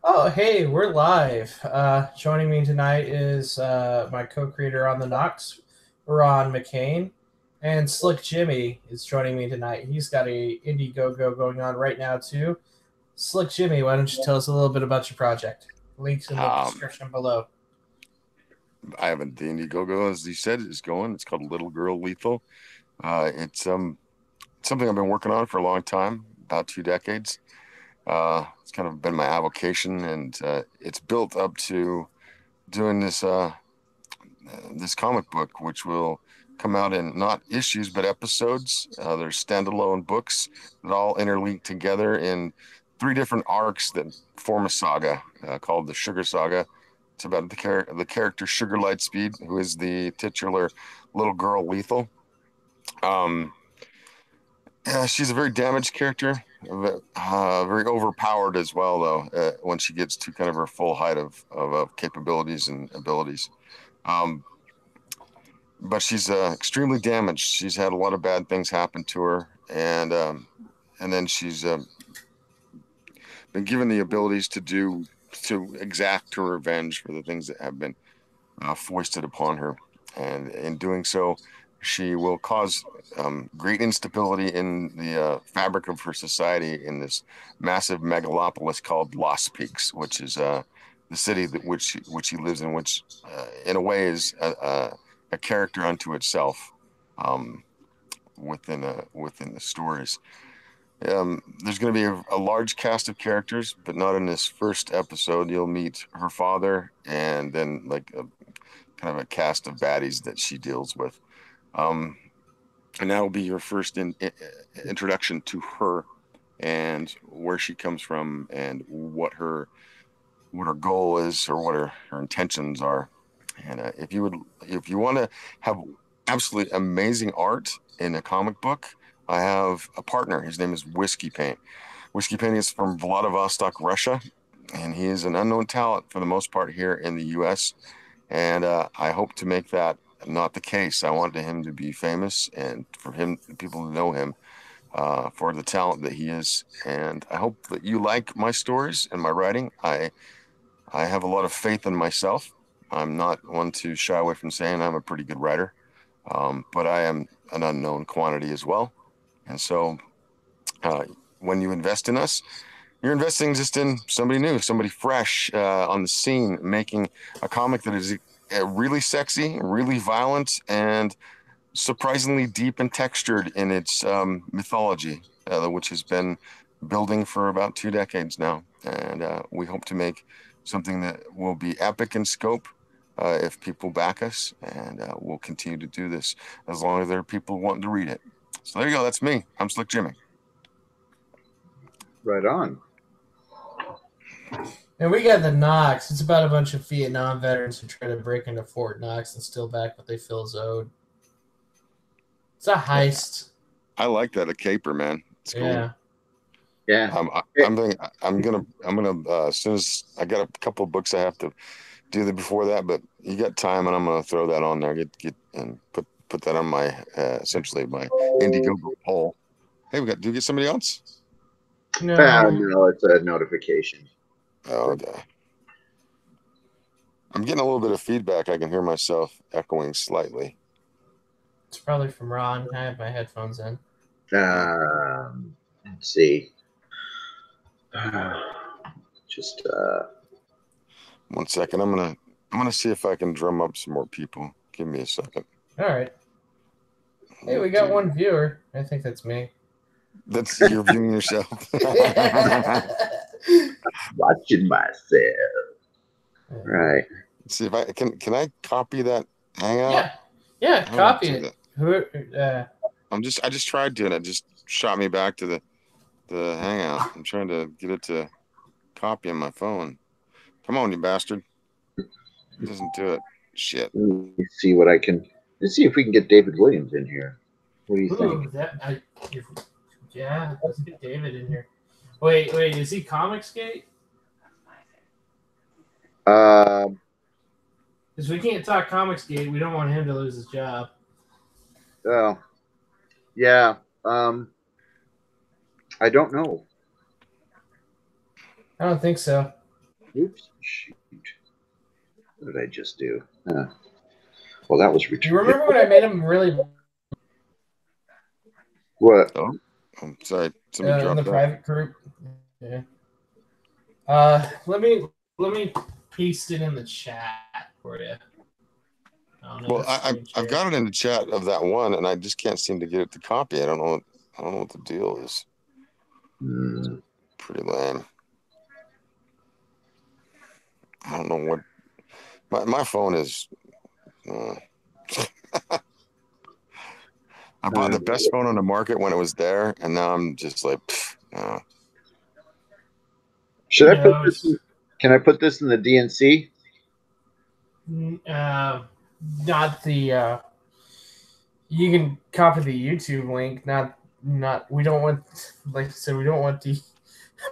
Oh, hey, we're live. Joining me tonight is my co-creator on the Knox, Ron McCain, and Slick Jimmy is joining me tonight. He's got a Indiegogo going on right now too. Slick Jimmy, why don't you tell us a little bit about your project? Links in the Um, description below. I have a Indiegogo, as you said, is going. It's called Little Girl Lethal. It's something I've been working on for a long time, about 2 decades. It's kind of been my avocation, and it's built up to doing this comic book, which will come out in not issues but episodes. They're standalone books that all interlink together in three different arcs that form a saga called the Sugar Saga. It's about the character Sugar Lightspeed, who is the titular little girl Lethal. Um, yeah, she's a very damaged character, very overpowered as well, though, when she gets to kind of her full height of capabilities and abilities. Um, but she's extremely damaged. She's had a lot of bad things happen to her, and then she's been given the abilities to exact her revenge for the things that have been foisted upon her, and in doing so, she will cause great instability in the fabric of her society in this massive megalopolis called Lost Peaks, which is the city that which he lives in, which in a way is a character unto itself um, within the stories. There's going to be a large cast of characters, but not in this first episode. You'll meet her father, and then like a kind of a cast of baddies that she deals with. Um, and that will be your first introduction to her and where she comes from and what her goal is or what her intentions are. And if you want to have absolutely amazing art in a comic book, I have a partner. His name is Whiskey Paint. Whiskey Paint is from Vladivostok, Russia, and he is an unknown talent for the most part here in the U.S. And I hope to make that not the case. I want him to be famous and for him, people to know him for the talent that he is. And I hope that you like my stories and my writing. I have a lot of faith in myself. I'm not one to shy away from saying I'm a pretty good writer, but I am an unknown quantity as well. And so uh, when you invest in us, you're investing just in somebody new, somebody fresh on the scene, making a comic that is really sexy, really violent, and surprisingly deep and textured in its mythology, which has been building for about 2 decades now. And we hope to make something that will be epic in scope if people back us. And we'll continue to do this as long as there are people wanting to read it. So there you go. That's me. I'm Slick Jimmy. Right on. And we got the Knox. It's about a bunch of Vietnam veterans who try to break into Fort Knox and steal back what they feel is owed. It's a heist. I like that, a caper, man. It's cool. Yeah. Yeah. I'm gonna as soon as I got a couple of books I have to do that before that, but you got time, and I'm gonna throw that on there. Get and put that on my essentially my Indiegogo poll. Hey, do we get somebody else? No. No, it's a notification. Oh, okay. I'm getting a little bit of feedback. I can hear myself echoing slightly. It's probably from Ron. I have my headphones in. Let's see. Just 1 second. I'm gonna see if I can drum up some more people. Give me a second. All right. Hey, we got one viewer. I think that's me. That's you're viewing yourself. watching myself. Right. Let's see if I can I copy that hangout? Yeah. Yeah, How do I copy do it. that? Who? I just tried doing it. It just shot me back to the hangout. I'm trying to get it to copy on my phone. Come on, you bastard. It doesn't do it. Shit. Let me see what I can. Let's see if we can get David Williams in here. What do you Ooh, think? yeah, let's get David in here. Wait, is he Comicsgate? Um, Because we can't talk Comicsgate. We don't want him to lose his job. oh, yeah. I don't know. I don't think so. Oops. Shoot. What did I just do? Well, that was You returned. remember when I made him really What? Oh, I'm sorry. Somebody in dropped the that. private group? Yeah. Let me paste it in the chat for you. Well, I've got it in the chat of that one, and I just can't seem to get it to copy. I don't know what the deal is. Pretty lame. I don't know what my phone is. I bought the best phone on the market when it was there, and now I'm just like, Should I put this? Can I put this in the DNC? Not the. You can copy the YouTube link. Not. We don't want, like I said, we don't want the.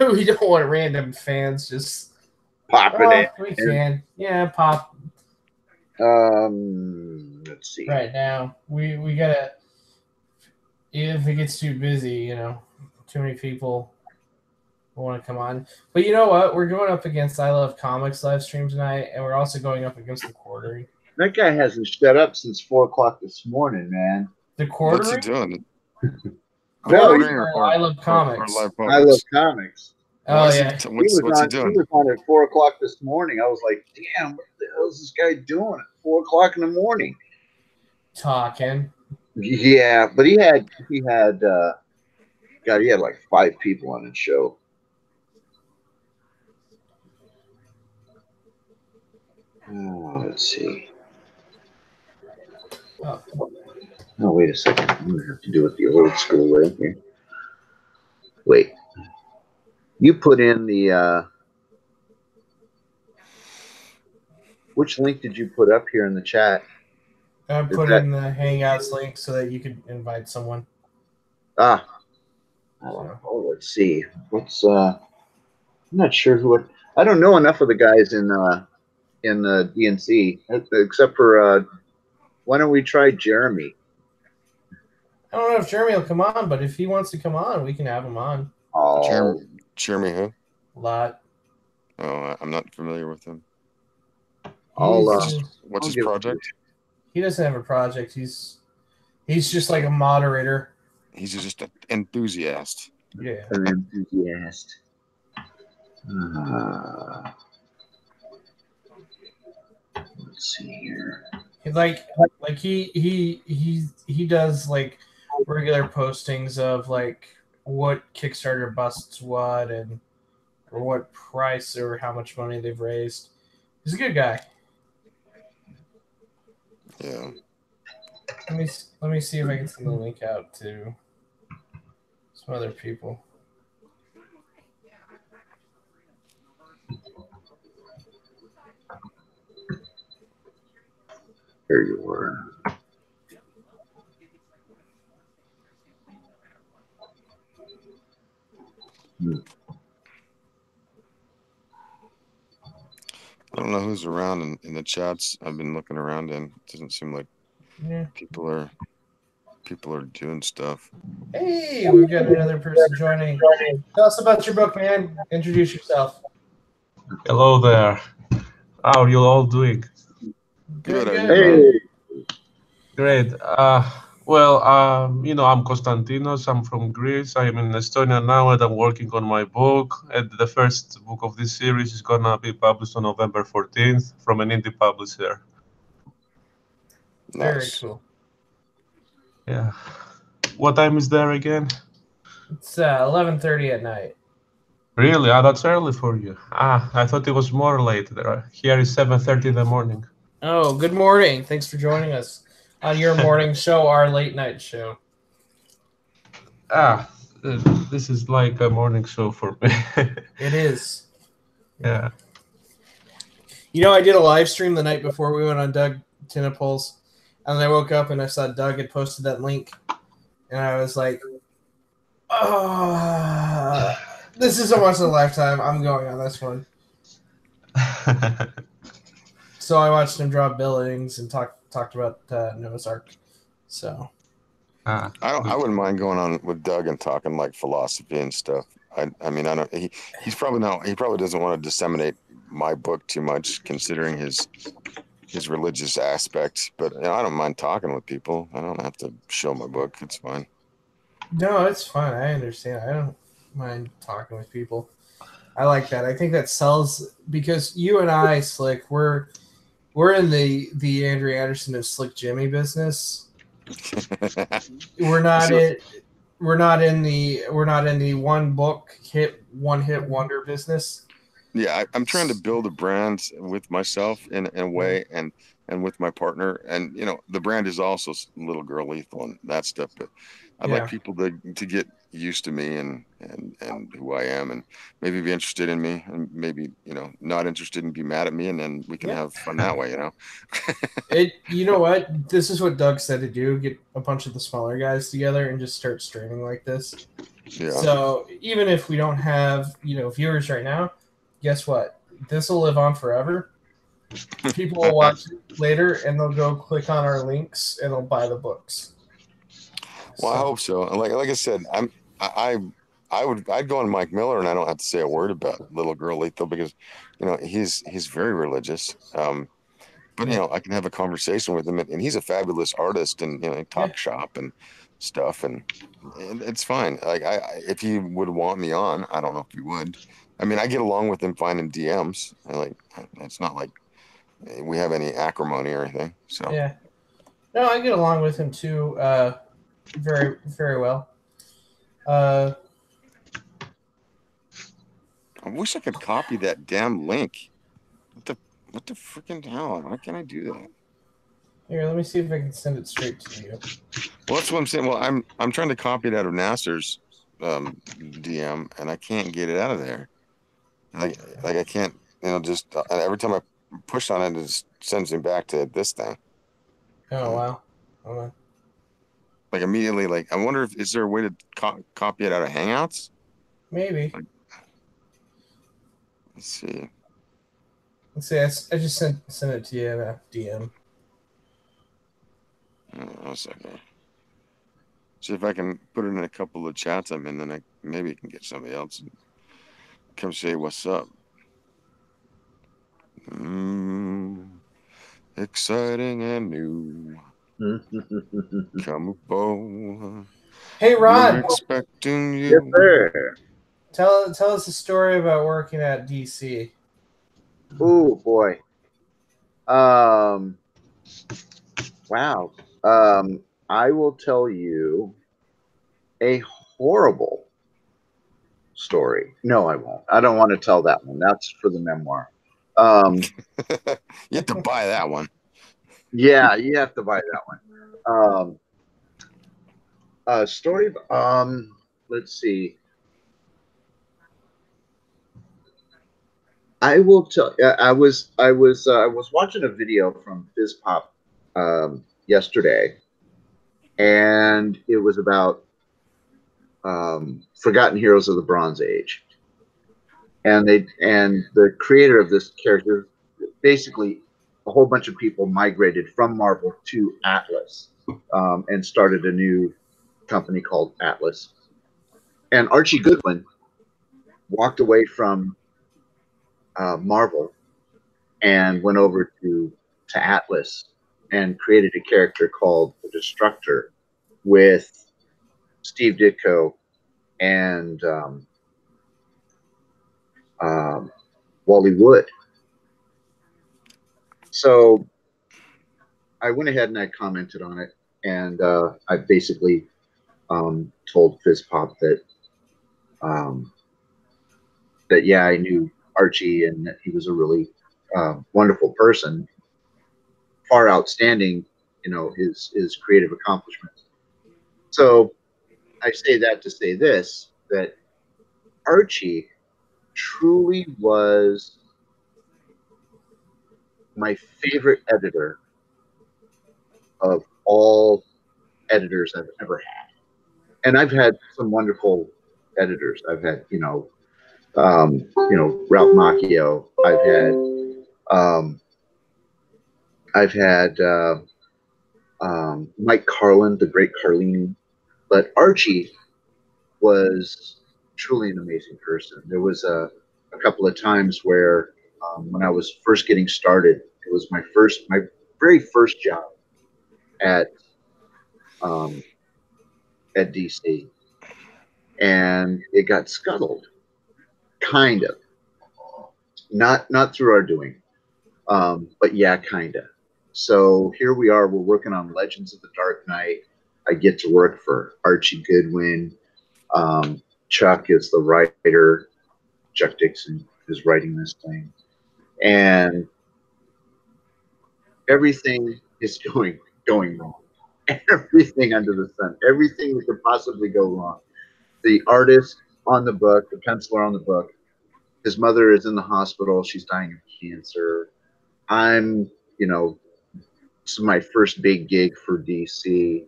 We don't want random fans just popping in. We can, yeah, pop. Let's see. Right now, we gotta. If it gets too busy, too many people want to come on. But you know what? We're going up against I Love Comics live stream tonight, and we're also going up against the Quartering. That guy hasn't shut up since 4 o'clock this morning, man. The Quartering? What's he doing? I Love Comics. I Love Comics. Oh, yeah. What's he doing? He was on at 4 o'clock this morning. I was like, damn, what the hell is this guy doing at 4 o'clock in the morning? Talking. Yeah, but he had like 5 people on his show. Let's see. Oh, wait a second. I'm going to have to do it the old school way here. Wait. You put in the... which link did you put up here in the chat? I put in the Hangouts link so that you could invite someone. Oh, let's see. I'm not sure who... I don't know enough of the guys in the DNC, except for... why don't we try Jeremy? I don't know if Jeremy will come on, but if he wants to come on, we can have him on. Oh, Jeremy who? Lot. Oh, I'm not familiar with him. What's his project? He doesn't have a project. He's just like a moderator. He's just an enthusiast. Yeah. An enthusiast. Let's see here. He does like regular postings of like what Kickstarter busts what or what price or how much money they've raised. He's a good guy. Yeah. Let me see if I can send the link out to some other people. Here you were. I don't know who's around in the chats. I've been looking around, and it doesn't seem like people are doing stuff. Hey, we've got another person joining. Tell us about your book, man. Introduce yourself. Hello there. How are you all doing? Good. Hey. Great. I'm Konstantinos. I'm from Greece. I'm in Estonia now, and I'm working on my book. And the first book of this series is gonna be published on November 14th from an indie publisher. Very cool. Yeah. What time is there again? It's 11:30 at night. Really? That's early for you. I thought it was more late. Here is 7:30 in the morning. Oh, good morning. Thanks for joining us on your morning show, our late night show. This is like a morning show for me. It is. Yeah. I did a live stream the night before we went on Doug Tinapul's, and I woke up and I saw Doug had posted that link, and I was like, "Oh, this is so much of a lifetime. I'm going on this one." So I watched him draw Billings and talked about Noah's Ark. So I wouldn't mind going on with Doug and talking like philosophy and stuff. I mean, I don't. He probably doesn't want to disseminate my book too much, considering his religious aspect. But I don't mind talking with people. I don't have to show my book. It's fine. No, it's fine. I understand. I don't mind talking with people. I like that. I think that sells because you and I, Slick, we're in the Andrew Anderson of Slick Jimmy business. We're not in the one book one hit wonder business. Yeah, I'm trying to build a brand with myself in a way, and with my partner, and the brand is also Little Girl Lethal and that stuff. But I'd like people to get used to me and who I am, and maybe be interested in me, and maybe not interested and be mad at me, and then we can have fun that way. You know what? This is what Doug said to do: get a bunch of the smaller guys together and just start streaming like this. Yeah. So even if we don't have viewers right now, guess what? This will live on forever. People will watch it later, and they'll go click on our links, and they'll buy the books. Well, I hope so. Like I said, I'd go on Mike Miller, and I don't have to say a word about Little Girl Lethal because, he's very religious. But I can have a conversation with him, and he's a fabulous artist, and talk shop and stuff, and it's fine. Like if he would want me on, I don't know if he would. I mean, I get along with him fine in DMs. It's not like we have any acrimony or anything. So yeah, no, I get along with him too, very very well. I wish I could copy that damn link. What the freaking hell? Why can't I do that? Here, let me see if I can send it straight to you. Well, that's what I'm saying. Well, I'm trying to copy it out of Nasser's DM, and I can't get it out of there. Like I can't, just every time I push on it, it just sends me back to this thing. Oh wow! Hold on. Like immediately, I wonder if is there a way to copy it out of Hangouts? Maybe. Let's see. Let's see. I just sent it to you in a DM. One second. See if I can put it in a couple of chats I'm in, then maybe I can get somebody else and come say what's up. Exciting and new. Come aboard. Hey, Ron. We're expecting you. Yes, sir. Tell us a story about working at DC. Oh boy. Wow. I will tell you a horrible story. No, I won't. I don't want to tell that one. That's for the memoir. You have to buy that one. Yeah, you have to buy that one. Story. Let's see. I will tell. I was watching a video from FizzPop yesterday, and it was about forgotten heroes of the Bronze Age, and the creator of this character, basically, a whole bunch of people migrated from Marvel to Atlas, and started a new company called Atlas, and Archie Goodwin walked away from Marvel and went over to Atlas and created a character called the Destructor with Steve Ditko and Wally Wood. So I went ahead and I commented on it, and I basically told FizzPop that yeah, I knew Archie and that he was a really wonderful person, far outstanding, his creative accomplishments. So I say that to say this, that Archie truly was my favorite editor of all editors I've ever had. And I've had some wonderful editors. I've had, Ralph Macchio. I've had Mike Carlin, the great Carlini. But Archie was truly an amazing person. There was a couple of times where when I was first getting started. It was my very first job at um, at DC, and it got scuttled, kind of, not through our doing, but yeah, kind of. So here we are. We're working on Legends of the Dark Knight. I get to work for Archie Goodwin. Chuck is the writer. Chuck Dixon is writing this thing, and everything is going wrong. Everything under the sun, everything that could possibly go wrong. The artist on the book, the penciler on the book, his mother is in the hospital. She's dying of cancer. I'm, you know, this is my first big gig for DC,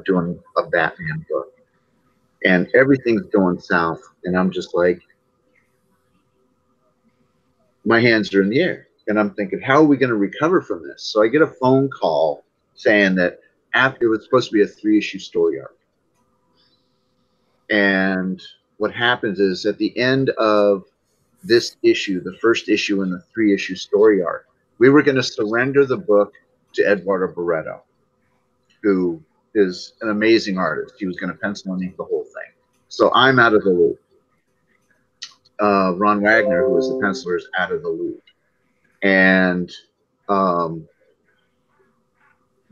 doing a Batman book. And everything's going south. And I'm just like, my hands are in the air. And I'm thinking, how are we going to recover from this? So I get a phone call saying that after it was supposed to be a 3-issue story arc. And what happens is at the end of this issue, the first issue in the 3-issue story arc, we were going to surrender the book to Eduardo Barreto, who is an amazing artist. He was going to pencil and ink the whole thing. So I'm out of the loop. Ron Wagner, who is the penciler, is out of the loop. And,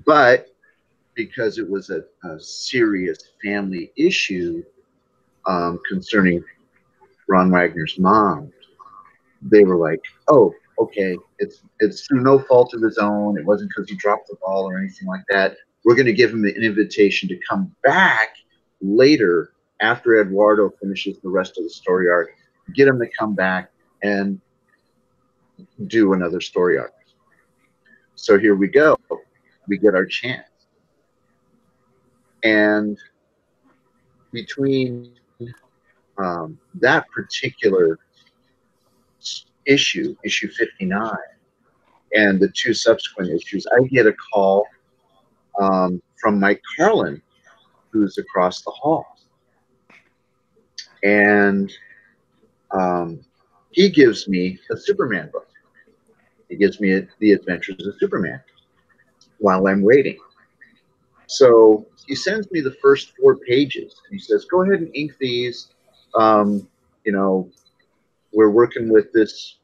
but because it was a serious family issue concerning Ron Wagner's mom, they were like, oh, okay, it's through no fault of his own. It wasn't because he dropped the ball or anything like that. We're going to give him an invitation to come back later after Eduardo finishes the rest of the story arc, get him to come back and do another story arc. So here we go. We get our chance. And between that particular issue 59, and the 2 subsequent issues, I get a call from Mike Carlin, who's across the hall. And he gives me a Superman book. He gives me The Adventures of Superman while I'm waiting. So he sends me the first 4 pages, and he says, go ahead and ink these. We're working with this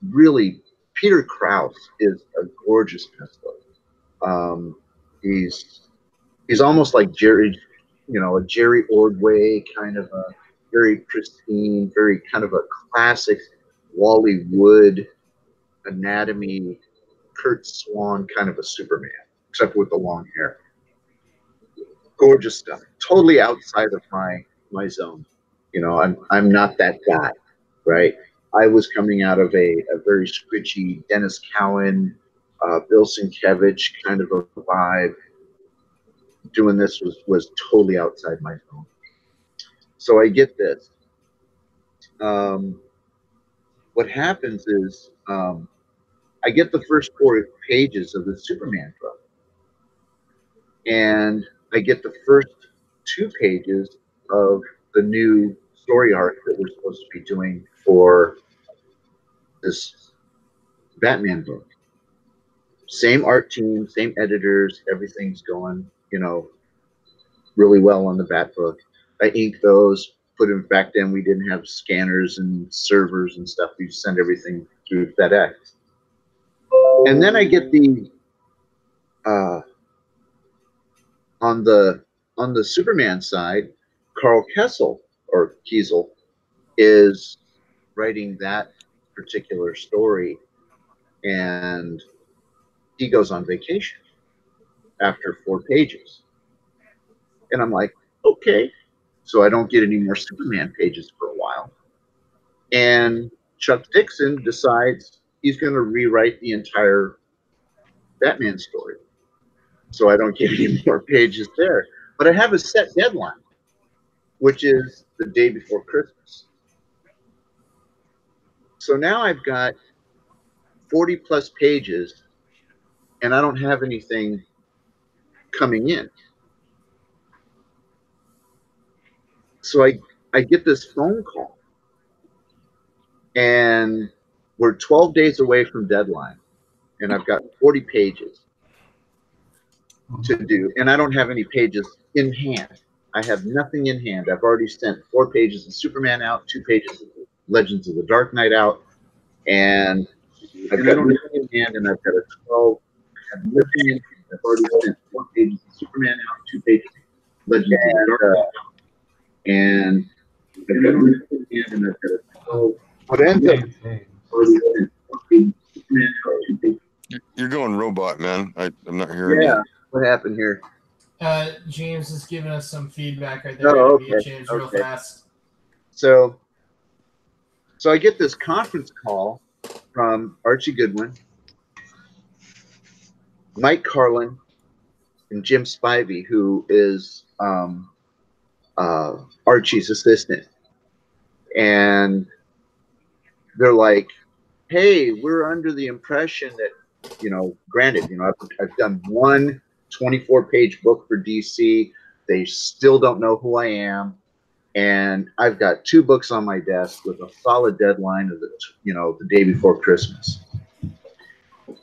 really, Peter Krause is a gorgeous penciler. He's almost like Jerry, a Jerry Ordway kind of a very pristine, very kind of a classic Wally Wood anatomy, Kurt Swan kind of a Superman, except with the long hair. Gorgeous stuff. Totally outside of my zone. I'm not that guy, right? I was coming out of a very scritchy Dennis Cowan, Bill Sienkiewicz kind of a vibe. Doing this was totally outside my zone. So I get this. What happens is I get the first 4 pages of the Superman book, and I get the first 2 pages of the new story arc that we're supposed to be doing for this Batman book. Same art team, same editors, everything's going, really well on the Bat book. I ink those, put them back then. We didn't have scanners and servers and stuff. We send everything through FedEx. And then I get the on the Superman side, Carl Kessel or Kiesel is writing that particular story, and he goes on vacation after 4 pages. And I'm like, okay. So I don't get any more Superman pages for a while. And Chuck Dixon decides he's going to rewrite the entire Batman story. So I don't get any more pages there. But I have a set deadline, which is the day before Christmas. So now I've got 40 plus pages, and I don't have anything coming in. So I get this phone call, and we're 12 days away from deadline, and I've got 40 pages to do, and I don't have any pages in hand. I have nothing in hand. I've already sent 4 pages of Superman out, 2 pages of Legends of the Dark Knight out, and I've got nothing in hand, and I've got a 12. I have nothing in hand. I've already sent 4 pages of Superman out, 2 pages of Legends of the Dark Knight, and I've got nothing in hand, and I've got a 12. What ends up already sent 4 pages of Superman out, 2 pages. You're going robot, man. I'm not hearing you. Yeah, what happened here? James is giving us some feedback right there. Oh, Mute James real fast. So I get this conference call from Archie Goodwin, Mike Carlin, and Jim Spivey, who is Archie's assistant. And they're like, hey, we're under the impression that, you know, granted, you know, I've done one 24-page book for DC. They still don't know who I am. And I've got 2 books on my desk with a solid deadline of the day before Christmas.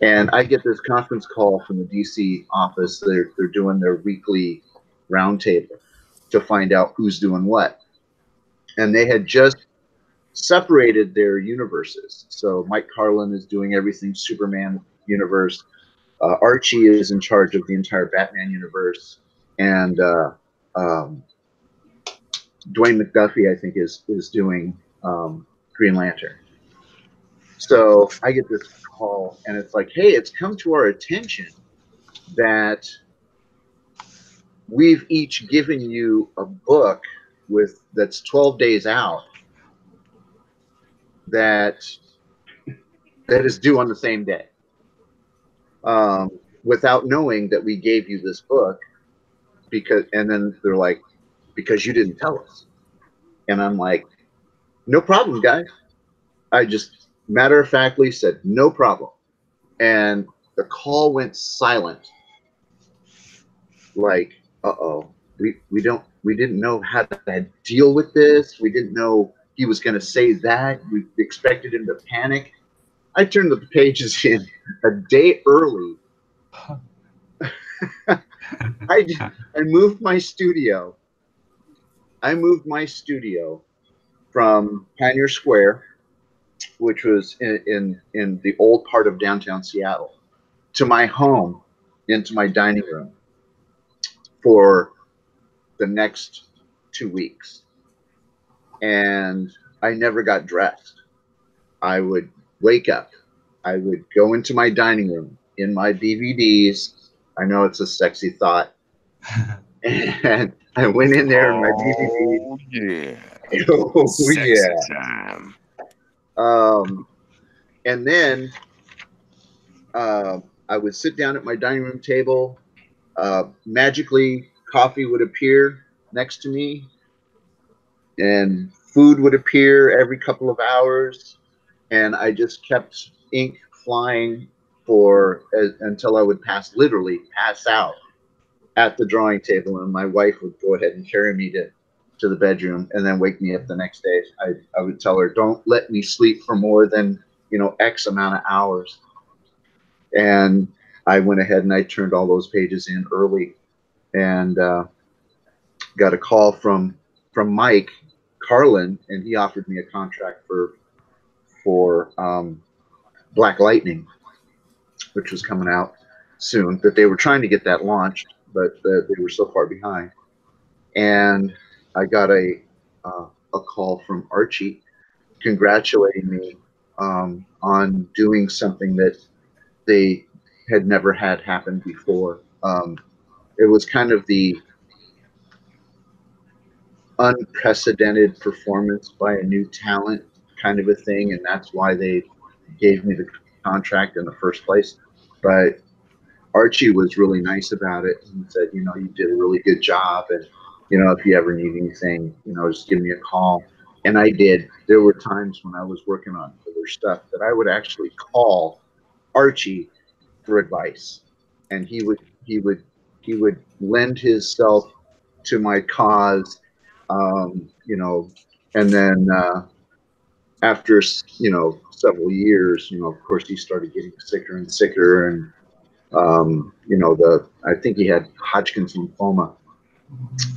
And I get this conference call from the DC office. They're doing their weekly roundtable to find out who's doing what. And they had just separated their universes. So Mike Carlin is doing everything Superman universe. Archie is in charge of the entire Batman universe, and Dwayne McDuffie, I think, is doing Green Lantern. So I get this call, and it's like, hey, it's come to our attention that we've each given you a book that's 12 days out that is due on the same day, without knowing that we gave you this book, and then they're like, because you didn't tell us. And I'm like, no problem, guys. I just matter-of-factly said, no problem. And the call went silent. Like, uh-oh, we didn't know how to deal with this. We didn't know he was going to say that. We expected him to panic. I turned the pages in a day early. I moved my studio. From Pioneer Square, which was in the old part of downtown Seattle, to my home, into my dining room for the next 2 weeks. And I never got dressed. I would wake up. I would go into my dining room in my DVDs. I know it's a sexy thought. And I went in there in my DVD. Oh, yeah. Oh, Sexy yeah. time. And then I would sit down at my dining room table. Magically, coffee would appear next to me, and food would appear every couple of hours. And I just kept ink flying until I would literally pass out at the drawing table, and my wife would go ahead and carry me to the bedroom and then wake me up the next day. I would tell her, don't let me sleep for more than, X amount of hours. And I went ahead and I turned all those pages in early, and got a call from Mike Carlin, and he offered me a contract for Black Lightning, which was coming out soon, that they were trying to get that launched, but they were so far behind. And I got a call from Archie congratulating me on doing something that they had never had happen before. It was kind of the unprecedented performance by a new talent kind of a thing, and that's why they gave me the contract in the first place. But Archie was really nice about it and said, you did a really good job, and if you ever need anything, just give me a call. And I did. There were times when I was working on other stuff that I would actually call Archie for advice, and he would lend himself to my cause, and then after you know, several years, you know, of course he started getting sicker and sicker, and you know, I think he had Hodgkin's lymphoma,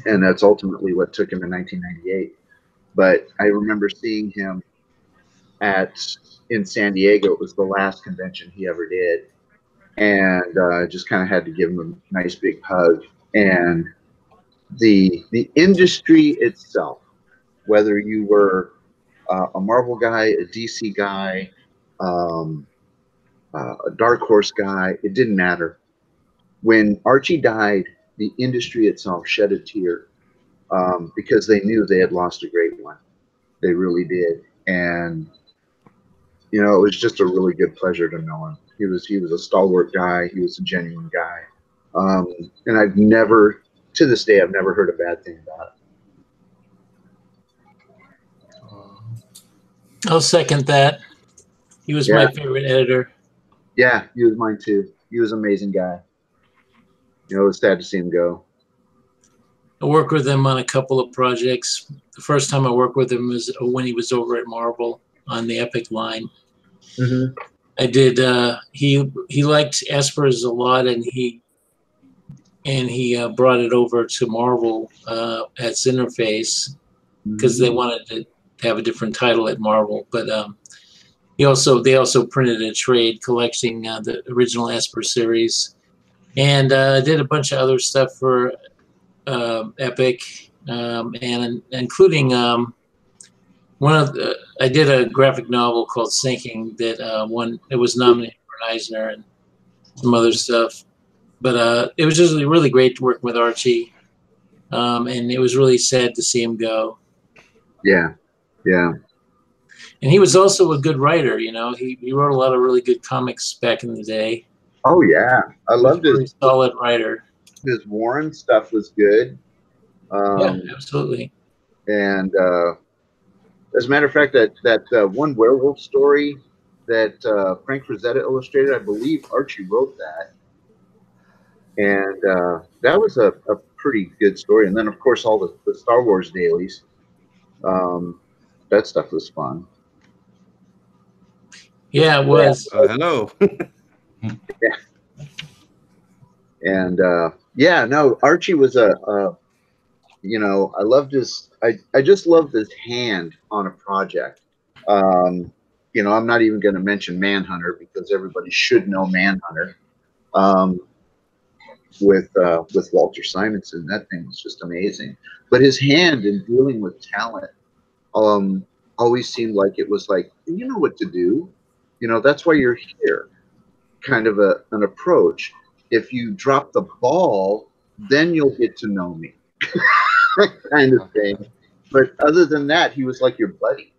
and that's ultimately what took him in 1998. But I remember seeing him in San Diego. It was the last convention he ever did, and just kind of had to give him a nice big hug. And the industry itself, whether you were a Marvel guy, a DC guy, a Dark Horse guy, it didn't matter. When Archie died, the industry itself shed a tear, because they knew they had lost a great one. They really did. And you know, it was just a really good pleasure to know him. He was a stalwart guy. He was a genuine guy. And I've never, to this day, I've never heard a bad thing about it. I'll second that. He was my favorite editor. Yeah, he was mine too. He was an amazing guy. You know, it was sad to see him go. I worked with him on a couple of projects. The first time I worked with him was when he was over at Marvel on the Epic line. Mm-hmm. I did. He liked Esper's a lot, and he brought it over to Marvel at Interface because they wanted to have a different title at Marvel. But they also printed a trade collecting the original Esper series, and did a bunch of other stuff for Epic, and including I did a graphic novel called Sinking that it was nominated for an Eisner and some other stuff. But it was just really great to work with Archie, and it was really sad to see him go. Yeah, yeah. And he was also a good writer. You know, he wrote a lot of really good comics back in the day. Oh yeah, I loved his solid writer. His Warren stuff was good. Yeah, absolutely. And as a matter of fact, that one werewolf story that Frank Frazetta illustrated, I believe Archie wrote that. And that was a pretty good story. And then, of course, all the Star Wars dailies. That stuff was fun. Yeah, it was. Hello. Yeah. And no, Archie was you know, I loved I just loved his hand on a project. You know, I'm not even going to mention Manhunter because everybody should know Manhunter. With Walter Simonson, that thing was just amazing. But his hand in dealing with talent always seemed like it was like, you know what to do. You know, that's why you're here. Kind of an approach. If you drop the ball, then you'll get to know me. Kind of thing. But other than that, he was like your buddy.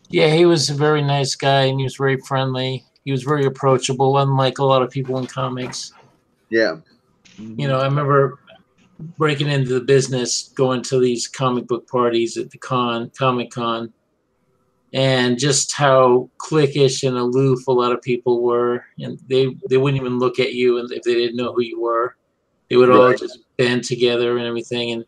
Yeah, he was a very nice guy, and he was very friendly. He was very approachable, unlike a lot of people in comics. Yeah. You know, I remember breaking into the business, going to these comic book parties at the Comic-Con, and just how cliquish and aloof a lot of people were. And they wouldn't even look at you if they didn't know who you were. They would all just band together and everything. And,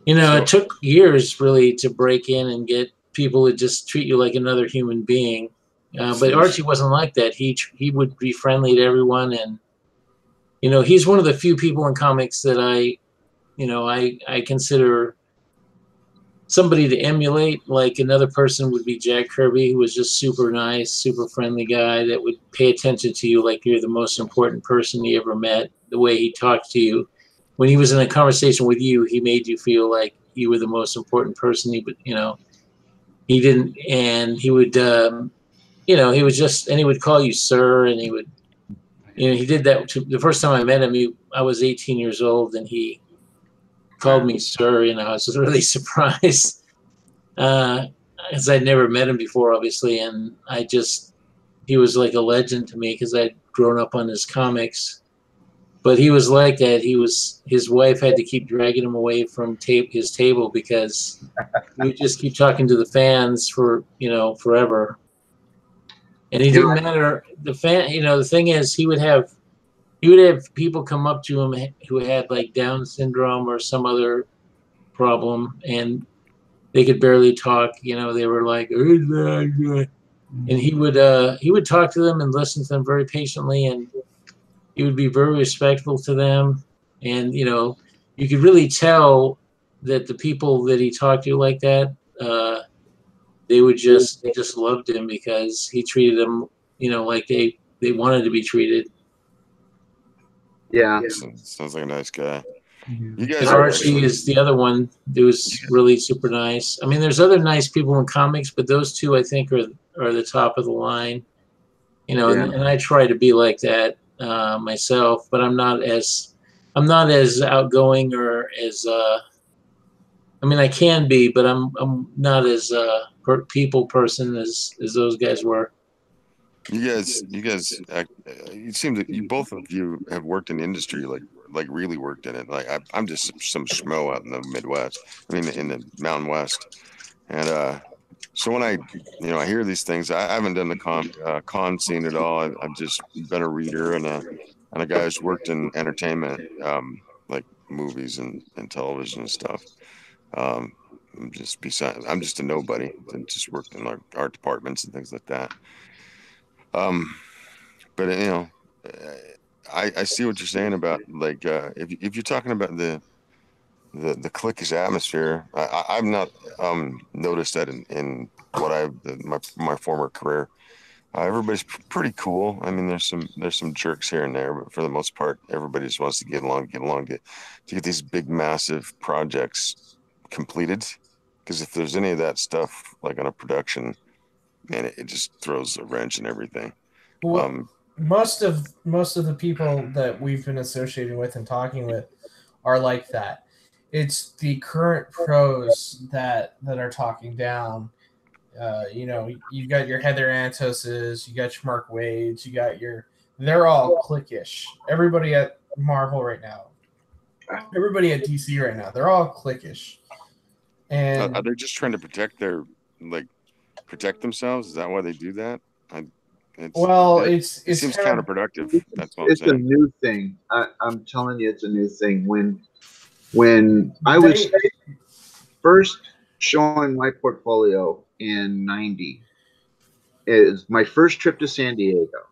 you know, it took years really to break in and get people to just treat you like another human being. But Archie wasn't like that. He would be friendly to everyone. And, you know, he's one of the few people in comics that I consider somebody to emulate. Like another person would be Jack Kirby, who was just super nice, super friendly guy that would pay attention to you like you're the most important person he ever met. The way he talked to you. When he was in a conversation with you, he made you feel like you were the most important person. He didn't, and he would, you know, he was just, and he would call you sir, and he would, you know, he did that the first time I met him. I was 18 years old, and he called me sir, and I was really surprised, because I'd never met him before, obviously, and he was like a legend to me because I'd grown up on his comics. But he was like that. His wife had to keep dragging him away from his table because he would just keep talking to the fans for, you know, forever. And it didn't matter. The thing is, he would have people come up to him who had like Down syndrome or some other problem, and they could barely talk. You know, they were like, and he would talk to them and listen to them very patiently, and he would be very respectful to them. And you know, you could really tell that the people that he talked to like that, they just loved him because he treated them, you know, like they wanted to be treated. Yeah. Sounds like a nice guy. You And guys are Archie is the other one who was really super nice. I mean, there's other nice people in comics, but those two I think are the top of the line. You know, Yeah. and I try to be like that myself, but I'm not as outgoing or as I mean, I can be, but I'm not as people person as those guys were. You guys, you seem that you both of you have worked in the industry, like really worked in it. Like I'm just some schmo out in the Midwest. I mean, in the Mountain West, and so when I hear these things, I haven't done the con scene at all. I've just been a reader and a guy who's worked in entertainment, like movies and television and stuff. I'm just a nobody and just worked in like art departments and things like that. But I see what you're saying about like if you're talking about the cliquish atmosphere, I've not noticed that in what my former career. Everybody's pretty cool. I mean, there's some jerks here and there, but for the most part, everybody just wants to get along to get these big, massive projects completed. Because if there's any of that stuff like on a production, man, it just throws a wrench in everything. Well, most of the people that we've been associating with and talking with are like that. It's the current pros that are talking down. You know, you've got your Heather Antoses, you got your Mark Wades, they're all cliquish. Everybody at Marvel right now, everybody at DC right now, they're all cliquish. And are they just trying to protect themselves? Is that why they do that? It seems counterproductive. That's what I'm saying. It's a new thing. I'm telling you, it's a new thing. When I was first showing my portfolio in '90, is my first trip to San Diego.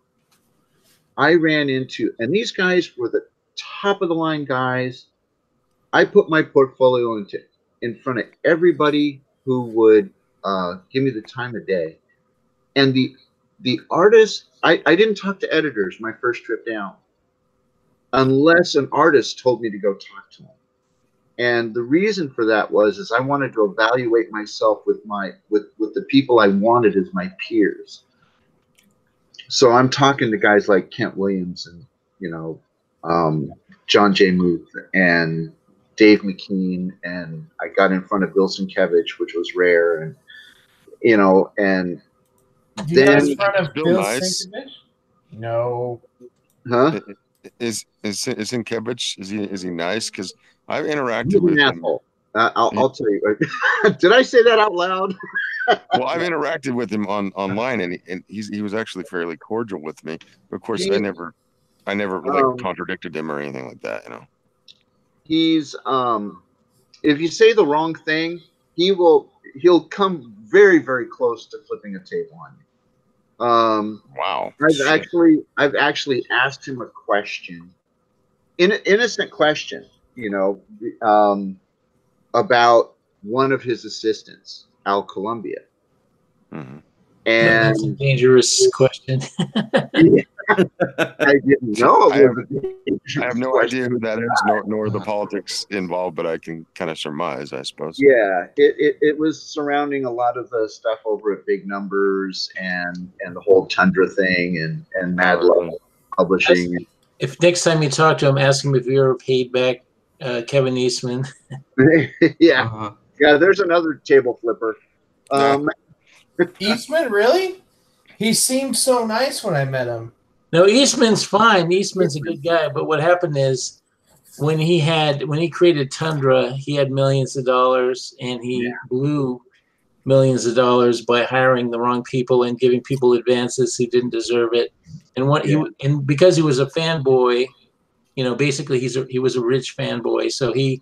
I ran into, and these guys were the top of the line guys. I put my portfolio in front of everybody who would give me the time of day, and the artists. I didn't talk to editors my first trip down, unless an artist told me to go talk to them. And the reason for that is I wanted to evaluate myself with the people I wanted as my peers. So I'm talking to guys like Kent Williams and John J. Muth and Dave McKean, and I got in front of Bill Sienkiewicz, which was rare, and and you then in front of Bill nice? Sienkiewicz? No. Huh? Is Sienkiewicz, is he nice? Because I've interacted He's with an him. asshole. I'll tell you. Did I say that out loud? Well, I've interacted with him online, and he was actually fairly cordial with me. But of course, I never like contradicted him or anything like that. He's if you say the wrong thing, he'll come very, very close to flipping a table on you. Wow. I've actually asked him a question, innocent question, about one of his assistants, Al Columbia. Mm-hmm. And that's a dangerous question. Yeah, I didn't know. I have no idea who that is, nor the politics involved, but I can kind of surmise, I suppose. Yeah, it was surrounding a lot of the stuff over at Big Numbers and the whole Tundra thing and Mad Love Publishing. If next time you talk to him, ask him if you ever paid back Kevin Eastman. Yeah, yeah. There's another table flipper. Eastman, really? He seemed so nice when I met him. No, Eastman's fine. Eastman's a good guy. But what happened is when he created Tundra, he had millions of dollars, and he blew millions of dollars by hiring the wrong people and giving people advances who didn't deserve it. And because he was a fanboy, basically he was a rich fanboy, so he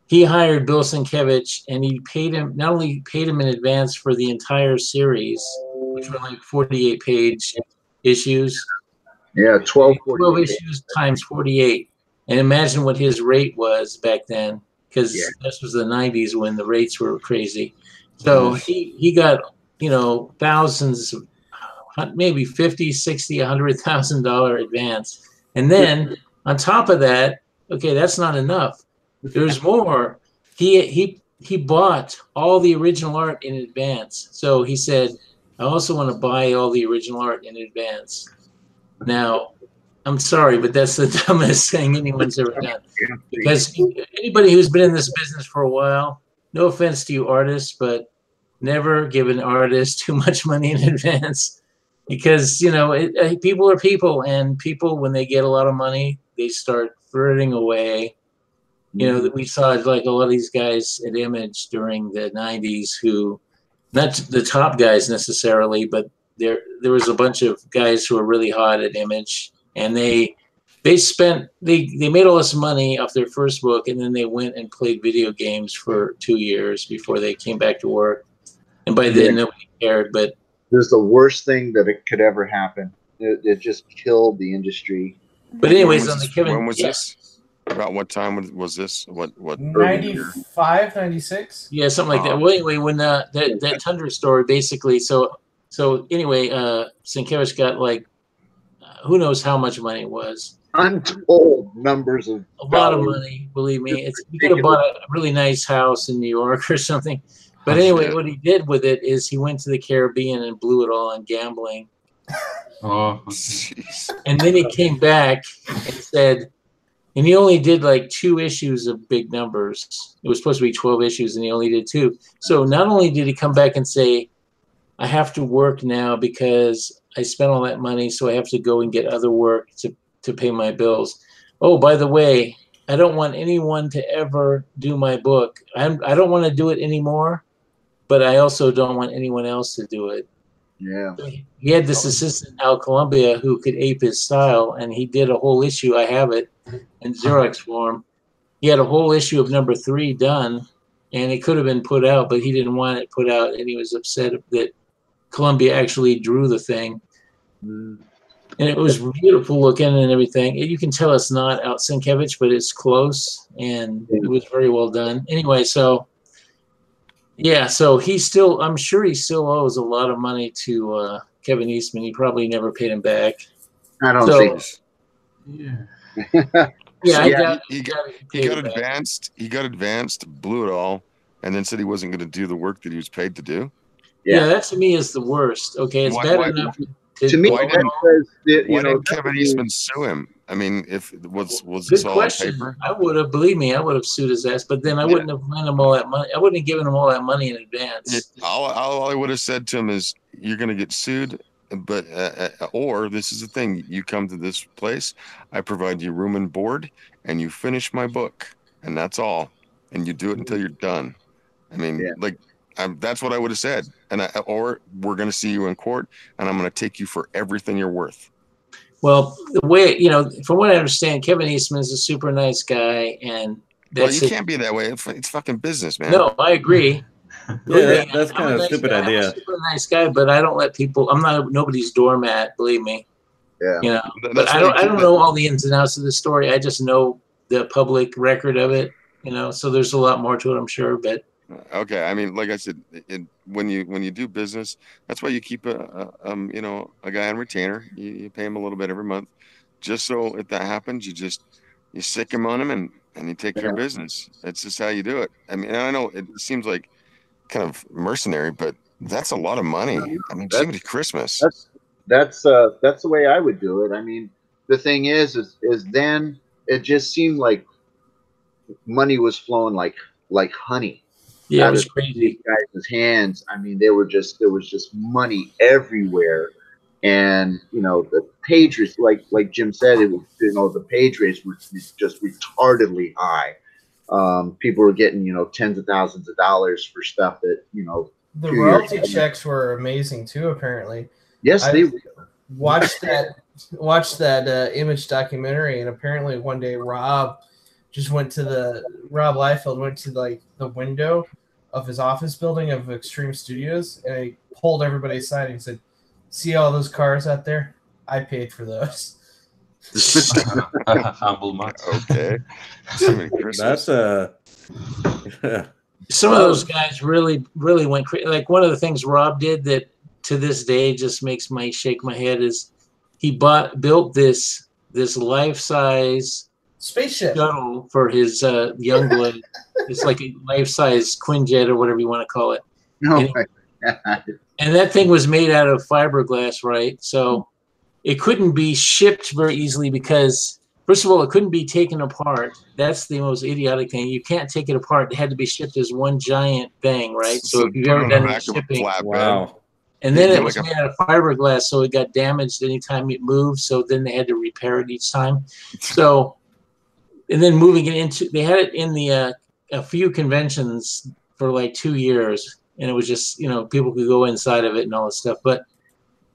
he hired Bill Sienkiewicz, and he paid him, not only paid him in advance for the entire series, which were like 48-page issues. Yeah, 12 issues times 48. And imagine what his rate was back then, because this was the 90s when the rates were crazy. So he got, you know, thousands, maybe 50, 60, $100,000 advance. And then on top of that, okay, that's not enough. There's more. He bought all the original art in advance. So he said, I also want to buy all the original art in advance. Now, I'm sorry, but that's the dumbest thing anyone's ever done. Because anybody who's been in this business for a while, no offense to you artists, but never give an artist too much money in advance. Because, you know, people are people, and people, when they get a lot of money, they start flirting away. You know, we saw like a lot of these guys at Image during the 90s who, not the top guys necessarily, but there was a bunch of guys who were really hot at Image, and they made all this money off their first book, and then they went and played video games for 2 years before they came back to work. And by then nobody cared. But it was the worst thing that it could ever happen. It just killed the industry. But anyways, on the Kevin, when was this? About what time was this? What 95, 96? Yeah, something like that. Well, anyway, when that Tundra story, basically, so anyway, Sienkiewicz got like, who knows how much money it was. Untold numbers of a lot of money, believe me. He could have bought a really nice house in New York or something. But anyway, what he did with it is he went to the Caribbean and blew it all on gambling. Oh, jeez. And then he came back and said, and he only did like 2 issues of big numbers. It was supposed to be 12 issues, and he only did 2. So not only did he come back and say, I have to work now because I spent all that money, so I have to go and get other work to pay my bills. Oh, by the way, I don't want anyone to ever do my book. I don't want to do it anymore, but I also don't want anyone else to do it. Yeah. He had this assistant, Al Columbia, who could ape his style, and he did a whole issue. I have it in Xerox form. He had a whole issue of number 3 done, and it could have been put out, but he didn't want it put out, and he was upset that Columbia actually drew the thing. And it was beautiful looking and everything. You can tell it's not out Sienkiewicz, but it's close, and it was very well done. Anyway, so yeah, so I'm sure he still owes a lot of money to Kevin Eastman. He probably never paid him back. I don't think. Yeah. He got advanced. He got advanced, blew it all, and then said he wasn't going to do the work that he was paid to do. Yeah, that to me is the worst. Okay, it's bad enough. To me, why did Kevin Eastman sue him? I mean, if was this all on paper? I would have, believe me, I would have sued his ass, but then I wouldn't have lent him all that money. I wouldn't have given him all that money in advance. All I would have said to him is, "You're going to get sued, but or this is the thing: you come to this place, I provide you room and board, and you finish my book, and that's all, and you do it until you're done." I mean, that's what I would have said, or we're going to see you in court, and I'm going to take you for everything you're worth. Well, the way, from what I understand, Kevin Eastman is a super nice guy, and you can't be that way. It's fucking business, man. No, I agree. That's kind of a stupid idea. I'm a super nice guy, but I don't let people. I'm not nobody's doormat. Believe me. Yeah. But I don't know all the ins and outs of the story. I just know the public record of it. So there's a lot more to it, I'm sure, but. Okay, I mean, like I said, when you do business, that's why you keep a guy on retainer. You pay him a little bit every month, just so if that happens, you sick him on him and you take care of business. It's just how you do it. I mean, I know it seems like kind of mercenary, but that's a lot of money. I mean, it's Christmas. That's the way I would do it. I mean, the thing is then it just seemed like money was flowing like honey. Yeah, it was crazy. Guys' hands. I mean, there was just money everywhere, and the page rates, like Jim said, it was the page rates were just retardedly high. People were getting tens of thousands of dollars for stuff that the royalty checks were amazing too. Apparently, yes, they watched that Image documentary, and apparently one day Rob just went to Rob Liefeld went to like the window of his office building of Extreme Studios, and he pulled everybody aside and said, "See all those cars out there? I paid for those." Humble Matt. Okay. That's a. Some of those guys really went crazy. Like one of the things Rob did that to this day just makes me shake my head is he built this life-size spaceship shuttle for his Youngblood. It's like a life-size Quinjet or whatever you want to call it. No, and that thing was made out of fiberglass, right? So it couldn't be shipped very easily because, first of all, it couldn't be taken apart. That's the most idiotic thing. You can't take it apart. It had to be shipped as one giant thing, right? So if you've ever done any shipping, wow. And then it was made out of fiberglass, so it got damaged anytime it moved. So then they had to repair it each time. So, and then moving it into, they had it in the a few conventions for like 2 years, and it was just, you know, people could go inside of it and all this stuff. But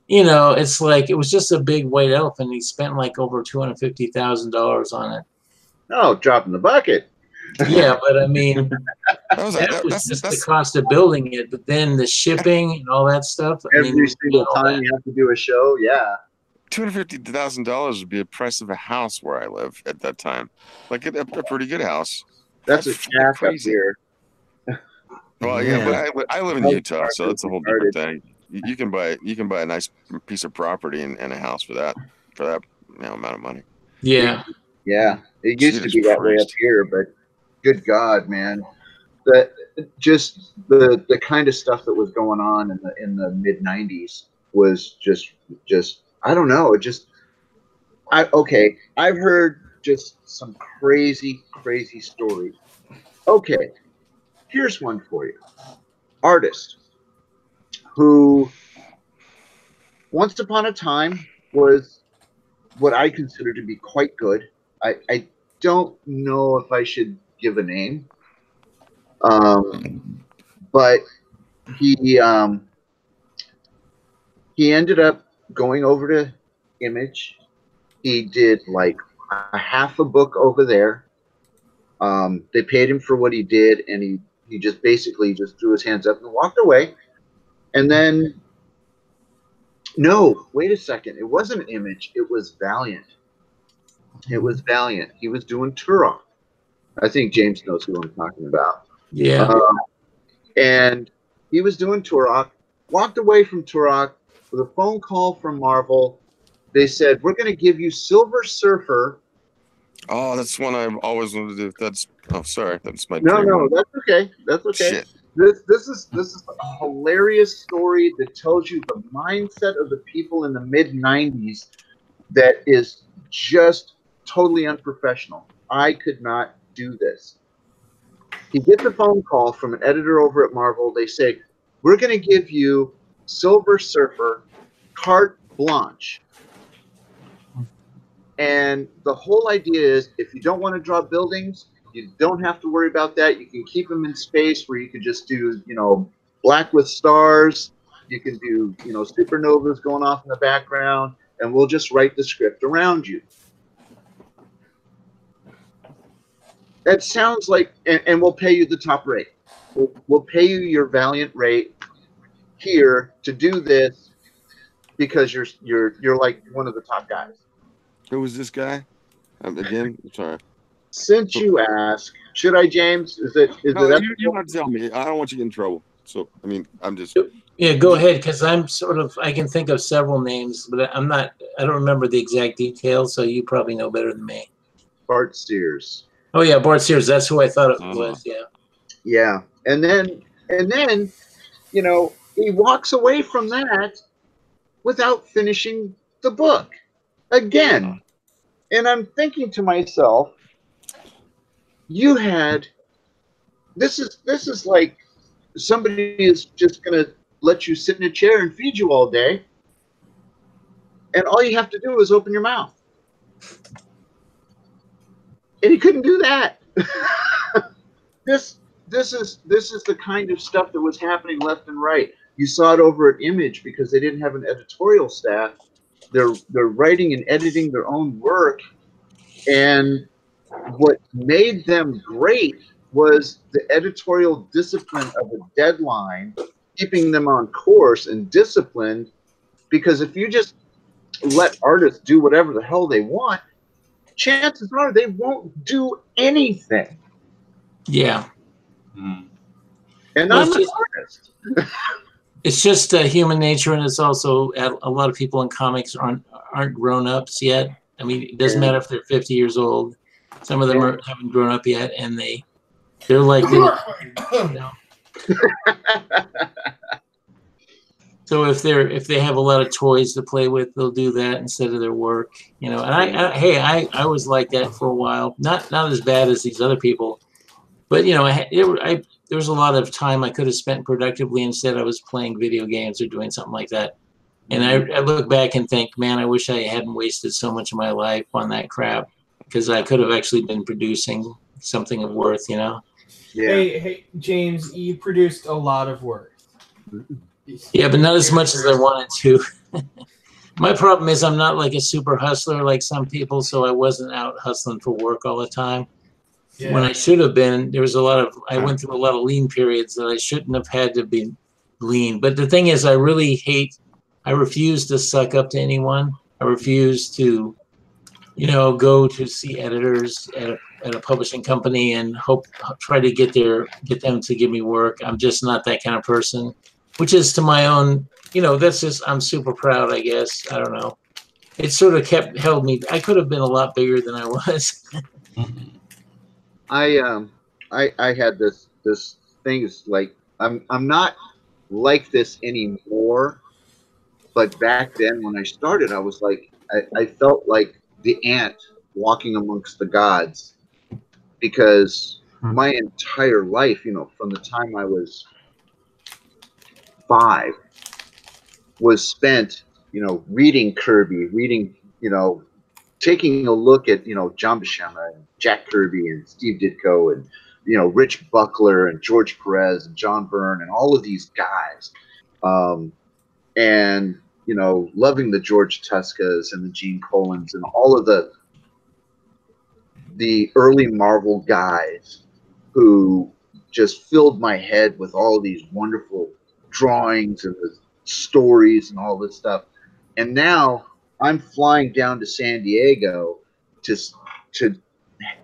you know, it's like it was just a big white elephant. He spent like over $250,000 on it. Oh, drop in the bucket. Yeah, but I mean, that was just the cost of building it. But then the shipping and all that stuff. Every single time you have to do a show, yeah. $250,000 would be the price of a house where I live at that time. Like a pretty good house. That's a shack up here. Well, yeah, but I live in Utah, so that's a whole different thing. You can buy a nice piece of property and a house for that amount of money. Yeah. Yeah. It used to be that way up here, but good God, man. The kind of stuff that was going on in the mid 90s was just I don't know, I've heard just some crazy stories. Okay. Here's one for you. Artist who once upon a time was what I consider to be quite good. I don't know if I should give a name, but he ended up going over to Image. He did like a half a book over there. They paid him for what he did, and he just basically just threw his hands up and walked away. And then, no, wait a second. It wasn't Image. It was Valiant. It was Valiant. He was doing Turok. I think James knows who I'm talking about. Yeah. And he was doing Turok, walked away from Turok with a phone call from Marvel. They said, we're going to give you Silver Surfer. Oh, that's one I've always wanted to do. Sorry. That's my No, that's okay. That's okay. Shit. This is a hilarious story that tells you the mindset of the people in the mid 90s that is just totally unprofessional. I could not do this. He gets a phone call from an editor over at Marvel. They say, we're going to give you Silver Surfer carte blanche. And the whole idea is if you don't want to draw buildings, you don't have to worry about that. You can keep them in space where you could just do, black with stars. You can do, supernovas going off in the background, and we'll just write the script around you. That sounds like, and we'll pay you the top rate. We'll pay you your Valiant rate here to do this because you're like one of the top guys. Who was this guy? Again, sorry. Since you ask, should I, James? Is it? You have to tell me. I don't want you to get in trouble. So, I mean, I'm just. Yeah, go ahead, because I can think of several names, but I don't remember the exact details, so you probably know better than me. Bart Sears. Oh, yeah, Bart Sears. That's who I thought it was, yeah. Yeah. And then, he walks away from that without finishing the book. Again. And I'm thinking to myself, this is like somebody is just going to let you sit in a chair and feed you all day. And all you have to do is open your mouth. And he couldn't do that. This is the kind of stuff that was happening left and right. You saw it over at Image because they didn't have an editorial staff. They're writing and editing their own work, and what made them great was the editorial discipline of a deadline, keeping them on course and disciplined. Because if you just let artists do whatever the hell they want, chances are they won't do anything. Yeah. And Well, I'm an artist. It's just human nature, and it's also a lot of people in comics aren't grown ups yet. I mean, it doesn't matter if they're 50 years old. Some of them haven't grown up yet, and they're like little, you know. So if they have a lot of toys to play with, they'll do that instead of their work, you know. And I was like that for a while. Not as bad as these other people, but you know, there was a lot of time I could have spent productively. Instead, I was playing video games or doing something like that. And I look back and think, man, I wish I hadn't wasted so much of my life on that crap, because I could have actually been producing something of worth, you know. Yeah. Hey, James, you produced a lot of work. Yeah, but not as much as I wanted to. My problem is I'm not like a super hustler like some people, so I wasn't out hustling for work all the time. Yeah. When I should have been, I went through a lot of lean periods that I shouldn't have had to be lean. But the thing is, I refuse to suck up to anyone. I refuse to, you know, go to see editors at a publishing company and try to get them to give me work. I'm just not that kind of person, which is to my own, you know, that's just, I'm super proud, I guess. I don't know. It sort of held me. I could have been a lot bigger than I was. I had this thing. Is like I'm not like this anymore, but back then when I started, I was like I felt like the ant walking amongst the gods, because my entire life, you know, from the time I was 5, was spent, you know, reading Kirby, you know, taking a look at, you know, John Buscema and Jack Kirby and Steve Ditko and, you know, Rich Buckler and George Perez and John Byrne and all of these guys. And, you know, loving the George Tuscas and the Gene Colans and all of the early Marvel guys who just filled my head with all these wonderful drawings and the stories and all this stuff. And now I'm flying down to San Diego to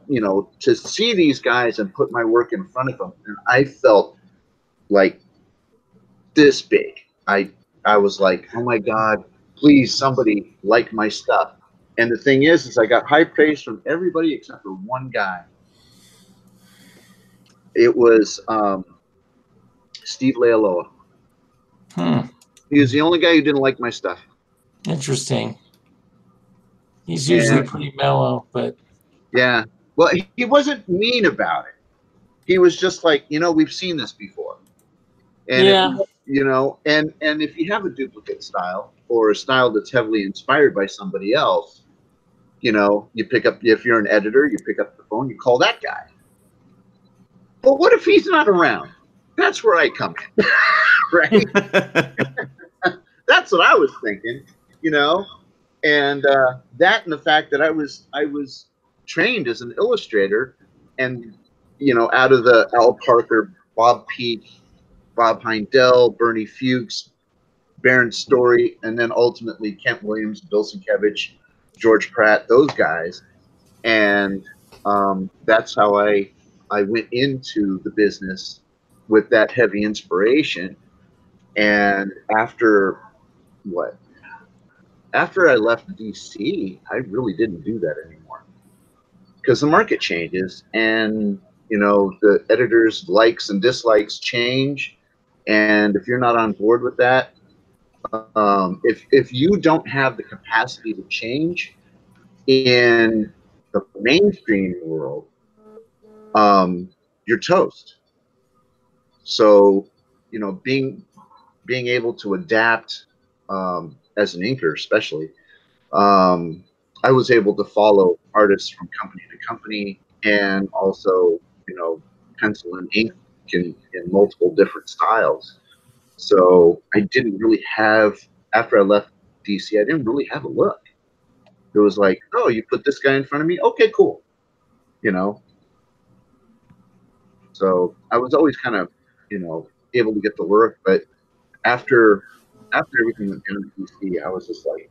you know, to see these guys and put my work in front of them. And I felt like this big. I was like, oh my God, please somebody like my stuff. And the thing is I got high praise from everybody except for one guy. It was Steve Lealoa. He was the only guy who didn't like my stuff. Interesting. He's usually pretty mellow, but yeah. Well, he wasn't mean about it. He was just like, you know, we've seen this before. And yeah. You know, and if you have a duplicate style or a style that's heavily inspired by somebody else, you know, you pick up, if you're an editor, you pick up the phone, you call that guy. But what if he's not around? That's where I come in, right? That's what I was thinking, you know, and that, and the fact that I was trained as an illustrator, and, you know, out of the Al Parker, Bob Peak, Bob Heindel, Bernie Fuchs, Baron Story, and then ultimately Kent Williams, Bill Sienkiewicz, George Pratt, those guys. And that's how I went into the business, with that heavy inspiration. And after I left DC, I really didn't do that anymore, because the market changes, and, you know, the editors' likes and dislikes change. And if you're not on board with that, if you don't have the capacity to change in the mainstream world, you're toast. So, you know, being able to adapt, as an inker, especially, I was able to follow artists from company to company, and also, you know, pencil and ink in multiple different styles. So I didn't really have, after I left DC, I didn't really have a look. It was like, oh, you put this guy in front of me? Okay, cool. you know. So I was always kind of, able to get the work, but after everything went down in DC, I was just like,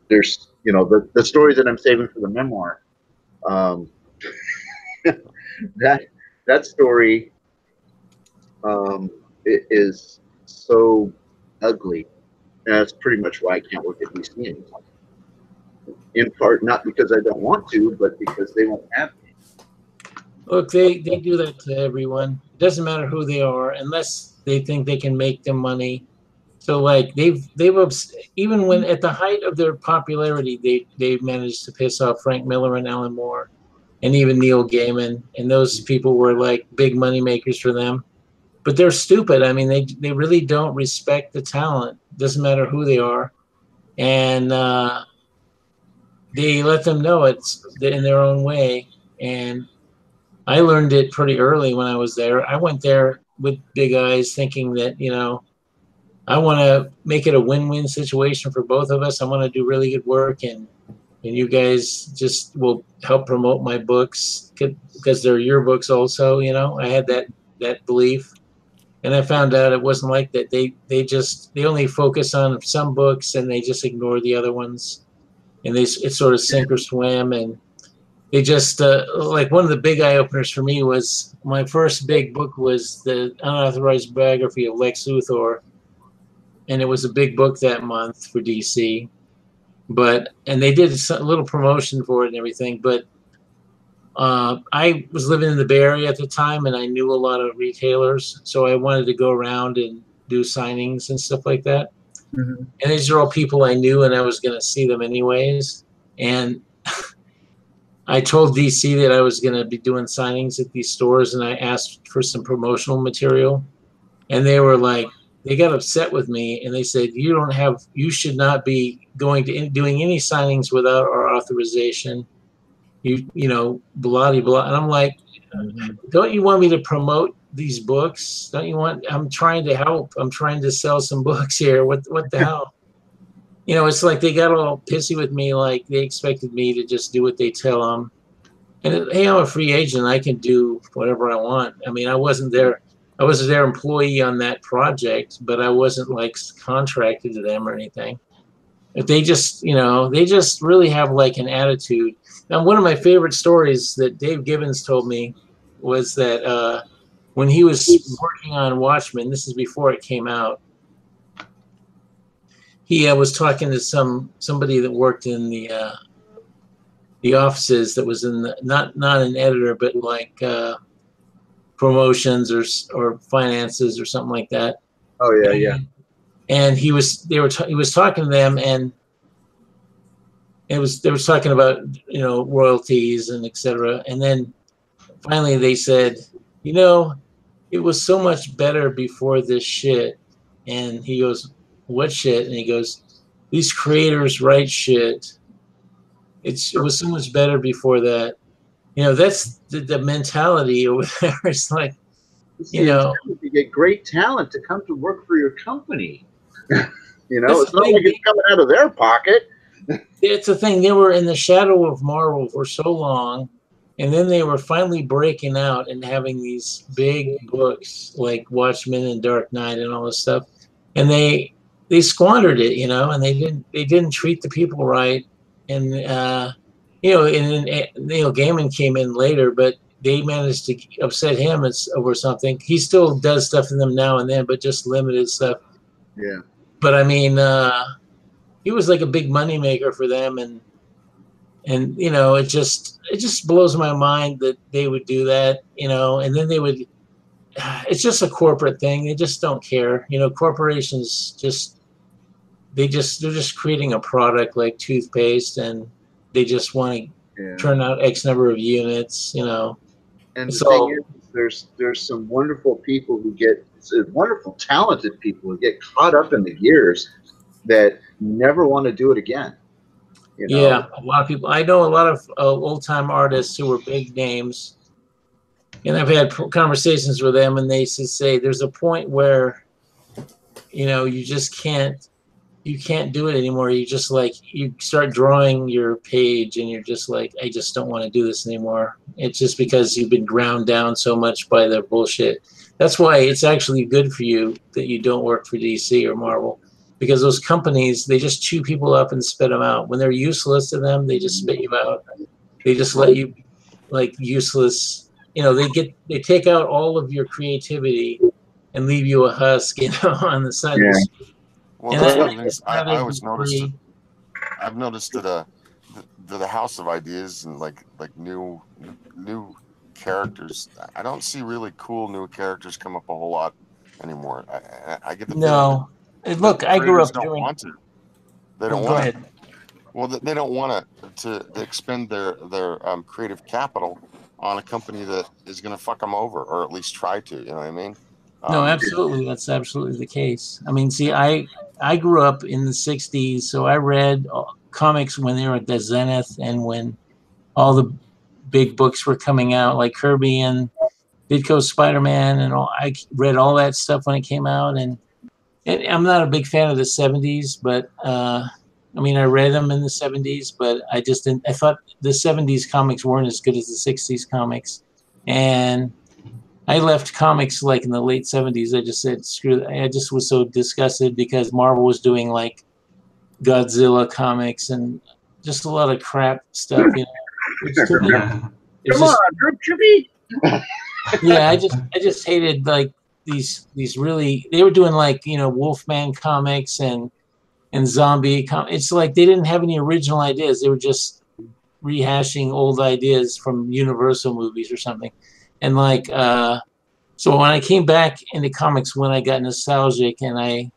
there's, the stories that I'm saving for the memoir. That story, it is so ugly. And that's pretty much why I can't work at DC anymore. In part, not because I don't want to, but because they won't have me. Look, they do that to everyone. It doesn't matter who they are, unless they think they can make them money. So like they've even when at the height of their popularity, they've managed to piss off Frank Miller and Alan Moore, and even Neil Gaiman, and those people were like big money makers for them. But they're stupid. I mean, they really don't respect the talent. Doesn't matter who they are, and they let them know it's in their own way. And I learned it pretty early when I was there. I went there with big eyes, thinking that I want to make it a win-win situation for both of us. I want to do really good work, and you guys just will help promote my books because they're your books also. I had that belief, and I found out it wasn't like that. They only focus on some books and they just ignore the other ones, and it's sort of sink or swim. And they just like one of the big eye openers for me was my first big book was the unauthorized biography of Lex Luthor. And it was a big book that month for DC, and they did a little promotion for it and everything. But I was living in the Bay Area at the time, and I knew a lot of retailers, so I wanted to go around and do signings and stuff like that. Mm-hmm. And these are all people I knew, and I was going to see them anyways. And I told DC that I was going to be doing signings at these stores, and I asked for some promotional material, and they were like, they got upset with me, and they said, you should not be doing any signings without our authorization. Blah, blah. And I'm like, don't you want me to promote these books? Don't you want, I'm trying to help. I'm trying to sell some books here. What the hell? It's like they got all pissy with me. Like they expected me to just do what they tell them. And hey, I'm a free agent. I can do whatever I want. I mean, I wasn't their employee on that project, but I wasn't like contracted to them or anything. But they just really have like an attitude. Now, one of my favorite stories that Dave Gibbons told me was that when he was working on Watchmen, this is before it came out, he was talking to somebody that worked in the offices that was in not an editor, but like promotions or finances or something like that. Oh yeah. And he was talking to them, and they was talking about royalties and etc. And then finally they said, it was so much better before this shit. And he goes, what shit? And he goes, these creators write shit. It was so much better before that. That's the mentality over there. It's like, you get great talent to come to work for your company. It's not like it's coming out of their pocket. It's the thing. They were in the shadow of Marvel for so long, and then they were finally breaking out and having these big books like Watchmen and Dark Knight and all this stuff. And they squandered it, and they didn't treat the people right. And and Neil Gaiman came in later, but they managed to upset him over something. He still does stuff in them now and then, but just limited stuff. Yeah. But I mean, he was like a big money maker for them, and it just blows my mind that they would do that, and then they would. It's just a corporate thing. They just don't care, Corporations they're just creating a product like toothpaste, and they just want to turn out X number of units, And the thing is, there's some wonderful people wonderful, talented people who get caught up in the gears that never want to do it again. Yeah, a lot of people. I know a lot of old-time artists who were big names, and I've had conversations with them, and they say there's a point where, you just can't you can't do it anymore. You just like, you start drawing your page and you're just like, I just don't want to do this anymore. It's just because you've been ground down so much by the bullshit. That's why it's actually good for you that you don't work for DC or Marvel, because those companies, they just chew people up and spit them out. When they're useless to them, they just spit you out. They just let you like useless, you know, they take out all of your creativity and leave you a husk, you know, on the side of the street. Well, And that's one I of the things I always noticed. I've noticed that the House of Ideas and like new characters. I don't see really cool new characters come up a whole lot anymore. I get the feeling that look, I grew up don't during. want to. They don't Go want ahead. to. Well, they don't want to expend their creative capital on a company that is going to fuck them over, or at least try to. You know what I mean? No, absolutely. That's absolutely the case. I mean, see, I grew up in the 60s, so I read comics when they were at the zenith and when all the big books were coming out, like Kirby and Ditko Spider-Man and all. I read all that stuff when it came out, and I'm not a big fan of the 70s, but I mean, I read them in the 70s, but I just didn't. I thought the 70s comics weren't as good as the 60s comics, and I left comics like in the late 70s. I just said, screw that. I just was so disgusted because Marvel was doing like Godzilla comics and just a lot of crap stuff, you know. Come on, Drip Trippy. Yeah, I just hated like these really, they were doing like, you know, Wolfman comics and zombie comics. It's like they didn't have any original ideas. They were just rehashing old ideas from Universal movies or something. And like so when I came back into comics, when I got nostalgic and I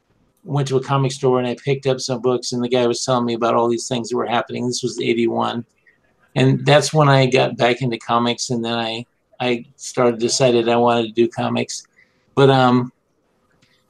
went to a comic store and I picked up some books and the guy was telling me about all these things that were happening. This was 81. And that's when I got back into comics, and then I decided I wanted to do comics. But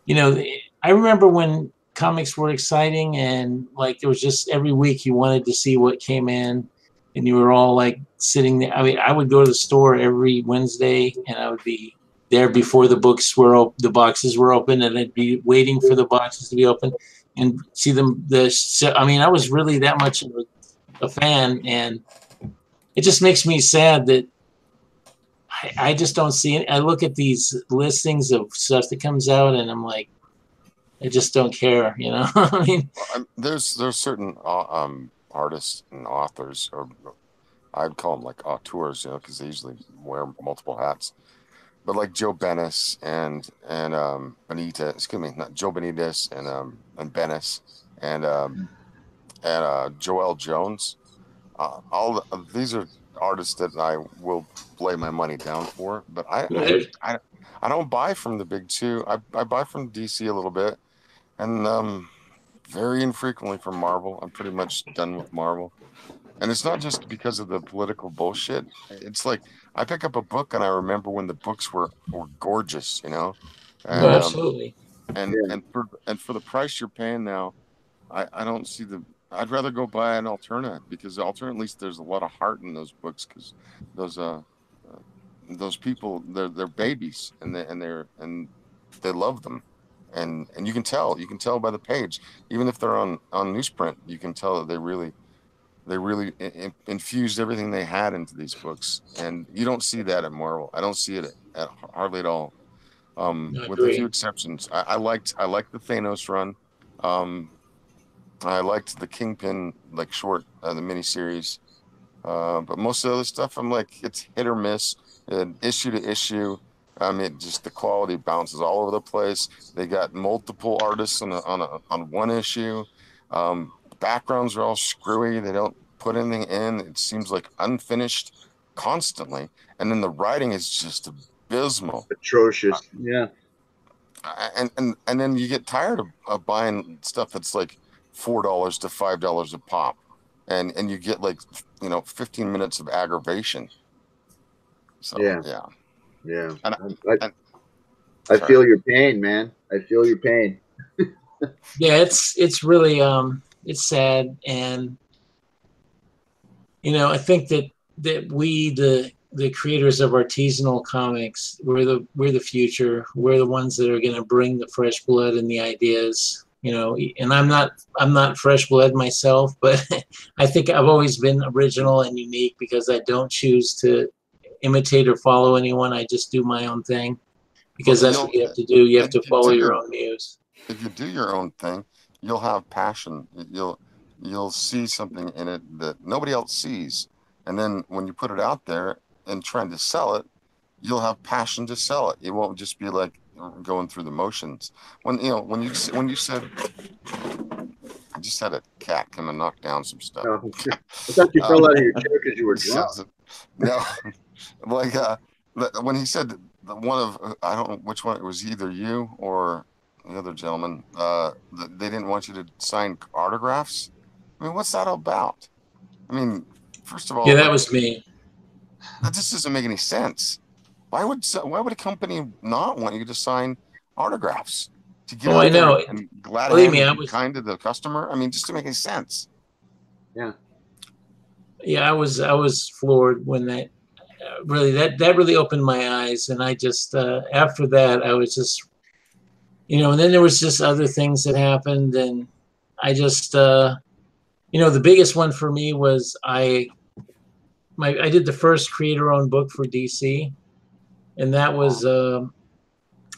you know, I remember when comics were exciting and like there was just every week you wanted to see what came in, and you were all like sitting there. I mean, I would go to the store every Wednesday and I would be there before the boxes were open, and I'd be waiting for the boxes to be open and see them. I mean, I was really that much of a fan, and it just makes me sad that I just don't see it. I look at these listings of stuff that comes out, and I'm like, I just don't care, you know. I mean, there's certain artists and authors, or I'd call them like auteurs, you know, because they usually wear multiple hats. But like Joe Bennis and Benitez, excuse me, not Joe Benitez and Bennis and Joel Jones. These are artists that I will lay my money down for, but I don't buy from the big two. I buy from DC a little bit, and very infrequently from Marvel. I'm pretty much done with Marvel, and it's not just because of the political bullshit. It's like I pick up a book and I remember when the books were gorgeous, you know, and absolutely. And for the price you're paying now, I don't see the. I'd rather go buy an alternate, because the alternate, at least there's a lot of heart in those books, because those people, they're babies, and they love them, and you can tell by the page, even if they're on newsprint, you can tell that they really infused everything they had into these books, and you don't see that at Marvel. I don't see it at hardly at all, with a few exceptions. I liked the Thanos run. I liked the Kingpin like short, the miniseries, but most of the other stuff, I'm like, it's hit or miss, issue to issue. It just, the quality bounces all over the place. They got multiple artists on one issue. Backgrounds are all screwy. They don't put anything in. It seems like unfinished constantly, and then the writing is just abysmal, atrocious. Yeah. And then you get tired of buying stuff that's like $4 to $5 a pop, and you get like 15 minutes of aggravation. So yeah. And I feel your pain, man. I feel your pain. Yeah, it's really it's sad, and I think that we the creators of artisanal comics, we're the future. We're the ones that are going to bring the fresh blood and the ideas. you know, and I'm not fresh blood myself, but I think I've always been original and unique because I don't choose to imitate or follow anyone. I just do my own thing because that's what you have to do. You have to follow your own muse. If you do your own thing, you'll have passion. You'll see something in it that nobody else sees. And then when you put it out there and trying to sell it, you'll have passion to sell it. It won't just be like going through the motions. When you said, I just had a cat come and knock down some stuff. Oh, I thought you fell out of your chair because you were drunk. No, like when he said one of, I don't know which one, it was either you or the other gentleman, they didn't want you to sign autographs. I mean, what's that about? I mean, first of all, yeah, that was me. That just doesn't make any sense. Why would a company not want you to sign autographs to get I know. And glad to be kind to the customer? I mean, just to make any sense. Yeah. Yeah, I was floored when that really opened my eyes, and I just after that I was just, you know, and then there was just other things that happened, and I just you know, the biggest one for me was I did the first creator-owned book for DC, and that was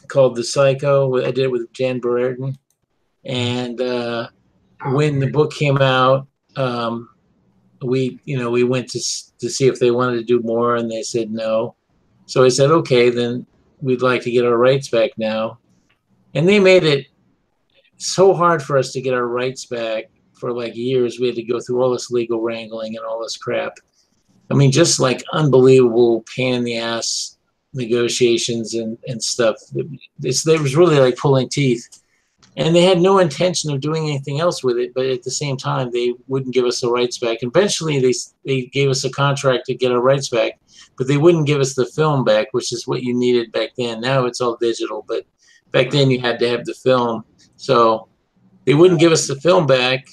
called The Psycho. I did it with Jan Brereton, and when the book came out, we went to see if they wanted to do more, and they said no. So I said, okay, then we'd like to get our rights back now. And they made it so hard for us to get our rights back for like years. We had to go through all this legal wrangling and all this crap. I mean, just like unbelievable pain in the ass negotiations and stuff. It was really like pulling teeth. And they had no intention of doing anything else with it, but at the same time, they wouldn't give us the rights back. And eventually, they gave us a contract to get our rights back, but they wouldn't give us the film back, which is what you needed back then. Now it's all digital, but back then you had to have the film. So they wouldn't give us the film back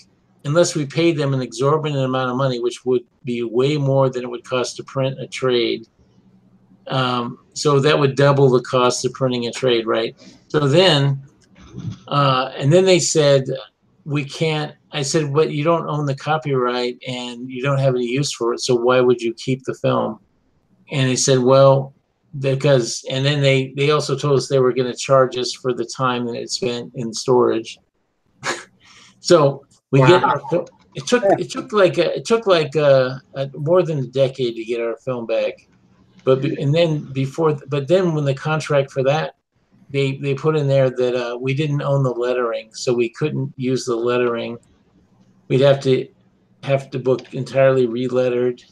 unless we paid them an exorbitant amount of money, which would be way more than it would cost to print a trade. So that would double the cost of printing a trade, right? So then... and then they said, we can't. I said, but you don't own the copyright and you don't have any use for it, so why would you keep the film? And they said, well, because, and then they also told us they were going to charge us for the time that it spent in storage. So we get our film. It took like more than a decade to get our film back, but then when the contract for that, they put in there that we didn't own the lettering, so we couldn't use the lettering. We'd have to book entirely re-lettered,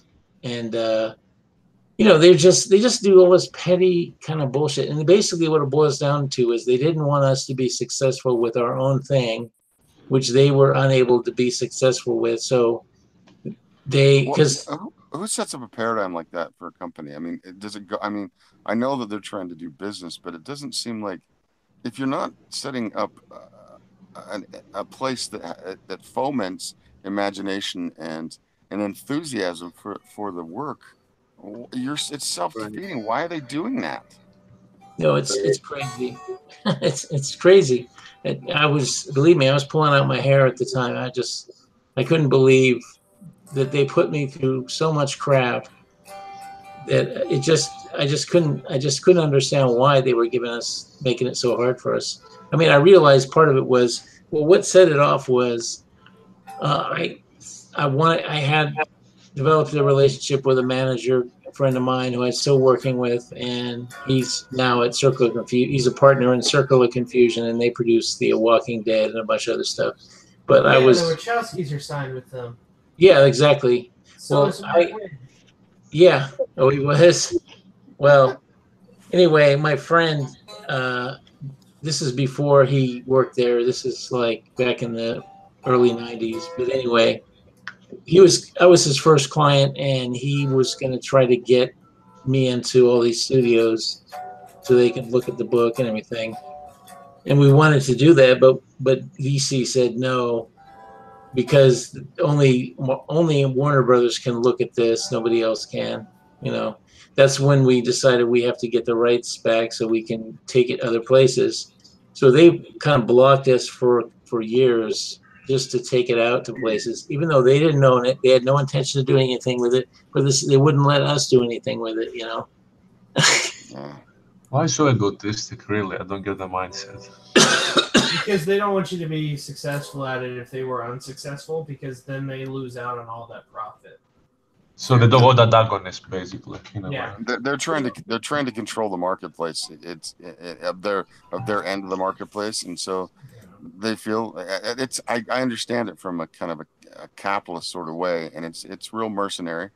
and you know, they just do all this petty kind of bullshit. And basically, what it boils down to is they didn't want us to be successful with our own thing, which they were unable to be successful with. So who sets up a paradigm like that for a company? I mean, does it go? I mean, I know that they're trying to do business, but it doesn't seem like, if you're not setting up a place that foments imagination and enthusiasm for the work, it's self-defeating. Why are they doing that? No, it's crazy. it's crazy. Believe me, I was pulling out my hair at the time. I couldn't believe that they put me through so much crap that I just couldn't understand why they were making it so hard for us. I mean, I realized part of it was, well, what set it off was I had developed a relationship with a manager, a friend of mine who I'm still working with, and he's now at Circle of Confusion. He's a partner in Circle of Confusion, and they produce The Walking Dead and a bunch of other stuff. But the Wachowskis are signed with them. Yeah, exactly. So yeah. Oh, he was. Well, anyway, my friend, this is before he worked there. This is like back in the early 90s. But anyway, I was his first client, and he was going to try to get me into all these studios so they could look at the book and everything. And we wanted to do that, but DC said no, because only Warner Brothers can look at this. Nobody else can. You know, that's when we decided we have to get the rights back so we can take it other places. So they kind of blocked us for years just to take it out to places, even though they didn't own it. They had no intention of doing anything with it. But they wouldn't let us do anything with it, you know. Why so egotistic, really? I don't get the mindset. Because they don't want you to be successful at it if they were unsuccessful, because then they lose out on all that profit. So they don't want antagonists, basically. Yeah, they're trying to control the marketplace. It's of their end of the marketplace, and so they feel it's. I understand it from a kind of a capitalist sort of way, and it's real mercenary.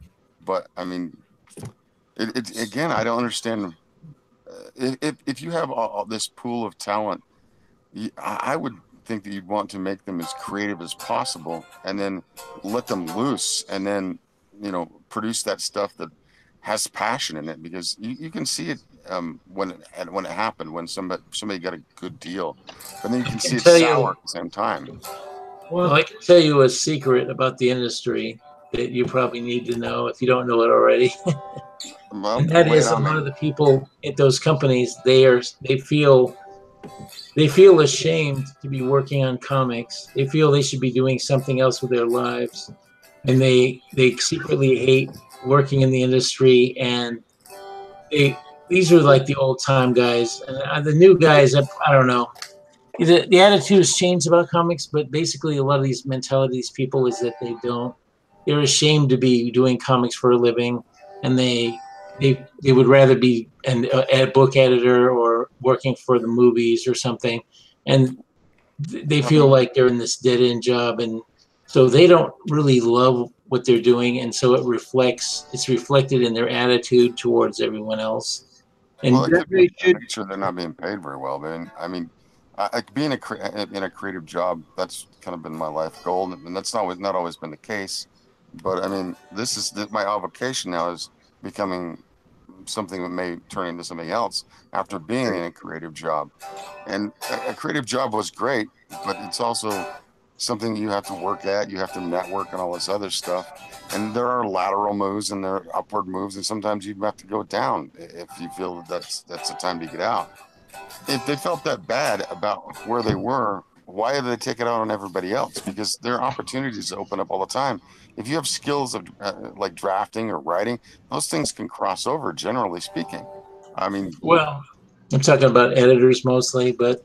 But I mean, it again, I don't understand. If you have all this pool of talent, I would think that you'd want to make them as creative as possible, and then let them loose, and then produce that stuff that has passion in it, because you can see it when it happened, when somebody got a good deal, but then you can see it sour at the same time. Well, I can tell you a secret about the industry that you probably need to know if you don't know it already. Well, and that is a lot of the people at those companies, they feel ashamed to be working on comics. They feel they should be doing something else with their lives, and they secretly hate working in the industry. And these are like the old time guys, and the new guys, I don't know. The attitude has changed about comics, but basically a lot of these mentalities people is that they're ashamed to be doing comics for a living, and they would rather be a book editor or working for the movies or something, and they feel like they're in this dead end job, and so they don't really love what they're doing, and so it's reflected in their attitude towards everyone else. And well, it could make sure they're not being paid very well. I mean, being in a creative job, that's kind of been my life goal, and that's not always been the case. But I mean, my avocation now is becoming something that may turn into something else after being in a creative job. And a creative job was great, but it's also something you have to work at. You have to network and all this other stuff. And there are lateral moves and there are upward moves, and sometimes you have to go down if you feel that's the time to get out. If they felt that bad about where they were, why did they take it out on everybody else? Because there are opportunities to open up all the time. If you have skills of like drafting or writing, those things can cross over, generally speaking. I mean, well, I'm talking about editors mostly, but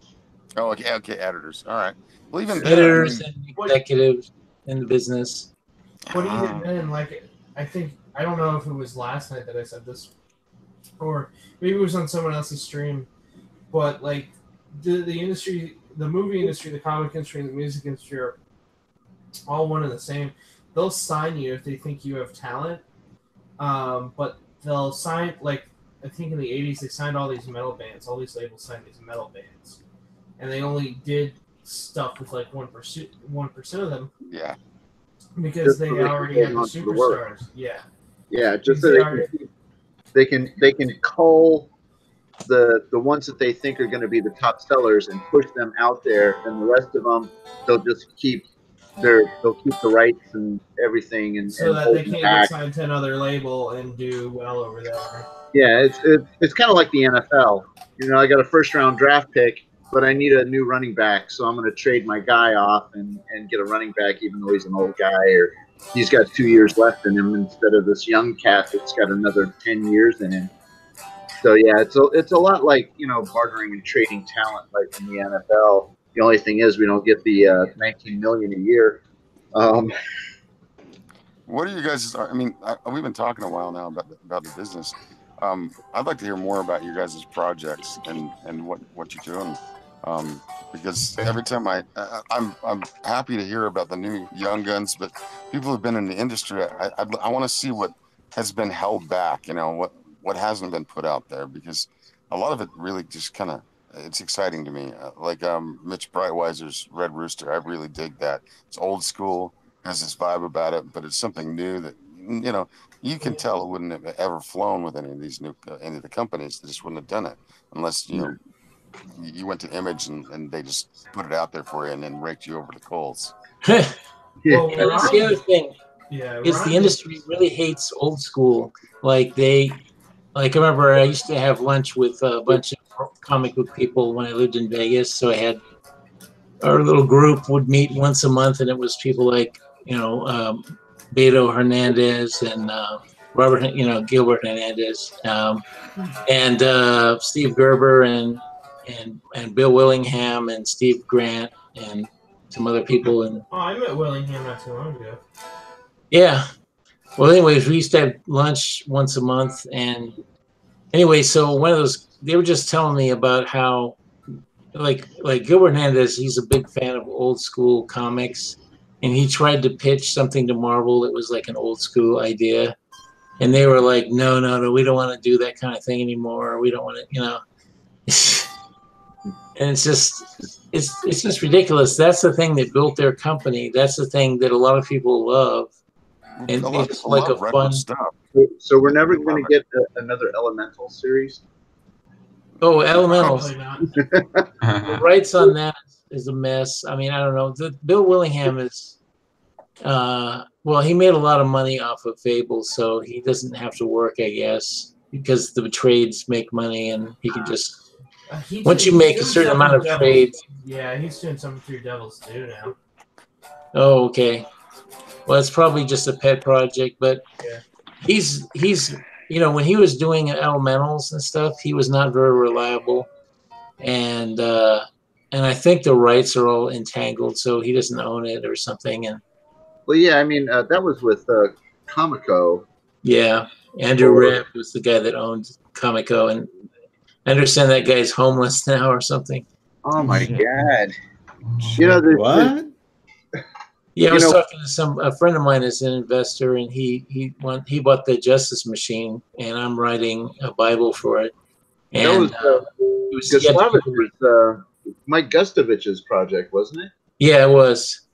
okay, editors. All right. Well, even editors and executives in the business. But even then, like, I don't know if it was last night that I said this, or maybe it was on someone else's stream, but like the industry, the movie industry, the comic industry, and the music industry are all one and the same. They'll sign you if they think you have talent, but they'll sign, like, I think in the 80s they signed all these metal bands. All these labels signed these metal bands, and they only did stuff with like 1% of them. Yeah. Because they already had the superstars. Yeah, just so they can cull the ones that they think are going to be the top sellers and push them out there, and the rest of them they'll just keep the rights and everything, and so that they can't get signed to another label and do well over there. Yeah, it's kind of like the NFL. I got a first round draft pick, but I need a new running back, so I'm going to trade my guy off and get a running back, even though he's an old guy, or he's got 2 years left in him instead of this young cat that's got another 10 years in him. So yeah, it's a lot like bartering and trading talent, like in the NFL. The only thing is we don't get the $19 million a year. What are you guys? I mean, we've been talking a while now about the business. I'd like to hear more about you guys' projects and what you're doing, because every time I'm happy to hear about the new young guns, but people who've been in the industry, I want to see what has been held back. What hasn't been put out there, because a lot of it really just kind of. It's exciting to me. Like Mitch Breitweiser's Red Rooster, I really dig that. It's old school, has this vibe about it, but it's something new that you can tell it wouldn't have ever flown with any of the companies. They just wouldn't have done it unless you went to Image and they just put it out there for you and then raked you over the coals. Well, that's the other thing. Is the industry really hates old school. I remember I used to have lunch with a bunch of comic book people when I lived in Vegas. So I had our little group would meet once a month, and it was people like, Beto Hernandez and Robert, Gilbert Hernandez, and Steve Gerber and Bill Willingham and Steve Grant and some other people. And I met Willingham not too long ago. Yeah. Well, anyways, we used to have lunch once a month, and anyway, so one of those, they were just telling me about how, like Gilbert Hernandez, he's a big fan of old school comics, and he tried to pitch something to Marvel that was like an old school idea, and they were like, no, we don't want to do that kind of thing anymore. We don't want to, and it's just ridiculous. That's the thing that built their company. That's the thing that a lot of people love, and it's like a fun stuff. So we're never going to get another Elemental series. Oh, Elementals. The rights on that is a mess. I mean, I don't know. Bill Willingham is, he made a lot of money off of Fable, so he doesn't have to work, I guess, because the trades make money, and he can just, once you make a certain amount of trades. Yeah, he's doing something through Devil's Due now. Oh, okay. Well, it's probably just a pet project, but yeah. He's when he was doing Elementals and stuff, he was not very reliable, and I think the rights are all entangled, so he doesn't own it or something. And well, yeah, I mean that was with Comico. Yeah, Andrew Rebb was the guy that owned Comico, and I understand that guy's homeless now or something. Oh my God! What? Yeah, I was talking to a friend of mine is an investor, and he bought the Justice Machine, and I'm writing a Bible for it. And that was Mike Gustovich's project, wasn't it? Yeah, it was.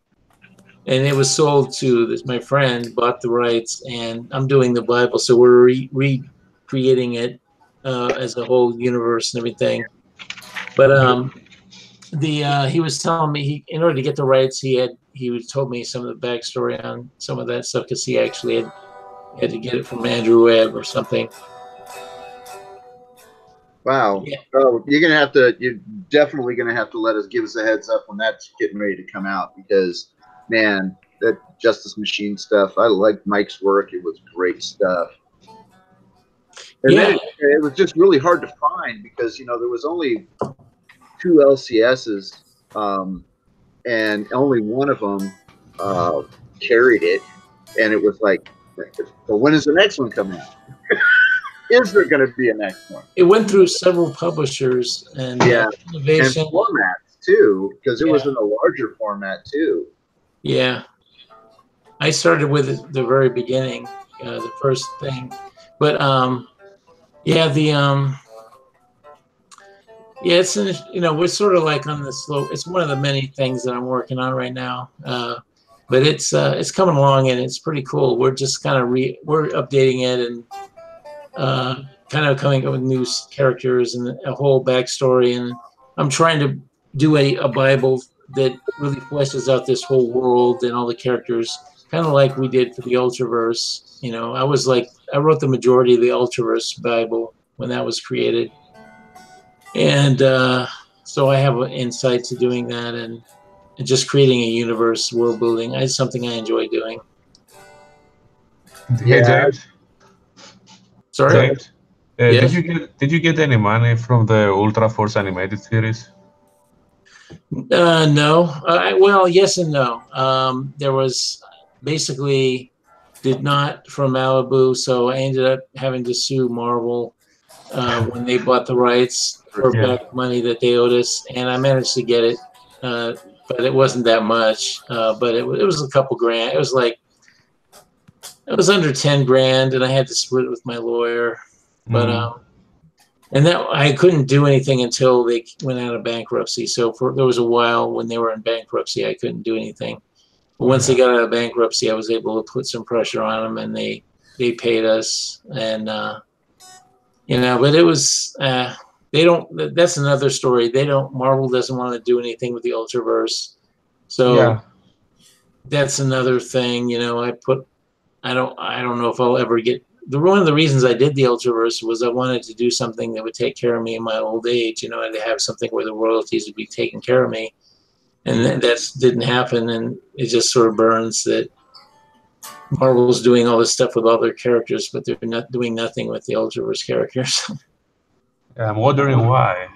And it was sold to my friend, bought the rights, and I'm doing the Bible, so we're recreating it as a whole universe and everything. But he was telling me in order to get the rights, he told me some of the backstory on some of that stuff, because he actually had to get it from Andrew Webb or something. Wow. Yeah. Oh, you're definitely gonna have to give us a heads up when that's getting ready to come out, because man, that Justice Machine stuff, I liked Mike's work. It was great stuff. And then it was just really hard to find, because there was only 2 LCSs, and only one of them carried it, and it was like, well, when is the next one coming out? Is there going to be a next one? It went through several publishers and innovation and formats too, because it was in a larger format too. Yeah, I started with the very beginning, the first thing, but it's we're sort of like on the slope. It's one of the many things that I'm working on right now, but it's coming along, and it's pretty cool. We're just kind of we're updating it, and kind of coming up with new characters and a whole backstory. And I'm trying to do a Bible that really fleshes out this whole world and all the characters, kind of like we did for the Ultraverse. I wrote the majority of the Ultraverse Bible when that was created. And so I have an insight to doing that, and just creating a universe, world building. It's something I enjoy doing. Hey, James. Sorry? James, yes? Did you get any money from the Ultra Force animated series? No. Well, yes and no. There was basically did not from Malibu, so I ended up having to sue Marvel when they bought the rights for back money that they owed us, and I managed to get it, but it wasn't that much. But it was a couple grand. It was under 10 grand, and I had to split it with my lawyer. But and that I couldn't do anything until they went out of bankruptcy. So there was a while when they were in bankruptcy, I couldn't do anything. But once they got out of bankruptcy, I was able to put some pressure on them, and they paid us. And but it was they don't. That's another story. Marvel doesn't want to do anything with the Ultraverse. So that's another thing. I don't know if I'll ever get one of the reasons I did the Ultraverse was I wanted to do something that would take care of me in my old age, you know, and to have something where the royalties would be taking care of me. And that didn't happen, and it just sort of burns that Marvel's doing all this stuff with all their characters, but they're not doing nothing with the Ultraverse characters. Yeah, I'm wondering why.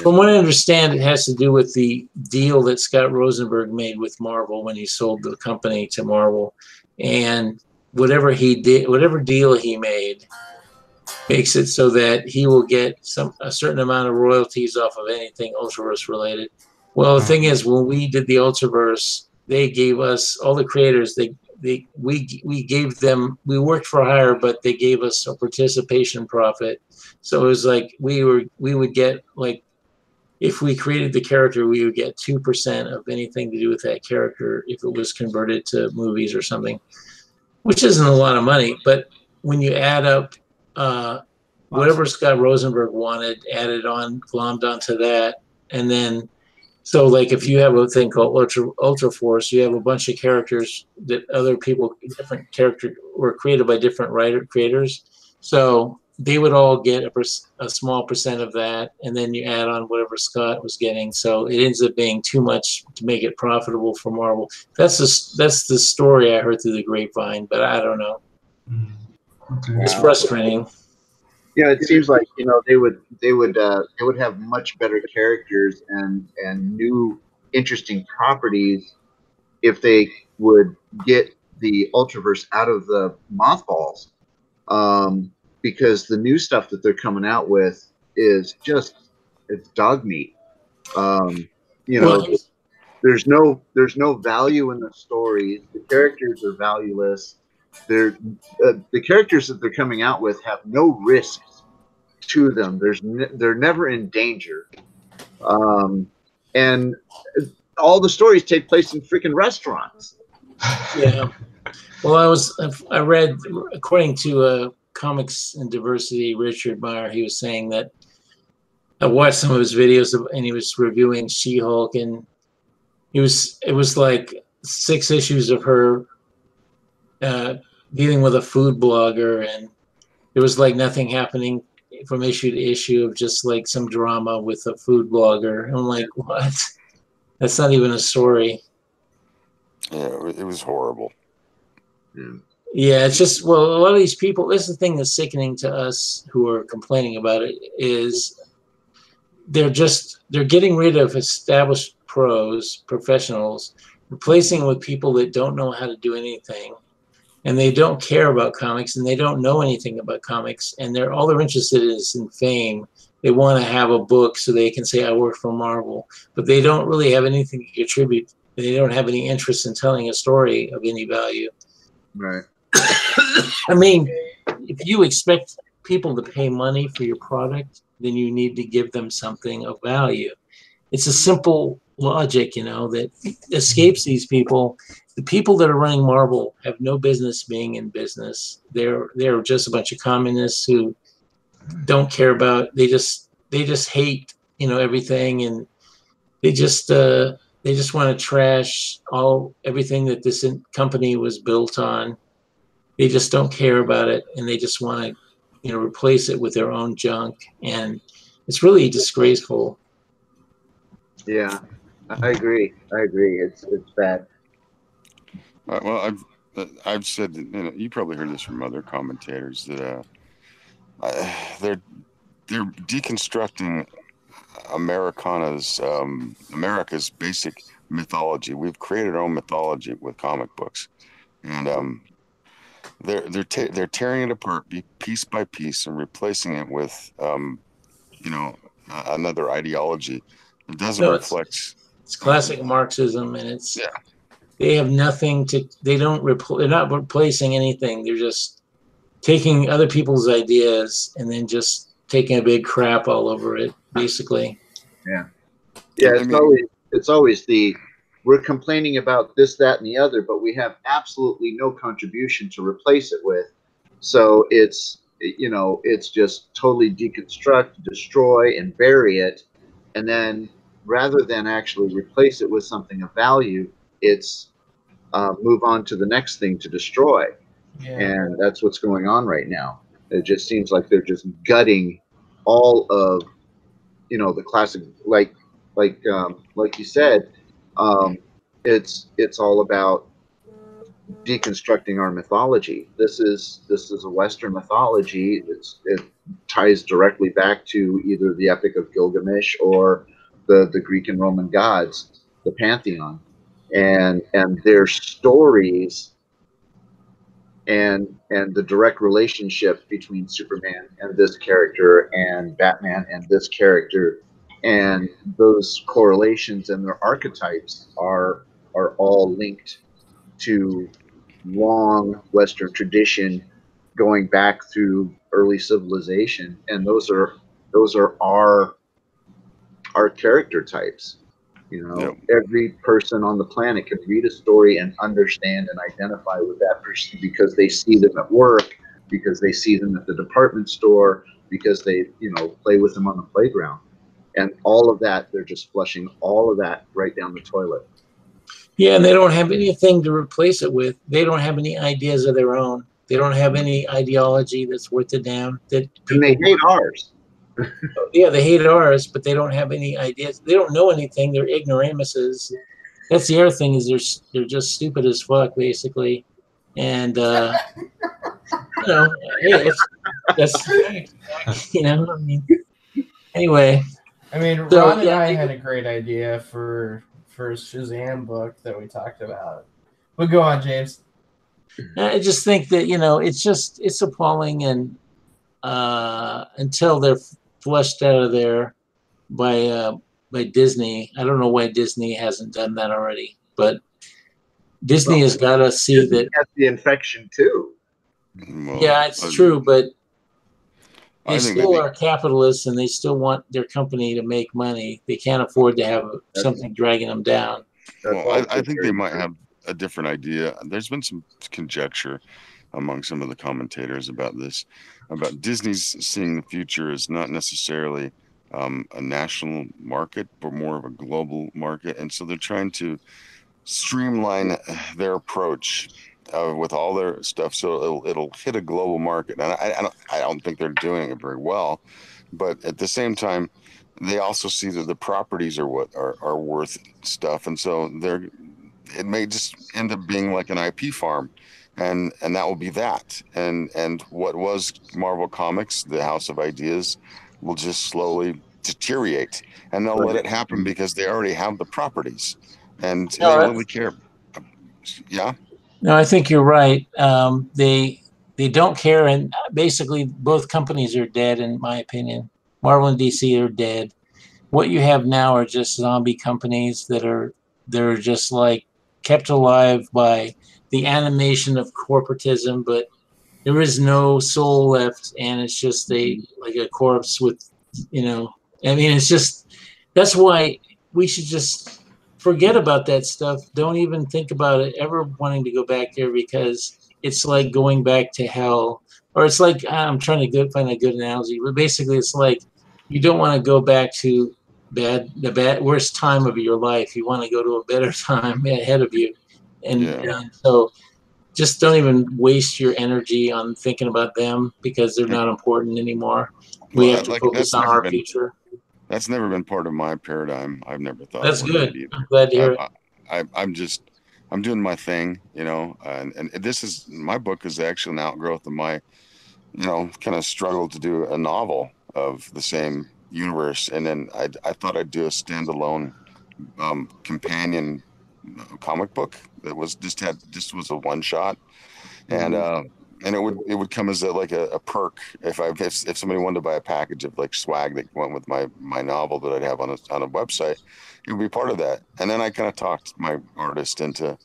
From what I understand, it has to do with the deal that Scott Rosenberg made with Marvel when he sold the company to Marvel, and whatever he did, whatever deal he made, makes it so that he will get a certain amount of royalties off of anything Ultraverse related. Well, the thing is, when we did the Ultraverse, they gave us, all the creators, we gave them, we worked for hire, but they gave us a participation profit. So it was like we would get, like, if we created the character, we would get 2% of anything to do with that character if it was converted to movies or something, which isn't a lot of money. But when you add up whatever Scott Rosenberg wanted, added on, glommed onto that, and then, so like if you have a thing called Ultra Force, you have a bunch of characters that other people, different characters were created by different creators. So they would all get a small percent of that, and then you add on whatever Scott was getting. So it ends up being too much to make it profitable for Marvel. That's the story I heard through the grapevine, but I don't know. It's frustrating. Yeah, it seems like, you know, they would have much better characters and new interesting properties if they would get the Ultraverse out of the mothballs, because the new stuff that they're coming out with is just, it's dog meat. You know, Well, there's no value in the stories. The characters are valueless. They're the characters that they're coming out with have no risks to them. They're never in danger, and all the stories take place in freaking restaurants. Yeah. Well, I read, according to Comics and Diversity, Richard Meyer, he was saying that I watched some of his videos and he was reviewing She-Hulk, and it was like 6 issues of her dealing with a food blogger, and there was like nothing happening from issue to issue of just like some drama with a food blogger. I'm like, what? That's not even a story. Yeah, it was horrible. Yeah, it's just, well, a lot of these people, this is the thing that's sickening to us who are complaining about it, is they're getting rid of established professionals, replacing it with people that don't know how to do anything. And they don't care about comics, and they don't know anything about comics, and all they're interested in is in fame. They want to have a book so they can say, I work for Marvel, but they don't really have anything to contribute. They don't have any interest in telling a story of any value. Right. I mean, if you expect people to pay money for your product, then you need to give them something of value. It's a simple logic, you know, that escapes these people. The people that are running Marvel have no business being in business. They're just a bunch of communists who don't care about. They just hate, you know, everything, and they just want to trash everything that this company was built on. They just don't care about it, and they just want to, you know, replace it with their own junk, and it's really disgraceful. Yeah, I agree. It's bad. Well, I've said that, you know, you probably heard this from other commentators that they're deconstructing America's basic mythology. We've created our own mythology with comic books, and they're tearing it apart piece by piece and replacing it with you know, another ideology. It doesn't reflect. It's classic Marxism, and they have nothing to. They're not replacing anything. They're just taking other people's ideas and then just taking a big crap all over it, basically. Yeah. It's always we're complaining about this, that, and the other, but we have absolutely no contribution to replace it with. So it's, you know, it's just totally deconstruct, destroy, and bury it, and then rather than actually replace it with something of value, it's move on to the next thing to destroy. And that's what's going on right now. It just seems like they're just gutting all of, the classic, like you said, it's all about deconstructing our mythology. This is a Western mythology. It ties directly back to either the Epic of Gilgamesh or the Greek and Roman gods, the pantheon, and their stories, and the direct relationship between Superman and this character and Batman and this character, and those correlations and their archetypes are all linked to long Western tradition going back through early civilization, and those are our character types. Every person on the planet can read a story and understand and identify with that person because they see them at work, because they see them at the department store, because they play with them on the playground, and all of that, they're just flushing all of that right down the toilet. Yeah, and they don't have anything to replace it with. They don't have any ideas of their own. They don't have any ideology that's worth a damn. And they hate ours. Yeah, they hate ours, but they don't have any ideas. They don't know anything. They're ignoramuses. That's the other thing, is they're just stupid as fuck, basically. And hey, that's I mean, anyway. I mean, Ron and I had a great idea for Shazam book that we talked about. But go on, James. I just think that it's appalling, and until they're flushed out of there by Disney. I don't know why Disney hasn't done that already, but Disney has got to see Disney that has the infection too. Well, yeah, it's true, but they still are capitalists, and they still want their company to make money. They can't afford to have something dragging them down. Well, I think they might have a different idea. There's been some conjecture among some of the commentators about this, about Disney's seeing the future as not necessarily a national market, but more of a global market. And so they're trying to streamline their approach with all their stuff, so it'll hit a global market. And I don't think they're doing it very well, but at the same time, they also see that the properties are what are worth stuff, and so it may just end up being like an IP farm, and that will be that. And what was Marvel Comics, the House of Ideas, will just slowly deteriorate, and they'll let it happen because they already have the properties, and they really care. Yeah. No, I think you're right. They don't care, and basically both companies are dead, in my opinion. Marvel and DC are dead. What you have now are just zombie companies they're just like kept alive by the animation of corporatism, but there is no soul left, and it's just like a corpse with, I mean, it's just, that's why we should just forget about that stuff. Don't even think about it ever wanting to go back there, because it's like going back to hell. Or it's like, I'm trying to find a good analogy, but basically it's like you don't want to go back to the worst time of your life. You want to go to a better time ahead of you. And so just don't even waste your energy on thinking about them, because they're not important anymore. We have to focus on our future. That's never been part of my paradigm. I've never thought. That's good. I'm glad to hear it. I'm doing my thing, and this is, my book is actually an outgrowth of my, kind of struggle to do a novel of the same universe. And then I thought I'd do a standalone companion comic book that was just was a one shot. And it would come as a perk if somebody wanted to buy a package of like swag that went with my novel that I'd have on a website, it would be part of that. And then I kind of talked my artist into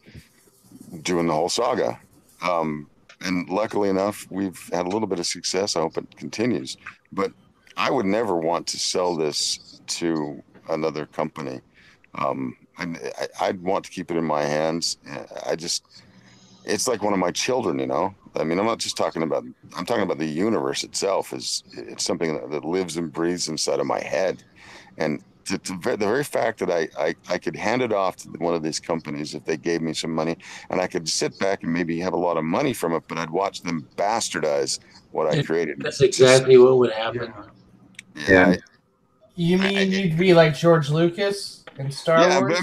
doing the whole saga. And luckily enough, we've had a little bit of success. I hope it continues. But I would never want to sell this to another company. I'd want to keep it in my hands. It's like one of my children, I mean, I'm not just talking about, I'm talking about the universe itself. It's something that lives and breathes inside of my head. And the very fact that I could hand it off to one of these companies if they gave me some money, and I could sit back and maybe have a lot of money from it, but I'd watch them bastardize what I created. That's exactly what would happen. Yeah. You mean you'd be like George Lucas in Star Wars?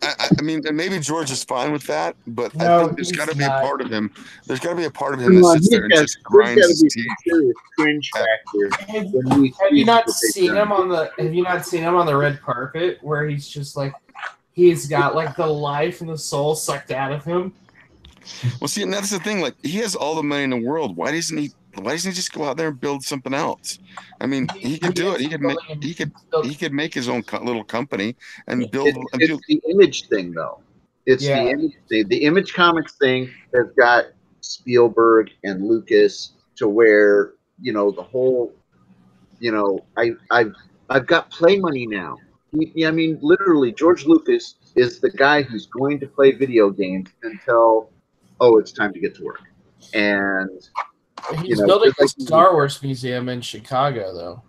But I mean, and maybe George is fine with that, but No, I think there's got to be a part of him. There's got to be a part of him Come that on, sits there and just grinds his teeth. Serious cringe factor. Have you not seen him on the red carpet where he's just like he's got like the life and the soul sucked out of him? Well, see, and that's the thing. Like, he has all the money in the world. Why doesn't he just go out there and build something else? I mean, he could do it. He could make his own little company and build. It's the Image thing, though. It's the Image thing. The Image Comics thing has got Spielberg and Lucas to where the whole. I've got play money now. I mean, literally, George Lucas is the guy who's going to play video games until, it's time to get to work. And he's building a Star Wars museum in Chicago, though.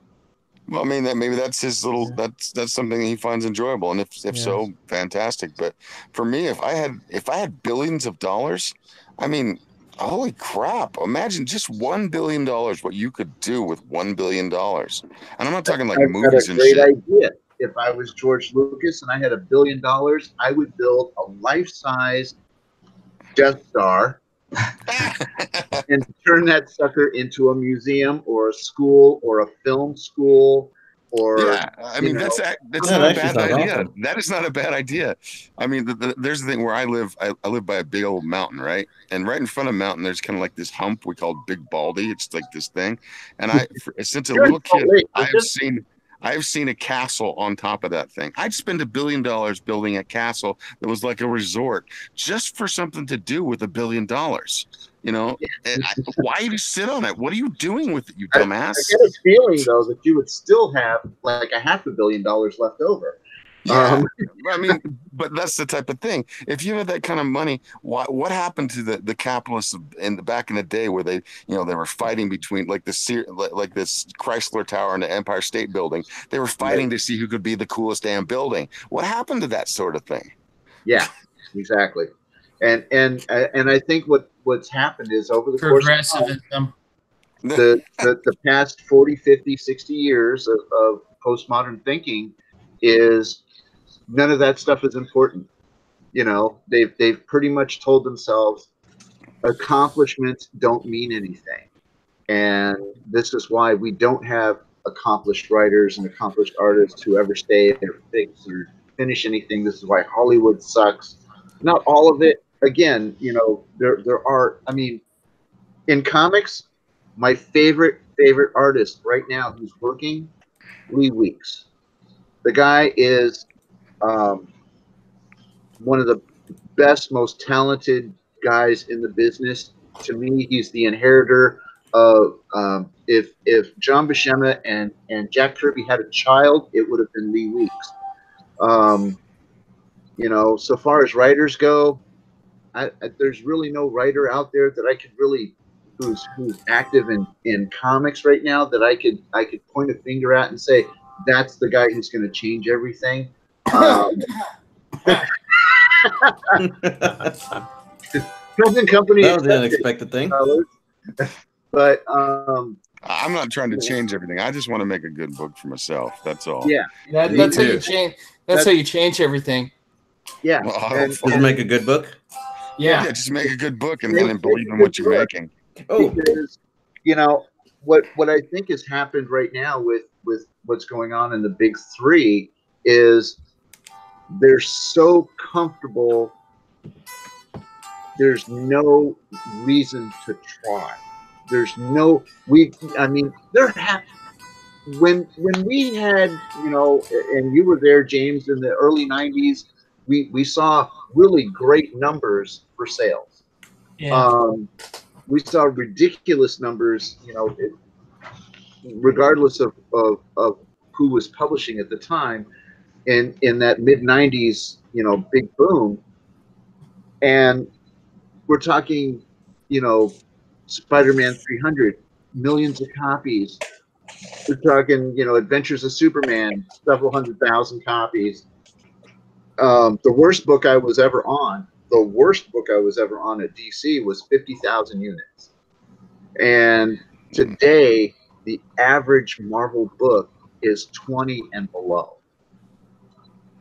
Well, I mean, maybe that's his little. That's something he finds enjoyable, and if so, fantastic. But for me, if I had billions of dollars, I mean, holy crap! Imagine just $1 billion. What you could do with $1 billion, and I'm not talking like movies and shit. Idea. If I was George Lucas and I had $1 billion, I would build a life-size Death Star and turn that sucker into a museum or a school or a film school. I mean, that's not a bad idea. Awesome. That is not a bad idea. I mean, there's the thing where I live. I live by a big old mountain, right? And right in front of the mountain, there's kind of like this hump we call Big Baldy. It's like this thing. And since a little kid, I've seen a castle on top of that thing. I'd spend $1 billion building a castle that was like a resort just for something to do with $1 billion. Why do you sit on it? What are you doing with it, you dumbass? I get a feeling, though, that you would still have like $500 million left over. Yeah, I mean, but that's the type of thing. If you had that kind of money, what happened to the capitalists back in the day where they were fighting between like this Chrysler Tower and the Empire State Building? They were fighting to see who could be the coolest damn building. What happened to that sort of thing? Yeah, exactly. And I think what's happened is over the course of time, the past 40, 50, 60 years of postmodern thinking is none of that stuff is important. They've pretty much told themselves accomplishments don't mean anything. And this is why we don't have accomplished writers and accomplished artists who ever stay or fix or finish anything. This is why Hollywood sucks. Not all of it. Again, there are, I mean, in comics, my favorite artist right now who's working, Lee Weeks. The guy is one of the best, most talented guys in the business. To me, he's the inheritor of if John Buscema and Jack Kirby had a child, it would have been Lee Weeks. So far as writers go, there's really no writer out there that I could really who's active in comics right now that I could point a finger at and say that's the guy who's going to change everything. Present company. That was an unexpected thing. But I'm not trying to change everything. I just want to make a good book for myself. That's all. Yeah, that's how you change. That's how you change everything. Yeah, just make a good book. Yeah, just make a good book and then believe in what you're making. Because what I think has happened right now with what's going on in the big three is they're so comfortable. There's no reason to try. There's no when we had and you were there, James, in the early 90s, we saw really great numbers for sales. Yeah. We saw ridiculous numbers, regardless of who was publishing at the time, in that mid 90s, big boom. And we're talking, Spider-Man 300, millions of copies. We're talking, Adventures of Superman, several 100,000 copies. The worst book I was ever on at DC was 50,000 units. And today, the average Marvel book is 20 and below.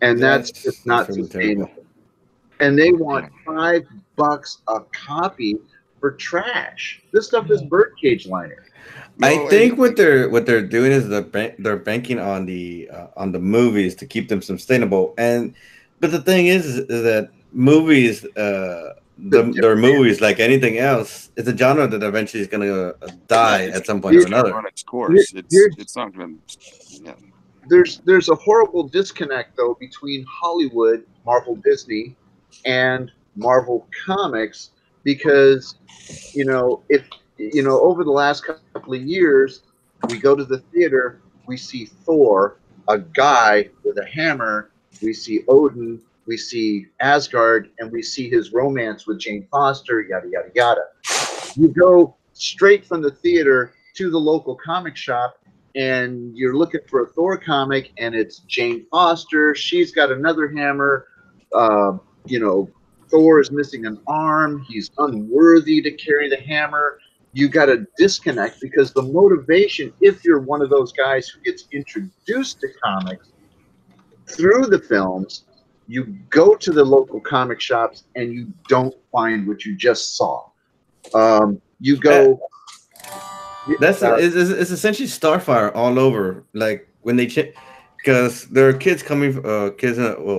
And that's just not sustainable. And they want $5 a copy for trash. This stuff is birdcage liner. I think what they're doing is they're banking on the movies to keep them sustainable. But the thing is that movies, they're movies like anything else. It's a genre that eventually is going to die at some point or another. Run its course. It's not going to. Yeah. There's a horrible disconnect though between Hollywood, Marvel, Disney, and Marvel Comics, because if over the last couple of years, we go to the theater, we see Thor, a guy with a hammer, we see Odin, we see Asgard, and we see his romance with Jane Foster, yada, yada, yada. You go straight from the theater to the local comic shop, and you're looking for a Thor comic, and it's Jane Foster. She's got another hammer. Thor is missing an arm. He's unworthy to carry the hammer. You got a disconnect because the motivation, if you're one of those guys who gets introduced to comics through the films, you go to the local comic shops and you don't find what you just saw. You go. It's essentially Starfire all over. Like when they because there are kids coming,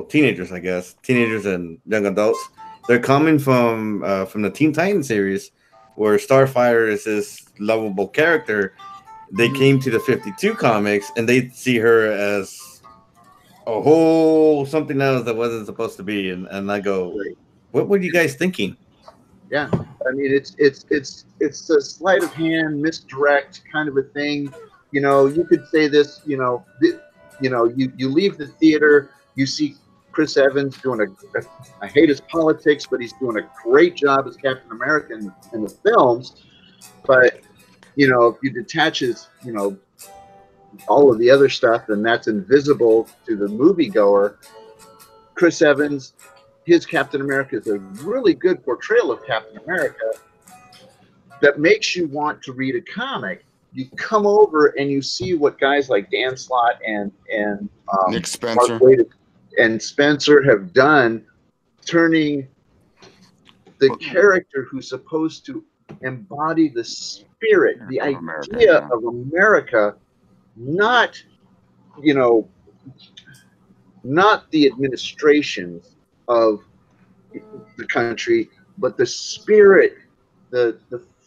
teenagers, I guess, teenagers and young adults. They're coming from the Teen Titans series, where Starfire is this lovable character. They came to the 52 comics and they see her as a whole something else that wasn't supposed to be. And I go, what were you guys thinking? Yeah, I mean it's a sleight of hand, misdirect kind of a thing. You could say this. You leave the theater, you see Chris Evans doing I hate his politics, but he's doing a great job as Captain America in the films. But if you detach his all of the other stuff, and that's invisible to the moviegoer, Chris Evans, his Captain America is a really good portrayal of Captain America that makes you want to read a comic. You come over and you see what guys like Dan Slott and Nick Spencer and Spencer have done, turning the character who's supposed to embody the spirit, the idea of America, not the administrations of the country, but the spirit, the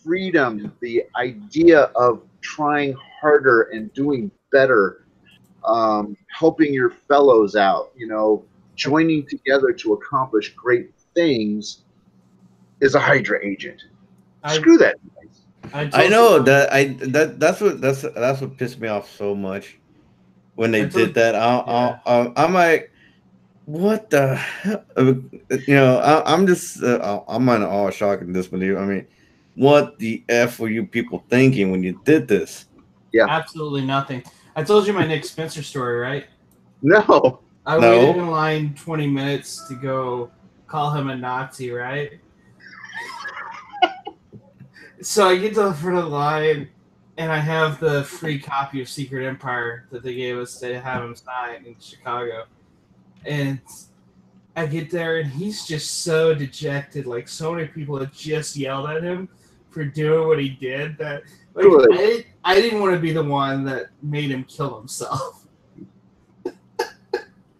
freedom, the idea of trying harder and doing better, helping your fellows out, joining together to accomplish great things, is a Hydra agent. Screw that. I know that's what pissed me off so much when they did that. I'm like, what the hell? I'm just I'm in awe, shock and disbelief. I mean, what the F were you people thinking when you did this? Yeah, absolutely nothing. I told you my Nick Spencer story, right? No. I waited in line 20 minutes to go call him a Nazi, right? So I get to the front of the line, and I have the free copy of Secret Empire that they gave us to have him sign in Chicago. And I get there, and he's just so dejected. Like, so many people had just yelled at him for doing what he did that I didn't want to be the one that made him kill himself.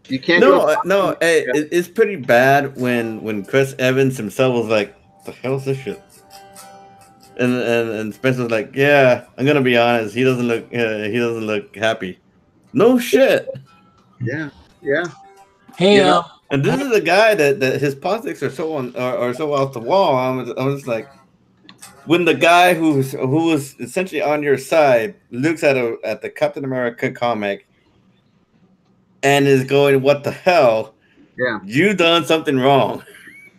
You can't. It's pretty bad when Chris Evans himself was like, "The hell's this shit?" And Spencer's like, "Yeah, I'm gonna be honest. He doesn't look happy." No shit. Yeah. Hey, and this is a guy that his politics are so off the wall. I'm just like, when the guy who was essentially on your side looks at the Captain America comic and is going, "What the hell? Yeah, you done something wrong,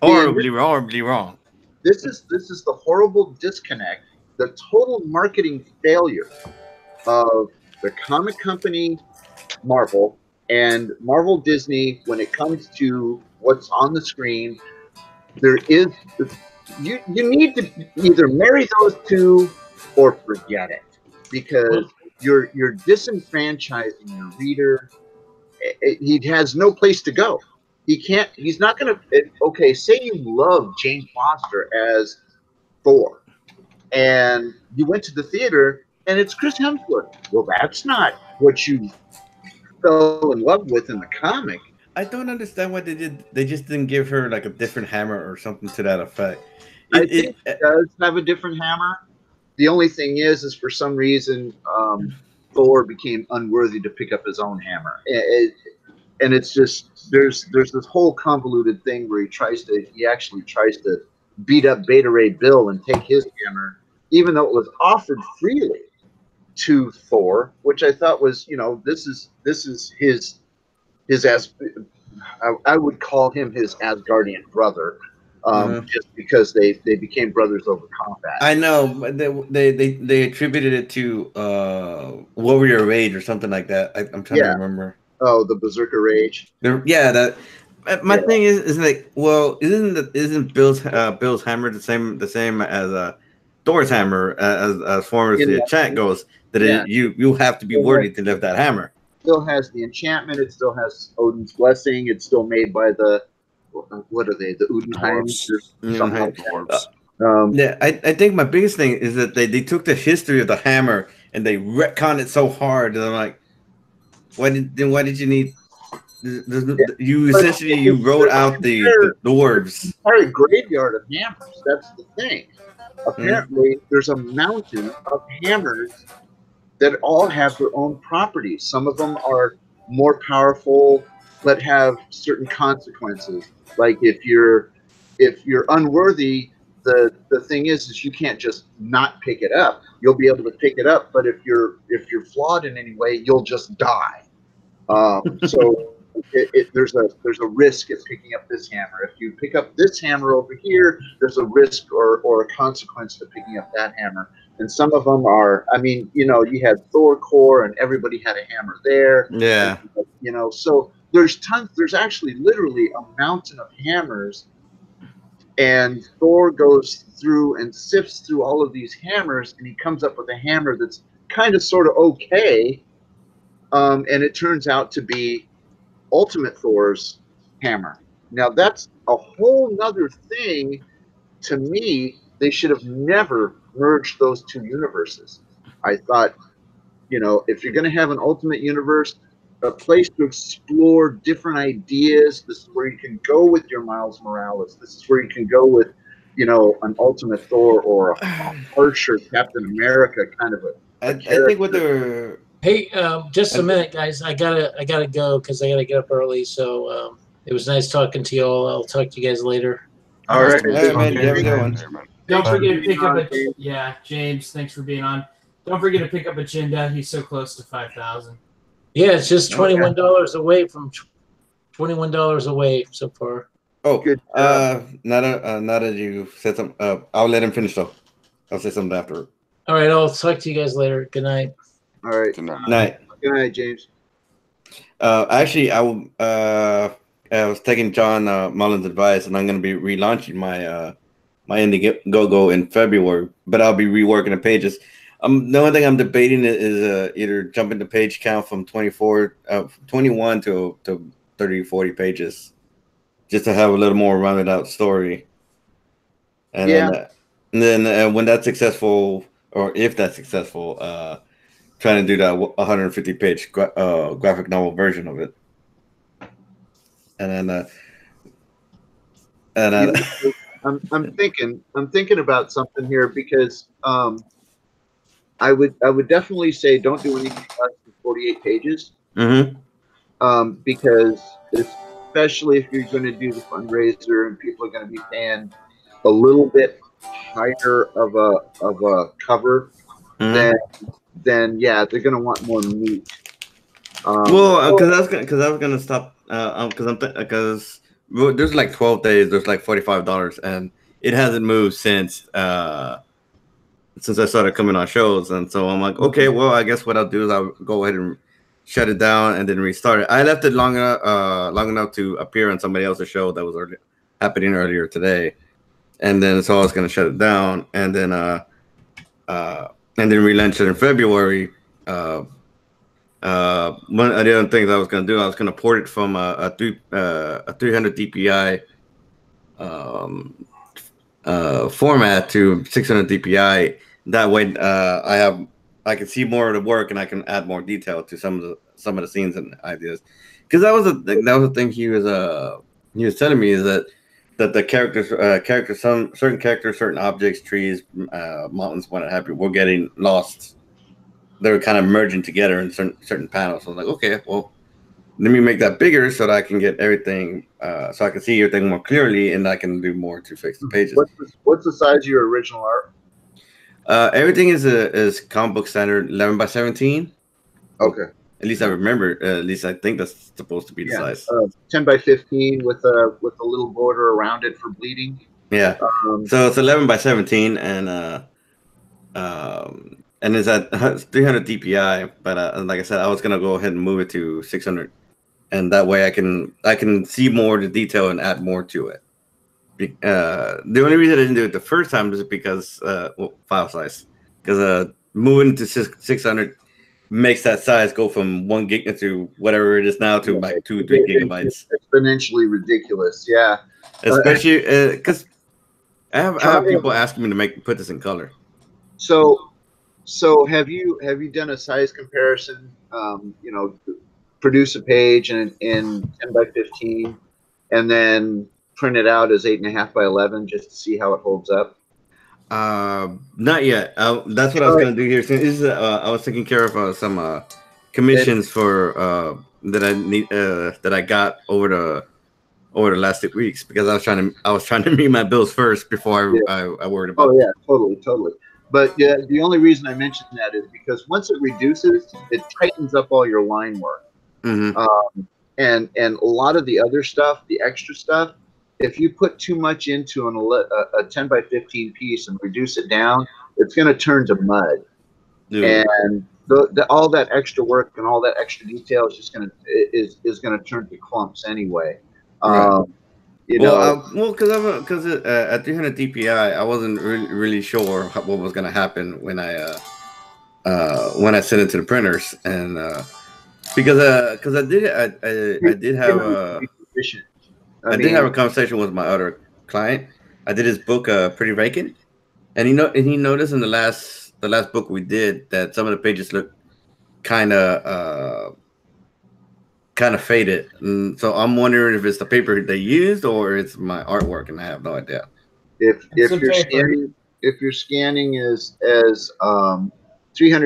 horribly wrong." This is the horrible disconnect, the total marketing failure of the comic company Marvel and Marvel Disney, when it comes to what's on the screen, there is you need to either marry those two or forget it, because you're disenfranchising your reader. He has no place to go. He's not going to. Okay, say you love Jane Foster as Thor, and you went to the theater and it's Chris Hemsworth. Well, that's not what you fell in love with in the comic. I don't understand why they did. They just didn't give her like a different hammer or something to that effect. I think it does have a different hammer. The only thing is for some reason, Thor became unworthy to pick up his own hammer. And it's just there's this whole convoluted thing where he actually tries to beat up Beta Ray Bill and take his hammer, even though it was offered freely to Thor, which I thought was, this is his I would call him his Asgardian brother, just because they became brothers over combat. I know, but they attributed it to Warrior Rage or something like that. I'm trying to remember. Oh, the Berserker Rage. Yeah, my thing is like, well, isn't Bill's hammer the same as Thor's hammer, as far as the chat goes? That you have to be worthy to lift that hammer. Still has the enchantment. It still has Odin's blessing. It's still made by the what are they? The Udenheims or something like that. I think my biggest thing is that they took the history of the hammer and they retconned it so hard that I'm like, why did you need? You essentially you wrote out the dwarves. Entire graveyard of hammers. That's the thing. Apparently, there's a mountain of hammers that all have their own properties. Some of them are more powerful, but have certain consequences. Like if you're unworthy, the thing is you can't just not pick it up. You'll be able to pick it up, but if you're flawed in any way, you'll just die. So there's a risk of picking up this hammer. If you pick up this hammer over here, there's a risk or a consequence to picking up that hammer. And some of them are, you had Thor core and everybody had a hammer there. Yeah. So there's actually literally a mountain of hammers, and Thor goes through and sifts through all of these hammers, and he comes up with a hammer that's kind of sort of okay. And it turns out to be Ultimate Thor's hammer. Now that's a whole nother thing. To me, they should have never merged those two universes. I thought, if you're going to have an Ultimate Universe, a place to explore different ideas, this is where you can go with your Miles Morales. This is where you can go with, an Ultimate Thor or a harsher Captain America kind of I think what they're... Hey, just a minute, guys. I gotta go because I gotta get up early. So it was nice talking to you all. I'll talk to you guys later. All right, man. You have a good one. Don't forget to pick up James. Thanks for being on. Don't forget to pick up Achinda. He's so close to 5,000. Yeah, it's just $21 away from $21 away so far. Oh, good. Now that you said something, I'll let him finish though. I'll say something after. All right, I'll talk to you guys later. Good night. All right. Good night. Good night, James. Actually, I was taking John Mullen's advice, and I'm going to be relaunching my my Indiegogo in February, but I'll be reworking the pages. The only thing I'm debating is either jumping the page count from 21 to 30, 40 pages, just to have a little more rounded out story. And then when that's successful, or if that's successful, trying to do that 150 page graphic novel version of it. And then I'm thinking about something here, because I would definitely say don't do anything less than 48 pages. Mm-hmm. Because especially if you're going to do the fundraiser and people are going to be paying a little bit higher of a cover, then yeah, they're going to want more meat. Because I was gonna stop. Because there's like 12 days. There's like $45, and it hasn't moved since since I started coming on shows, and so I'm like, okay, well, I guess what I'll do is I'll go ahead and shut it down and then restart it. I left it long enough to appear on somebody else's show that was happening earlier today, and then so I was going to shut it down, and then relaunch it in February. One of the other things I was going to do, I was going to port it from a 300 DPI format to 600 DPI. That way, I can see more of the work and I can add more detail to some of the scenes and ideas. Because that was the thing he was telling me, is that the characters, certain characters, certain objects, trees, mountains, what have you, were getting lost. They were kind of merging together in certain panels. So I was like, okay, well, let me make that bigger so that I can get everything, so I can see everything more clearly, and I can do more to fix the pages. What's the size of your original art? Everything is comic book standard 11 by 17. Okay. At least I remember. At least I think that's supposed to be the size. 10 by 15 with a little border around it for bleeding. Yeah. So it's 11 by 17, and it's at 300 DPI. But like I said, I was gonna go ahead and move it to 600, and that way I can see more of the detail and add more to it. The only reason I didn't do it the first time is because file size, because moving to 600 makes that size go from 1 gig to whatever it is now to like 2 or 3 gigabytes. Exponentially ridiculous, yeah. Especially because I have people asking me to put this in color. So have you done a size comparison? Produce a page in 10 by 15, and then print it out as 8.5 by 11 just to see how it holds up. Not yet. That's what I was going to do here. Since I was taking care of some commissions for that I got over the last 6 weeks, because I was trying to meet my bills first before I worried about. Oh yeah, totally. But yeah, the only reason I mentioned that is because once it reduces, it tightens up all your line work. Mm-hmm. And a lot of the other stuff, the extra stuff, if you put too much into a 10 by 15 piece and reduce it down, it's going to turn to mud. Yeah. And all that extra work and all that extra detail is just going to turn to clumps anyway. Right. Because at 300 DPI, I wasn't really sure what was going to happen when I sent it to the printers, and because I did have a conversation with my other client. I did his book, Pretty Vacant, and he noticed in the last book we did that some of the pages look kind of faded, and so I'm wondering if it's the paper they used or it's my artwork, and I have no idea. If you're scanning as 300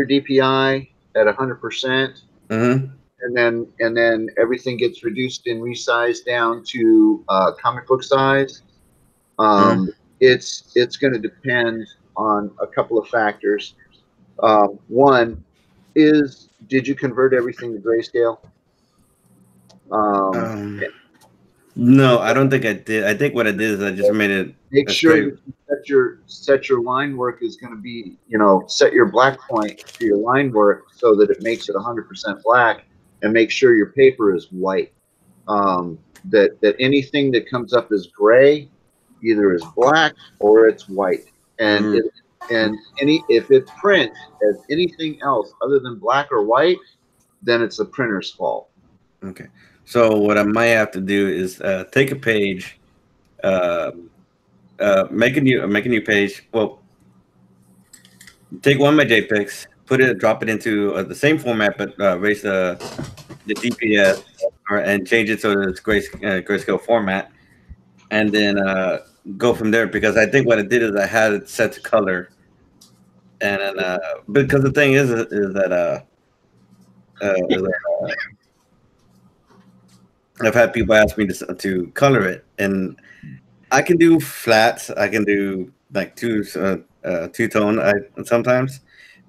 DPI at 100%, mm-hmm. and then everything gets reduced and resized down to comic book size, mm-hmm. It's going to depend on a couple of factors. One is, did you convert everything to grayscale? No, I don't think I did. I think what I did is I just made it. Make sure that you set your line work is going to be, set your black point to your line work so that it makes it 100% black, and make sure your paper is white. That anything that comes up as gray either is black or it's white. And if it prints as anything else other than black or white, then it's the printer's fault. Okay. So what I might have to do is take a page, make a new page. Well, take one of my JPEGs, drop it into the same format, but raise the DPS and change it so that it's grayscale format, and then go from there. Because I think what I did is I had it set to color, and then because the thing is that I've had people ask me to color it, and I can do flats. I can do like two-tone sometimes,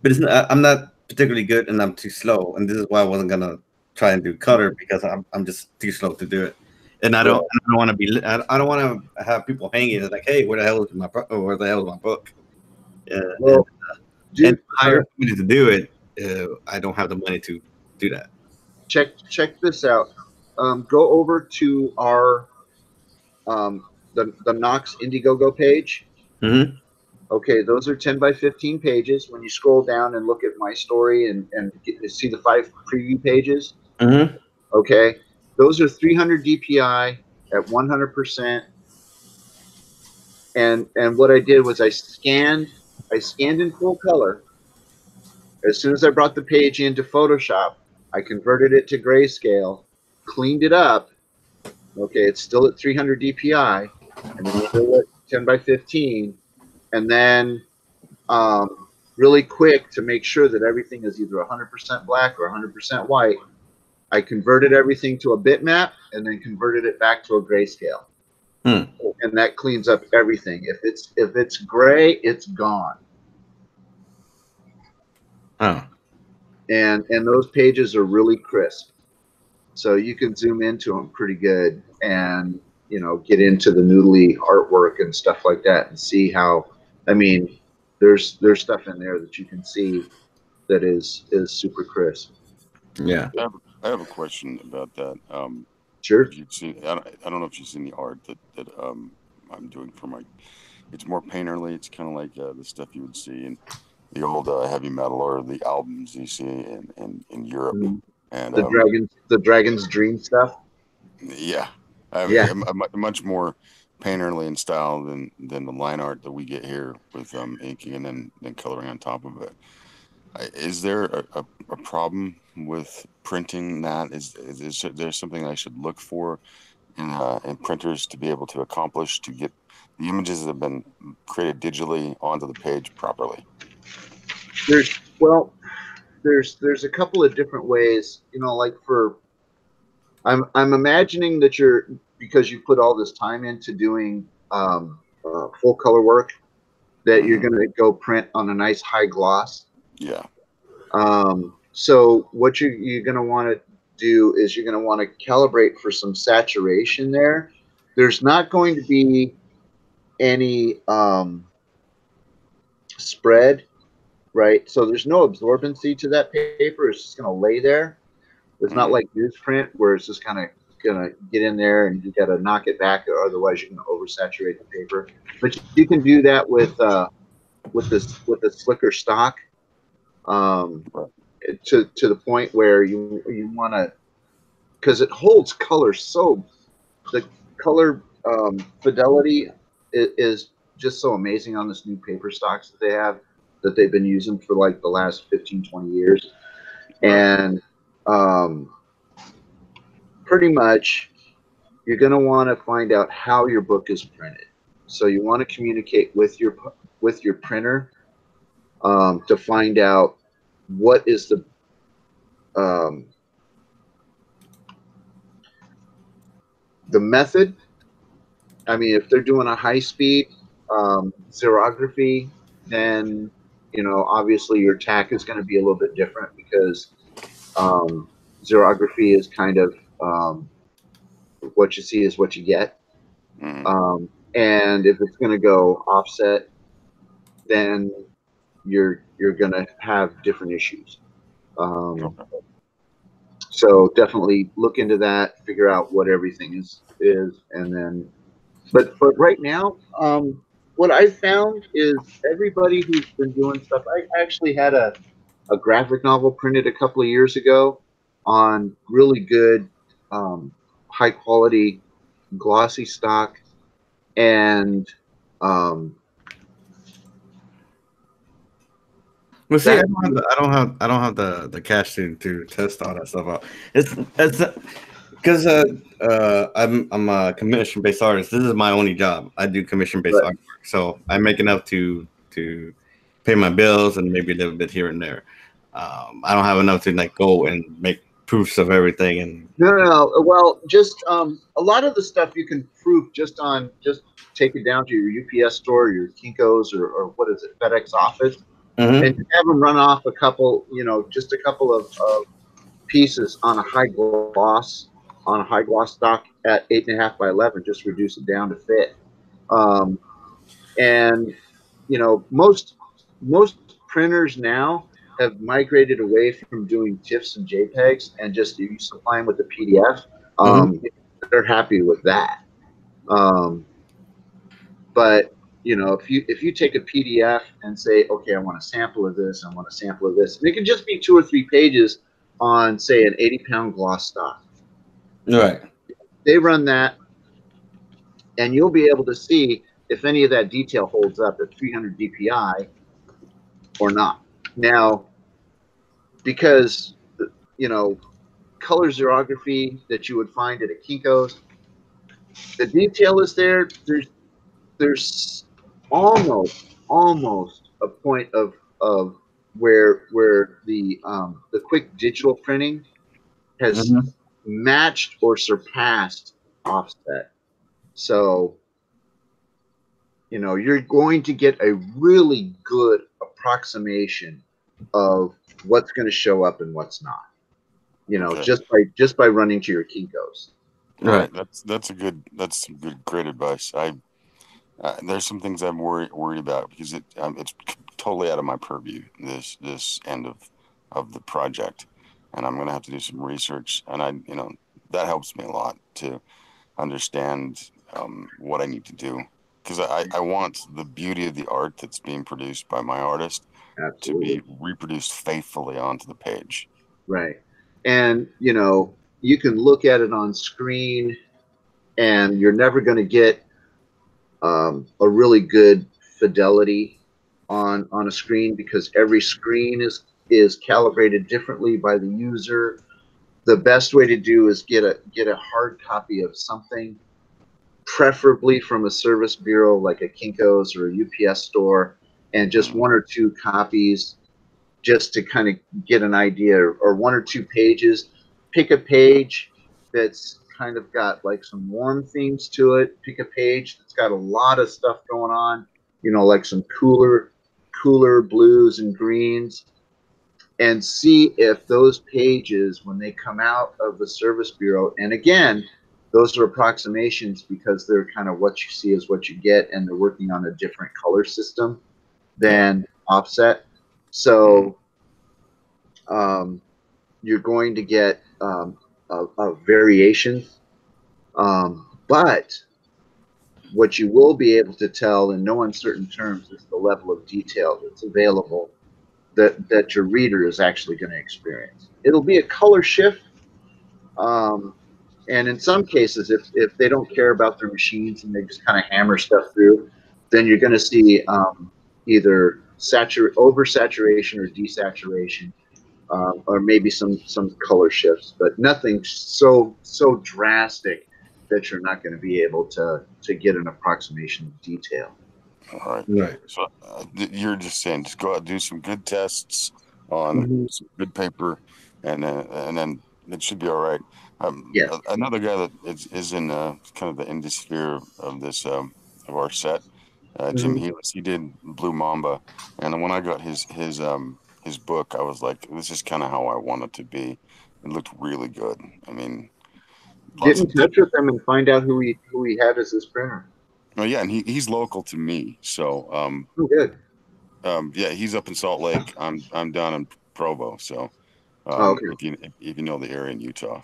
but I'm not particularly good, and I'm too slow. And this is why I wasn't gonna try and do color, because I'm just too slow to do it. And I don't want to have people hanging like, hey, where the hell is my book? Well, and hire somebody to do it. I don't have the money to do that. Check this out. Go over to our the Knox Indiegogo page. Mm-hmm. Okay, those are 10 by 15 pages. When you scroll down and look at my story and see the 5 preview pages, Mm-hmm. okay, those are 300 DPI at 100%. And what I did was I scanned in full color. As soon as I brought the page into Photoshop, I converted it to grayscale, cleaned it up. Okay, it's still at 300 DPI, and then still at 10 by 15, and then really quick to make sure that everything is either 100% black or 100% white. I converted everything to a bitmap and then converted it back to a grayscale, and that cleans up everything. If it's gray, it's gone. Oh. And those pages are really crisp, so you can zoom into them pretty good, and get into the noodly artwork and stuff like that, and see how. I mean, there's stuff in there that you can see that is super crisp. Yeah. I have a question about that. Sure. If you've seen, I don't know if you've seen the art that I'm doing for my. It's more painterly. It's kind of like the stuff you would see in the old heavy metal or the albums you see in Europe. Mm-hmm. And the Dragon's Dream stuff. Yeah, much more painterly in style than the line art that we get here with inking and then coloring on top of it. Is there a problem with printing that? Is there something I should look for in printers to be able to accomplish to get the images that have been created digitally onto the page properly? There's a couple of different ways. Like I'm imagining that because you put all this time into doing full color work, that you're going to go print on a nice high gloss. Yeah. So what you're going to want to do is you're going to want to calibrate for some saturation there. There's not going to be any spread, right? So there's no absorbency to that paper. It's just going to lay there. It's not like newsprint where it's just kind of going to get in there and you got to knock it back, or otherwise you're going to oversaturate the paper. But you can do that with the slicker stock. To the point where you want to, because it holds color, so the color fidelity is just so amazing on this new paper stocks that they have, that they've been using for like the last 15-20 years. And pretty much you're going to want to find out how your book is printed. So you want to communicate with your printer to find out what is the method. I mean, if they're doing a high-speed xerography, then obviously your tack is going to be a little bit different, because xerography is kind of what you see is what you get. And if it's going to go offset, then you're going to have different issues. So definitely look into that, figure out what everything is, and then. But right now, what I found is everybody who's been doing stuff. I actually had a graphic novel printed a couple of years ago on really good, high quality, glossy stock, and well, see, I don't have the cash to test all that stuff out. It's because I'm a commission based artist. This is my only job. I do commission based artwork, so I make enough to pay my bills and maybe a little bit here and there. I don't have enough to like go and make proofs of everything. And no. Well, just a lot of the stuff you can proof just take it down to your UPS store, your Kinko's, or what is it, FedEx office, and have them run off a couple, just a couple of pieces on a high gloss stock at 8.5 by 11. Just reduce it down to fit. And most most printers now have migrated away from doing TIFFs and JPEGs and just you supply them with the PDF. They're happy with that. But you know, if you take a PDF and say, okay, I want a sample of this, I want a sample of this, and it can just be 2 or 3 pages on, say, an 80-pound gloss stock. Right. They run that, and you'll be able to see if any of that detail holds up at 300 DPI or not. Now, because you know, color xerography that you would find at a Kinko's, the detail is there. There's almost a point of where the quick digital printing has matched or surpassed offset. So, you know, you're going to get a really good approximation of what's going to show up and what's not. You know, just by running to your Kinko's. Right. That's some good, great advice. There's some things I'm worried about because it's totally out of my purview, this end of the project, and I'm gonna have to do some research, and that helps me a lot to understand what I need to do, because I want the beauty of the art that's being produced by my artist to be reproduced faithfully onto the page. Right. And you know, you can look at it on screen and you're never going to get a really good fidelity on a screen, because every screen is calibrated differently by the user. The best way to do is get a hard copy of something, preferably from a service bureau like a Kinko's or a UPS store, and just 1 or 2 copies just to kind of get an idea, or 1 or 2 pages. Pick a page that's kind of got like some warm themes to it. Pick a page that's got a lot of stuff going on, you know, like some cooler blues and greens, and see if those pages, when they come out of the service bureau, and again, those are approximations because they're kind of what you see is what you get, and they're working on a different color system than offset. So you're going to get a variation, but what you will be able to tell in no uncertain terms is the level of detail that's available that your reader is actually going to experience. It'll be a color shift, and in some cases, if they don't care about their machines and they just kind of hammer stuff through, then you're going to see either oversaturation or desaturation, or maybe some color shifts, but nothing so drastic that you're not going to be able to get an approximation of detail. All right. Right. So you're just saying, just go out, do some good tests on some good paper, and then it should be all right. Another guy that is in kind of the indie sphere of this of our set, Jim Healis. He did Blue Mamba, and when I got his book, I was like, this is kind of how I want it to be. It looked really good. I mean, get in touch with him and find out who he had as his printer. Oh yeah, and he's local to me, so good. Yeah, he's up in Salt Lake. I'm down in Provo, so if you know the area in Utah,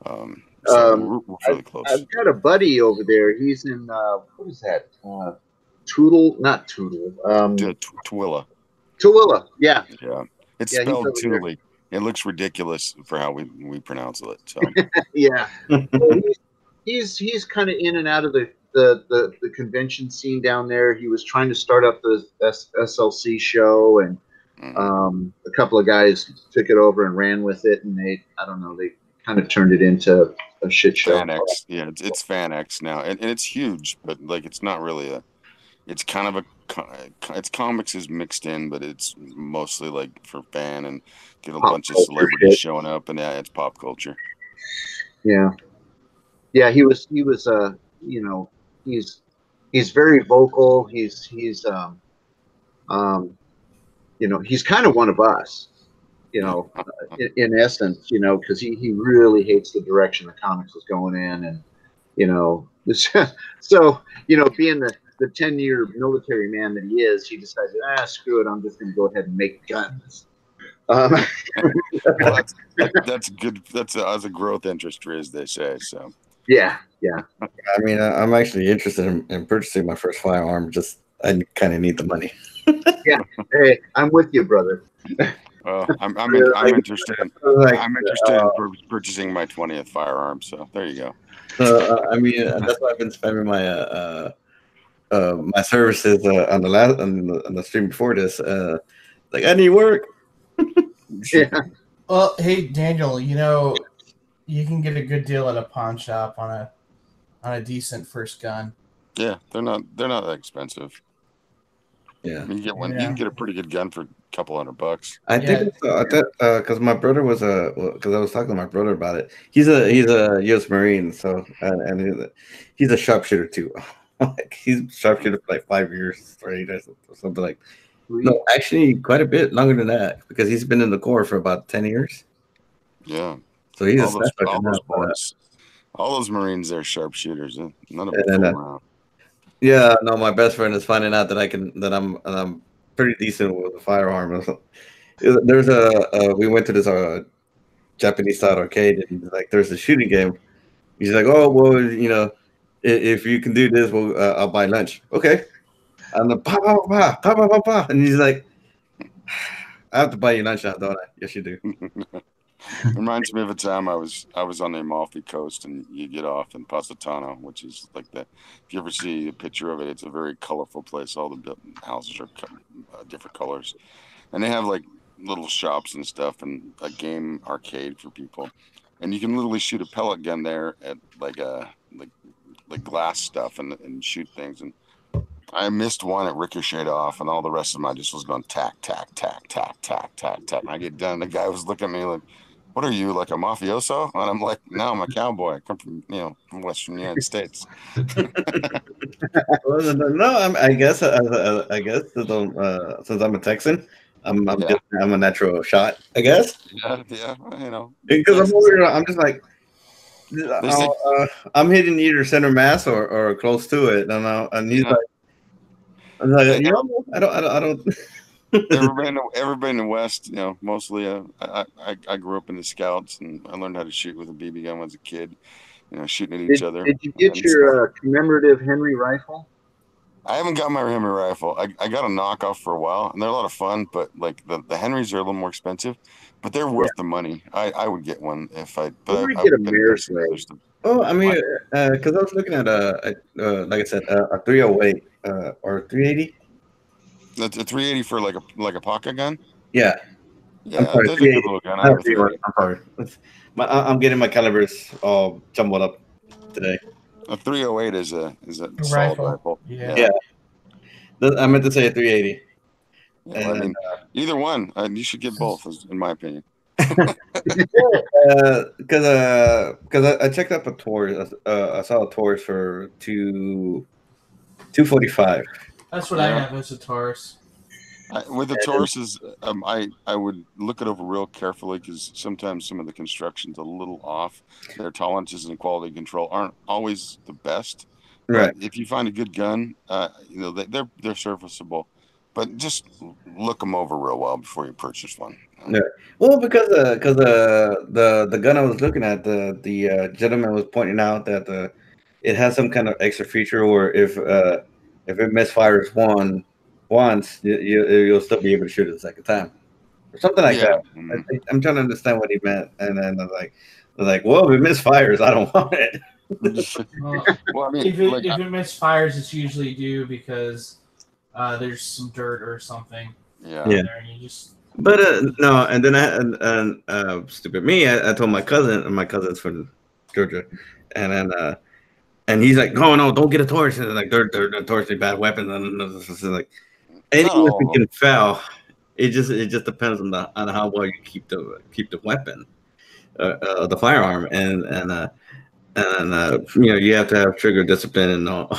so we're fairly close. I've got a buddy over there. He's in what is that? Not Tootle. Tooele. Tooele, yeah. Yeah, it's spelled Thule. It looks ridiculous for how we pronounce it. So yeah, well, he's kind of in and out of the convention scene down there. He was trying to start up the SLC show, and a couple of guys took it over and ran with it, and they kind of turned it into a shit show. FanX, yeah, it's FanX now, and it's huge, but like it's not really it's kind of it's comics is mixed in, but it's mostly like for fan and get a bunch of celebrities showing up, and it's pop culture. Yeah, he was he's very vocal. He's he's kind of one of us, in essence, because he really hates the direction the comics is going in, and so being the 10-year military man that he is, he decided, screw it, I'm just going to go ahead and make guns. Well, that's good. That's a growth industry, as they say. So yeah. I mean, I'm actually interested in purchasing my first firearm. Just I kind of need the money. Yeah. Hey, I'm with you, brother. I'm interested in purchasing my 20th firearm. So there you go. I mean, that's why I've been spending my my services on the stream before this. Like I need work. Yeah. Well, hey Daniel, you can get a good deal at a pawn shop on a decent first gun. Yeah, they're not that expensive. Yeah, I mean, you can get a pretty good gun for a couple $100. I think because my brother was because I was talking to my brother about it. He's a U.S. Marine, so and he's a sharpshooter too. Like he's sharpshooter for like 5 years straight or something like. No, actually, quite a bit longer than that because he's been in the Corps for about 10 years. Yeah, so he's all those Marines are sharpshooters. None of them around. Yeah, no, my best friend is finding out that I'm pretty decent with a firearm. There's we went to this Japanese style arcade and like there's a shooting game. He's like, oh well, if you can do this, well, I'll buy lunch. Okay, and the pa, and he's like, I have to buy you lunch now, don't I? Yes, you do. Reminds me of a time I was on the Amalfi Coast, and you get off in Positano, which is like that. If you ever see a picture of it, it's a very colorful place. All the houses are different colors, and they have like little shops and stuff, and a game arcade for people, and you can literally shoot a pellet gun there at like glass stuff and shoot things. And I missed one, it ricocheted off, and all the rest of them I just was going tack, tack, tack, tack, tack, tack, tack. And I get done, the guy was looking at me like, what are you, like a mafioso? And I'm like, no, I'm a cowboy. I come from, from Western United States. No, I guess since I'm a Texan, I'm a natural shot, I guess. Yeah, Because I'm just like, I'm hitting either center mass or close to it, and he's like, I'm like, I don't. Everybody in the West, mostly. I grew up in the Scouts, and I learned how to shoot with a BB gun as a kid. Shooting at each other. Did you get your commemorative Henry rifle? I haven't got my Henry rifle. I got a knockoff for a while, and they're a lot of fun. But like the Henrys are a little more expensive, but they're worth the money. I would get one if I. But I get a Mare's Leg. Oh, I mean, because I was looking at like I said, a 308 or 380. That's a 380 for like a pocket gun. Yeah. Yeah, that's a good little gun. I'm sorry. I'm getting my calibers all jumbled up today. A 308 is a solid rifle. Yeah. I meant to say a 380. Yeah, I mean, either one. You should get both, in my opinion. Because I checked up a Taurus. I saw a Taurus for $245. That's what I have as a Taurus. With the Tauruses, I would look it over real carefully because sometimes some of the construction's a little off. Their tolerances and quality control aren't always the best. Right. But if you find a good gun, they're serviceable. But just look them over real well before you purchase one. Yeah. Well, because the gun I was looking at, the gentleman was pointing out that it has some kind of extra feature where if it misfires once, you'll still be able to shoot it the second time, or something like that. Mm-hmm. I'm trying to understand what he meant, and then I was like, well, if it misfires, I don't want it. Well, I mean, if it misfires, it's usually due because there's some dirt or something. Yeah. There, and you just. But no, and then stupid me, I told my cousin, and my cousin's from Georgia, and then and he's like, no, don't get a Taurus. And like they're notoriously bad weapons, and it's like anything that can foul. It just depends on how well you keep the weapon, the firearm, and you have to have trigger discipline and all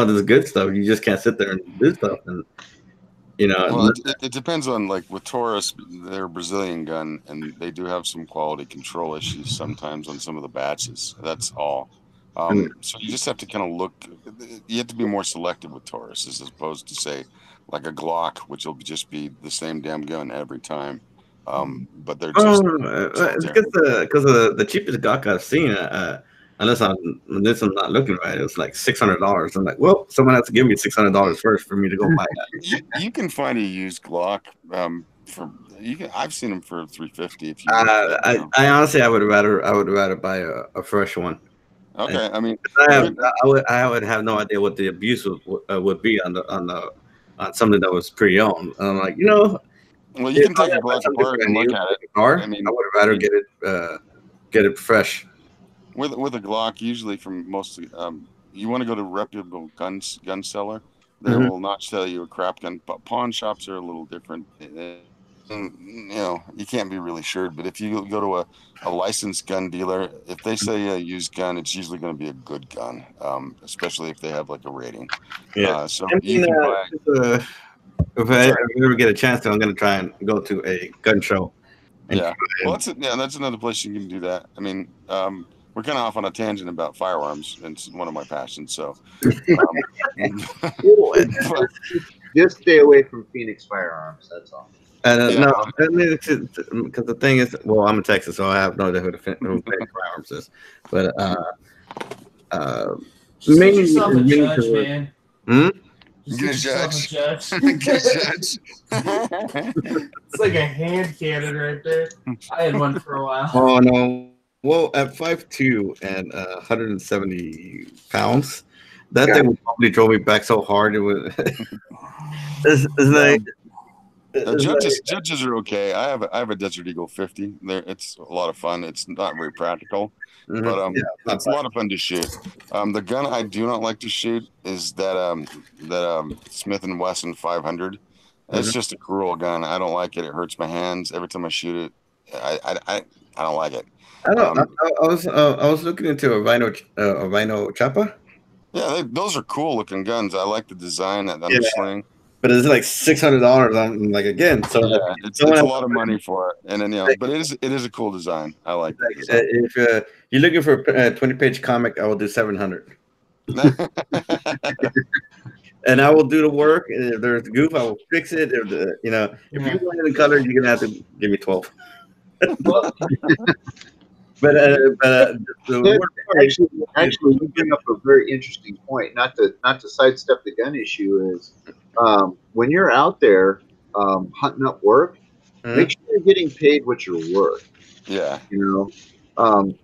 this good stuff. You just can't sit there and do stuff, and Well, it depends on, like with Taurus, they're a Brazilian gun, and they do have some quality control issues sometimes on some of the batches. That's all. So you just have to kind of look. You have to be more selective with Taurus as opposed to say like a Glock, which will just be the same damn gun every time. But they're just because the cheapest Glock I've seen, unless I'm not looking right, it was like $600. I'm like, well, someone has to give me $600 first for me to go buy that. You can find a used Glock I've seen them for $350 if you. I honestly, I would rather buy a fresh one. Okay, I mean, I would have no idea what the abuse would be on something that was pre-owned. And I'm like, well, you can take a Glock apart and look at it. I mean, I would rather get it fresh. With a Glock, usually from mostly, you want to go to a reputable gun seller. They will not sell you a crap gun. But pawn shops are a little different. You can't be really sure. But if you go to a licensed gun dealer, if they say a used gun, it's usually going to be a good gun, especially if they have like a rating. Yeah. So you can buy. If I ever get a chance to, I'm going to try and go to a gun show. Yeah. Well, that's another place you can do that. I mean, we're kind of off on a tangent about firearms. It's one of my passions. So just stay away from Phoenix Firearms. That's all. No, I mean, because the thing is, well, I'm in Texas, so I have no idea who Phoenix Firearms is. But mainly judge, man. Good judge. Good judge. It's like a hand cannon right there. I had one for a while. Oh no! Well, at 5'2" and 170 pounds, that thing would probably drove me back so hard. It was. It's like. Judges are okay. I have a Desert Eagle 50. It's a lot of fun. It's not very practical, but it's a lot of fun to shoot. The gun I do not like to shoot is that Smith & Wesson 500. It's just a cruel gun. I don't like it. It hurts my hands every time I shoot it. I don't like it. I was looking into a Rhino Chopper. Yeah, those are cool looking guns. I like the design, that undersling. But it's like $600. I'm like, again, so yeah, it's a lot of money for it, and then but it is a cool design. I like it. If you're looking for a 20-page comic, I will do 700. And I will do the work. And if there's a goof, I will fix it. If you want it in color, you're gonna have to give me 12. Actually, you bring up a very interesting point. Not to sidestep the gun issue is when you're out there hunting up work, make sure you're getting paid what you're worth. Yeah.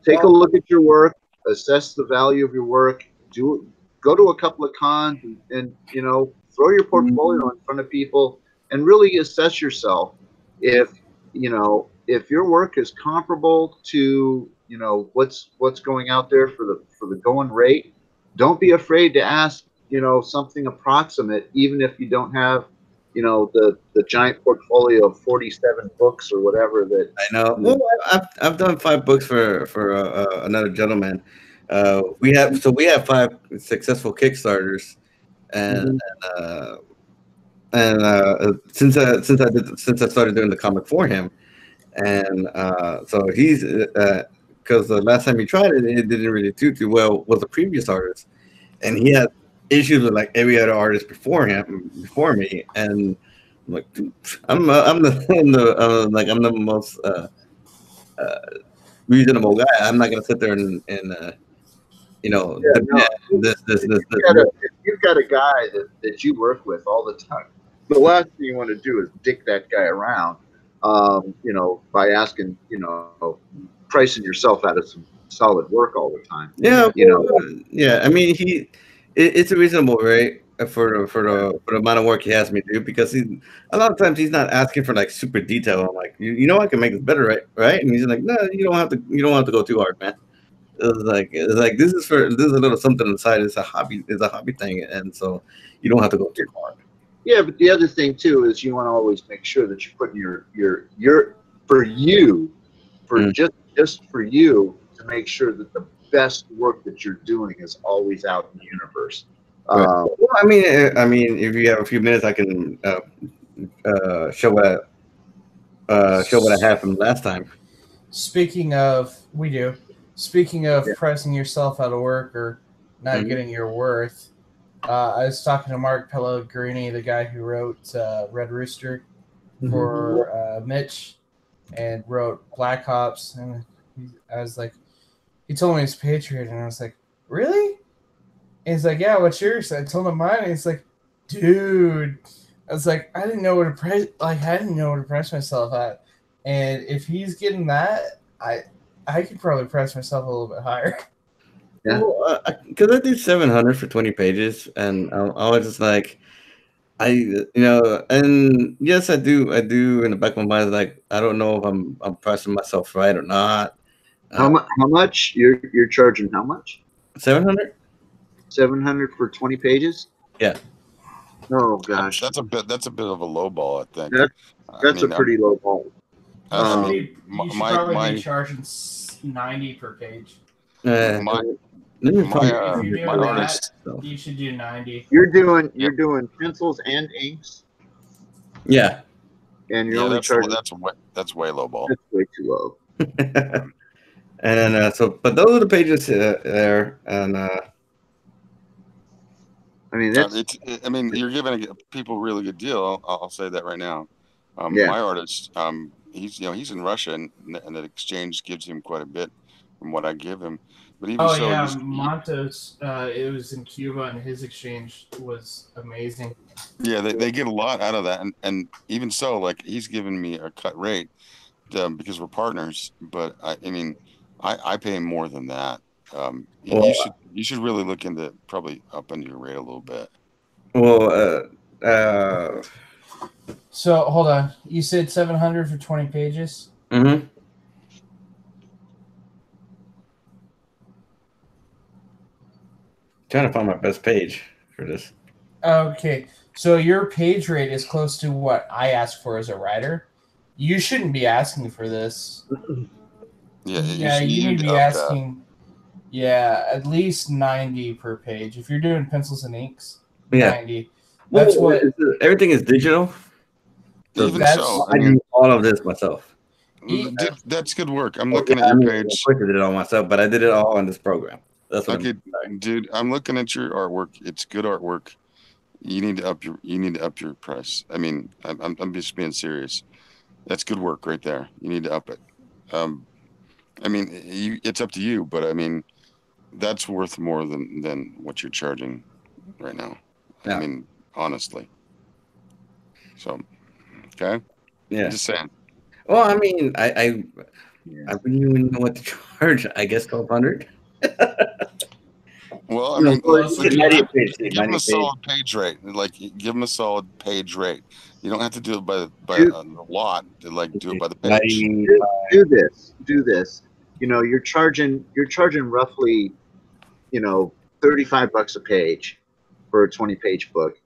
Take a look at your work, assess the value of your work. Go to a couple of cons and throw your portfolio in front of people and really assess yourself. If your work is comparable to what's going out there for the going rate, don't be afraid to ask something approximate, even if you don't have the giant portfolio of 47 books or whatever that I know. Well, I've done 5 books for another gentleman. We have 5 successful Kickstarters, and since I started doing the comic for him, and so he's because the last time he tried it, it didn't really do too well with the previous artist, and he had issues with like every other artist before me, and I'm like, I'm the most reasonable guy. I'm not gonna sit there and if you've got a guy that you work with all the time, the last thing you want to do is dick that guy around, by asking, pricing yourself out of some solid work all the time. Yeah, yeah. I mean, it's a reasonable rate for the amount of work he has me do, because a lot of times he's not asking for like super detail. I'm like, I can make this better, right? And he's like, no, you don't have to go too hard, man. It's like this is a little something inside. It's a hobby thing, and so you don't have to go too hard. Yeah, but the other thing too is you want to always make sure that you're putting just for you to make sure that the best work that you're doing is always out in the universe. Right. Well, I mean, if you have a few minutes, I can show what I had from last time. Speaking of, we do. speaking of pricing yourself out of work or not getting your worth, I was talking to Mark Pellegrini, the guy who wrote Red Rooster for Mitch and wrote Black Ops, and I was like, he told me his Patriot, and I was like, really? And he's like, yeah, what's yours? I told him mine, and he's like, dude. I was like, I didn't know what to price myself at, and if he's getting that, I could probably price myself a little bit higher. Yeah, because I do 700 for 20 pages, and I was just like, and yes, I do in the back of my mind, like, I don't know if I'm pricing myself right or not. How much you're charging? How much? 700. 700 for 20 pages. Yeah. Oh gosh, that's a bit of a low ball, I think. That's a pretty low ball. You should probably be charging 90 per page. My artist, you should do 90. You're doing pencils and inks. Yeah. And you're only charging. That's way low ball. That's way too low. And then but those are the pages there, and I mean, you're giving people a really good deal. I'll say that right now. My artist, he's in Russia, and the exchange gives him quite a bit from what I give him. But even Montos, it was in Cuba, and his exchange was amazing. Yeah, they get a lot out of that, and even so, like, he's giving me a cut rate because we're partners. But I pay him more than that. You should really look into probably upping your rate a little bit. Well, so hold on. You said 700 for 20 pages? Mm-hmm. Trying to find my best page for this. Okay. So your page rate is close to what I ask for as a writer. You shouldn't be asking for this. Yeah, you need to be asking at least 90 per page. If you're doing pencils and inks, 90. That's everything is digital. So I do all of this myself. That's good work. I'm looking at your page. Of course I did it all myself, but I did it all on this program. That's what dude. I'm looking at your artwork. It's good artwork. You need to up your price. I mean, I'm just being serious. That's good work right there. You need to up it. It's up to you, but I mean, that's worth more than what you're charging right now. Yeah. I mean, honestly. So, okay. Yeah. I'm just saying. Well, I mean, I wouldn't even know what to charge. I guess 1,200. Well, I mean, give them a solid page rate. Like, give them a solid page rate. You don't have to do it by a lot. Do it by the page. Do this. You're charging roughly, $35 a page for a 20-page book.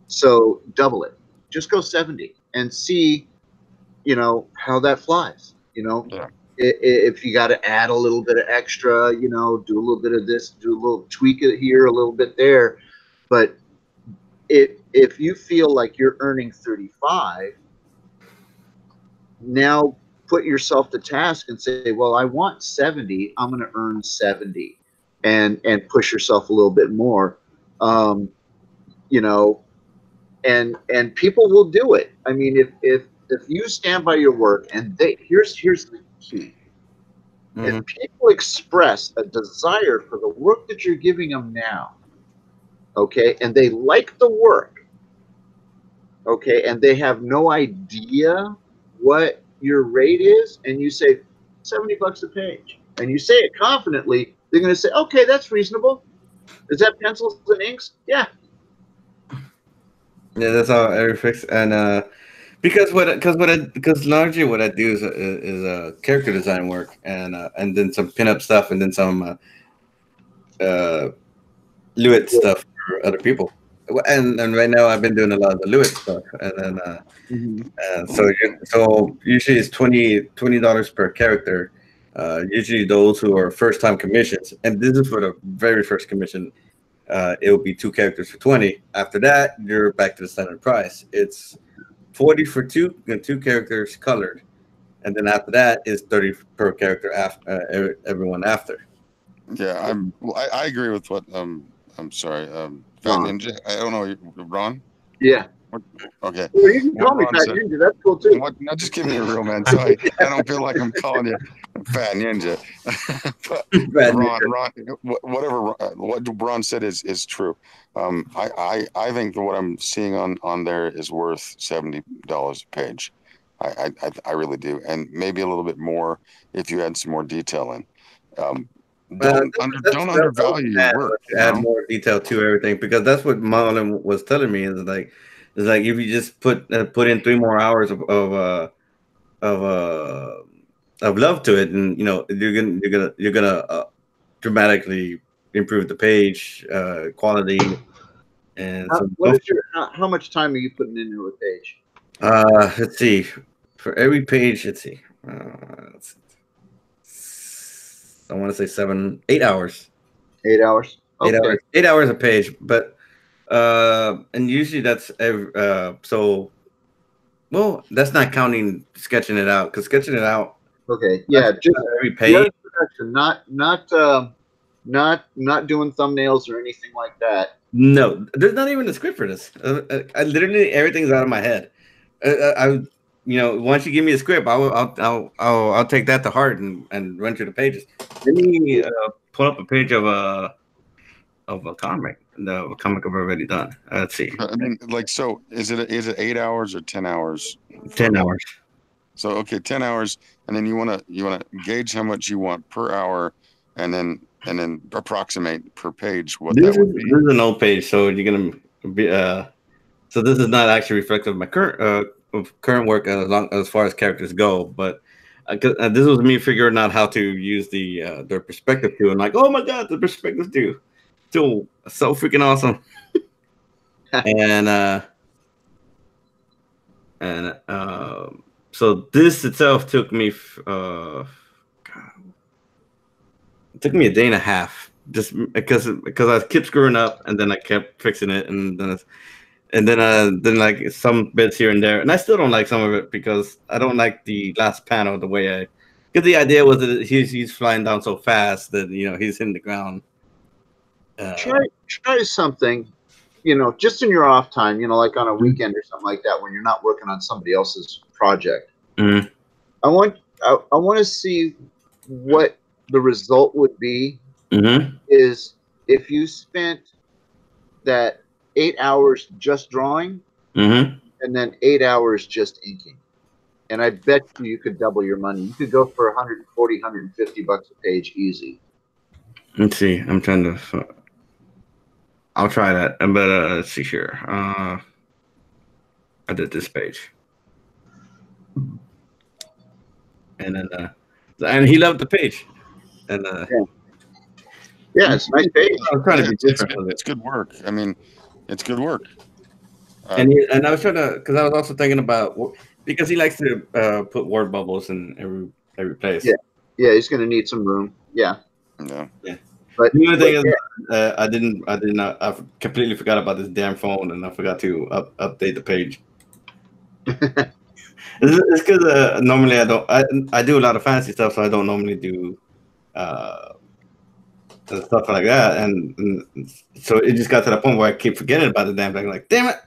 So double it. Just go 70 and see, how that flies. Yeah. If you got to add a little bit of extra, do a little bit of this, do a little tweak it here, a little bit there. But if you feel like you're earning 35, now put yourself to task and say, well, I want 70. I'm going to earn 70 and push yourself a little bit more, and people will do it. I mean, if you stand by your work and here's the key. Mm-hmm. If people express a desire for the work that you're giving them now, okay, and they like the work, okay, and they have no idea what your rate is, and you say $70 a page, and you say it confidently, they're going to say, okay, that's reasonable. Is that pencils and inks? Yeah. Yeah, that's all every fix. And because largely what I do is character design work, and then some pinup stuff, and then some Lewitt stuff for other people. And right now I've been doing a lot of the Lewitt stuff, and then so usually it's $20 per character. Usually those who are first time commissions, and this is for the very first commission. It will be 2 characters for 20. After that, you're back to the standard price. It's 40 for 2 characters colored, and then after that is 30 per character after everyone after. Yeah, I agree with what I'm sorry, Fat Ninja. I don't know, Ron. Yeah. Okay. Well, you can call me Fat said, Ninja. That's cool too. What? Now, just give me a real man, so I don't feel like I'm calling you Fat Ninja. But Ron, whatever what Ron said is true. I think that what I'm seeing on there is worth $70 a page. I really do, and maybe a little bit more if you add some more detail in. Don't undervalue your work. Add more detail to everything, because that's what Marlon was telling me. Is like if you just put in 3 more hours of love to it, and you're gonna dramatically improve the page quality. And how much time are you putting into a page? Let's see. For every page, let's see. I want to say 8 hours. 8 hours. Okay. 8 hours. 8 hours a page, but and usually that's so. Well, that's not counting sketching it out, because sketching it out. Okay. Yeah. Just every page. Not doing thumbnails or anything like that. No, there's not even a script for this. I literally everything's out of my head. Once you give me a script, I'll take that to heart and run through the pages. Let me pull up a page of a comic. The comic I've already done. Let's see. I mean, so is it 8 hours or 10 hours? 10 hours. So okay, 10 hours, and then you wanna gauge how much you want per hour, and then approximate per page what that would be. This is an old page, so you're gonna be so this is not actually reflective of my current work as far as characters go, but this was me figuring out how to use their perspective tool, and like, oh my god, the perspective tool, so freaking awesome. So this itself took me it took me a day and a half, just because I kept screwing up, and then I kept fixing it, and then like some bits here and there, and I still don't like some of it because I don't like the last panel the way because the idea was that he's flying down so fast that he's hitting the ground. Try something, just in your off time, like on a weekend or something like that, when you're not working on somebody else's project. Mm-hmm. I want to see what the result would be. Mm-hmm. Is if you spent that 8 hours just drawing, mm-hmm. and then 8 hours just inking, and I bet you could double your money. You could go for 140, 150 bucks a page easy. Let's see. I'm trying to. I'll try that, but let's see here. I did this page, and then and he loved the page, and yeah, it's a nice page. I'm trying to be different. It's good work. I mean, it's good work. And I was trying to, because I was also thinking about, because he likes to put word bubbles in every place. Yeah, he's going to need some room. Yeah. But the other thing is, I completely forgot about this damn phone, and I forgot to update the page. It's because normally I do a lot of fancy stuff, so I don't normally do stuff like that, and so it just got to the point where I keep forgetting about the damn thing. Like, damn it.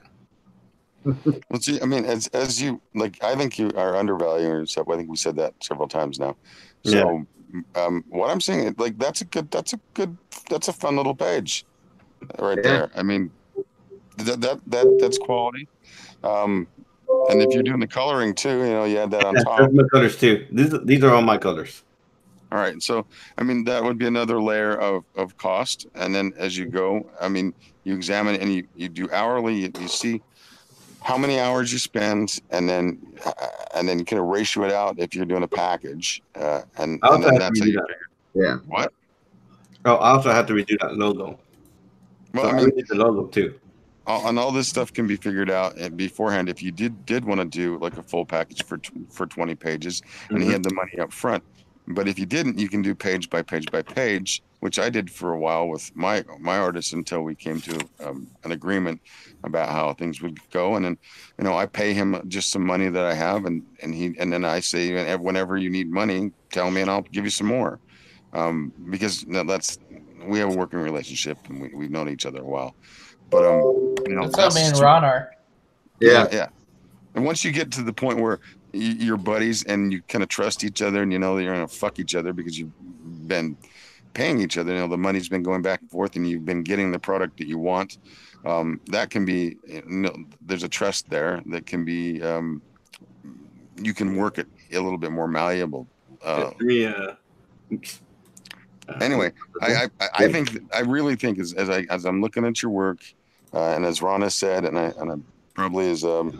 Well, see, I mean, as you like, I think you are undervaluing yourself. I think we said that several times now. So, what I'm saying, like, that's a fun little page, right there. I mean, that's quality. And if you're doing the coloring too, you add that on top. That's my colors too. These are all my colors. All right, so I mean that would be another layer of cost, and then as you go, I mean, you examine it and you do hourly. You see how many hours you spend, and then you kind of ratio it out if you're doing a package, and then that's how you figure. Yeah. What? Oh, I also have to redo that logo. Well, so I mean, the logo too. And all this stuff can be figured out beforehand. If you did want to do like a full package for 20 pages, and he had the money up front. But if you didn't, you can do page by page by page, which I did for a while with my artists until we came to an agreement about how things would go. And then, I pay him just some money that I have, and then I say, whenever you need money, tell me and I'll give you some more. Because we have a working relationship and we've known each other a while. But that's how me and Ron are. Yeah. And once you get to the point where you're buddies and you kind of trust each other, and you know that you're gonna fuck each other because you've been paying each other, the money's been going back and forth, and you've been getting the product that you want. That can be, there's a trust there that can be, you can work it a little bit more malleable. Anyway, I really think as I'm looking at your work, and as Ron has said, and I probably as sorry,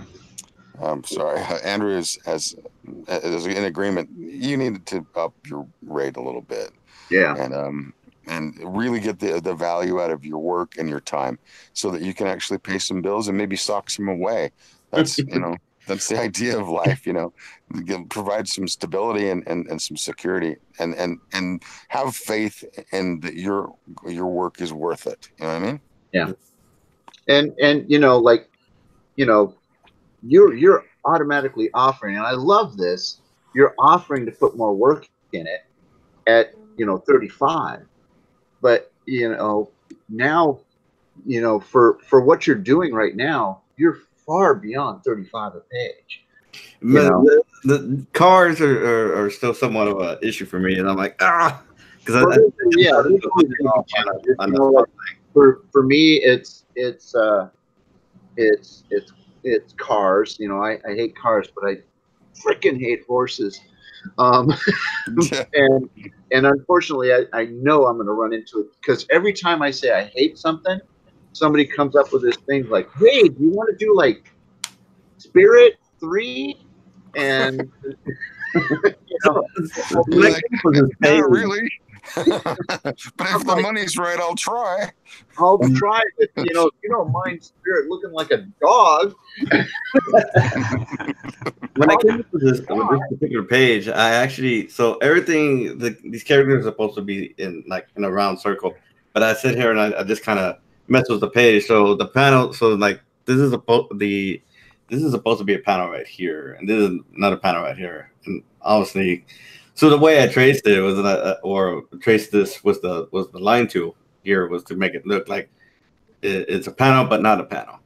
Andrew is in agreement. You need to up your rate a little bit. Yeah. And really get the value out of your work and your time, so that you can actually pay some bills and maybe sock some away. That's that's the idea of life. Provide some stability and some security, and have faith in that your work is worth it. You know what I mean? Yeah. And you're automatically offering, and I love this. You're offering to put more work in it at 35, but now for what you're doing right now, you're far beyond 35 a page. The cars are still somewhat of an issue for me, and I'm like because for me it's cars. I hate cars, but I freaking hate horses. And unfortunately, I know I'm going to run into it, because every time I say I hate something, somebody comes up with this thing like, "Hey, do you want to do like Spirit 3?" And not really. But if the money's right, I'll try. I'll try it. If you don't mind Spirit looking like a dog. When I came up with this particular page, I actually everything these characters are supposed to be in a round circle, but I sit here and I just kind of mess with the page. So the panel, this is supposed to be a panel right here, and this is not a panel right here, and obviously. So the way I traced it was traced this was the line tool here was to make it look like it's a panel but not a panel,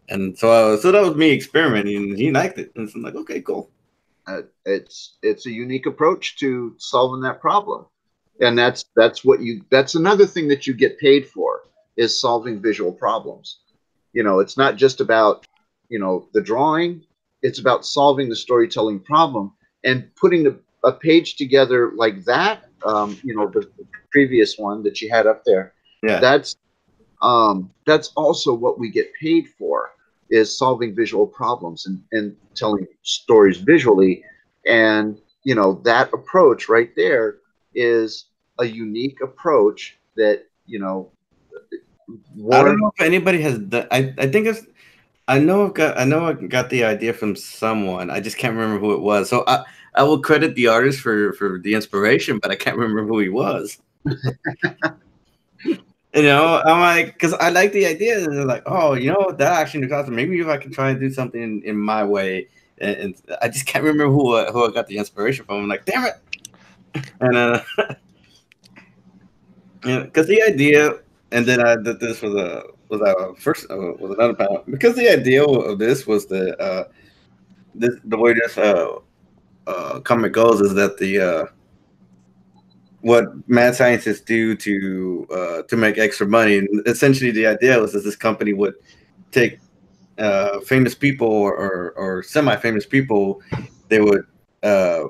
and so that was me experimenting, and he liked it, and so I'm like, okay, cool. It's a unique approach to solving that problem, and that's another thing that you get paid for, is solving visual problems. It's not just about the drawing; it's about solving the storytelling problem and putting a page together like that. The previous one that you had up there. Yeah. That's also what we get paid for, is solving visual problems and telling stories visually. And that approach right there is a unique approach that I don't know if anybody has done. I think it's. I know I got the idea from someone. I just can't remember who it was. So I will credit the artist for the inspiration, but I can't remember who he was. I'm like, because I like the idea, and they're like, oh, that actually looks awesome. Maybe if I can try and do something in my way, and I just can't remember who I got the inspiration from. I'm like, damn it, and because the idea, and then I did this was another panel, because the idea of this was the way this comic goes is that what mad scientists do to make extra money, and essentially the idea was that this company would take famous people or semi-famous people, they would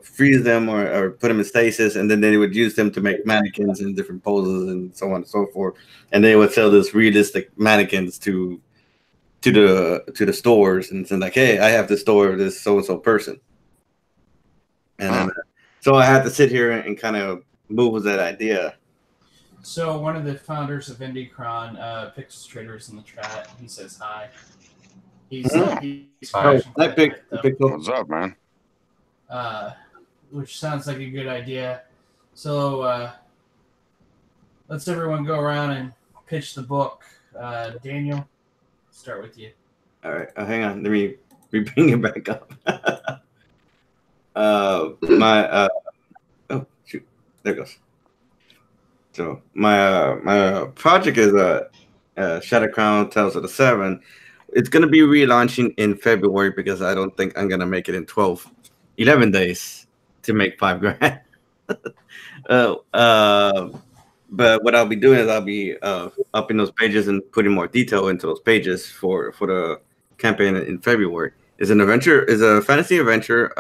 freeze them or put them in stasis, and then they would use them to make mannequins in different poses and so on and so forth, and they would sell this realistic mannequins to the stores, and say like, hey, I have this store of this so-and-so person. And so I had to sit here and kind of move with that idea. So one of the founders of IndieCron, Pixels Traders in the chat, he says hi. He's What's up, man? Which sounds like a good idea. So let's everyone go around and pitch the book. Daniel, start with you. All right, hang on. Let me bring it back up. Oh shoot, there it goes. So my project is Shadow Crown Tales of the Seven. It's gonna be relaunching in February because I don't think I'm gonna make it in 11 days to make $5,000. But what I'll be doing is I'll be upping those pages and putting more detail into those pages for the campaign in February. It's an adventure, is a fantasy adventure.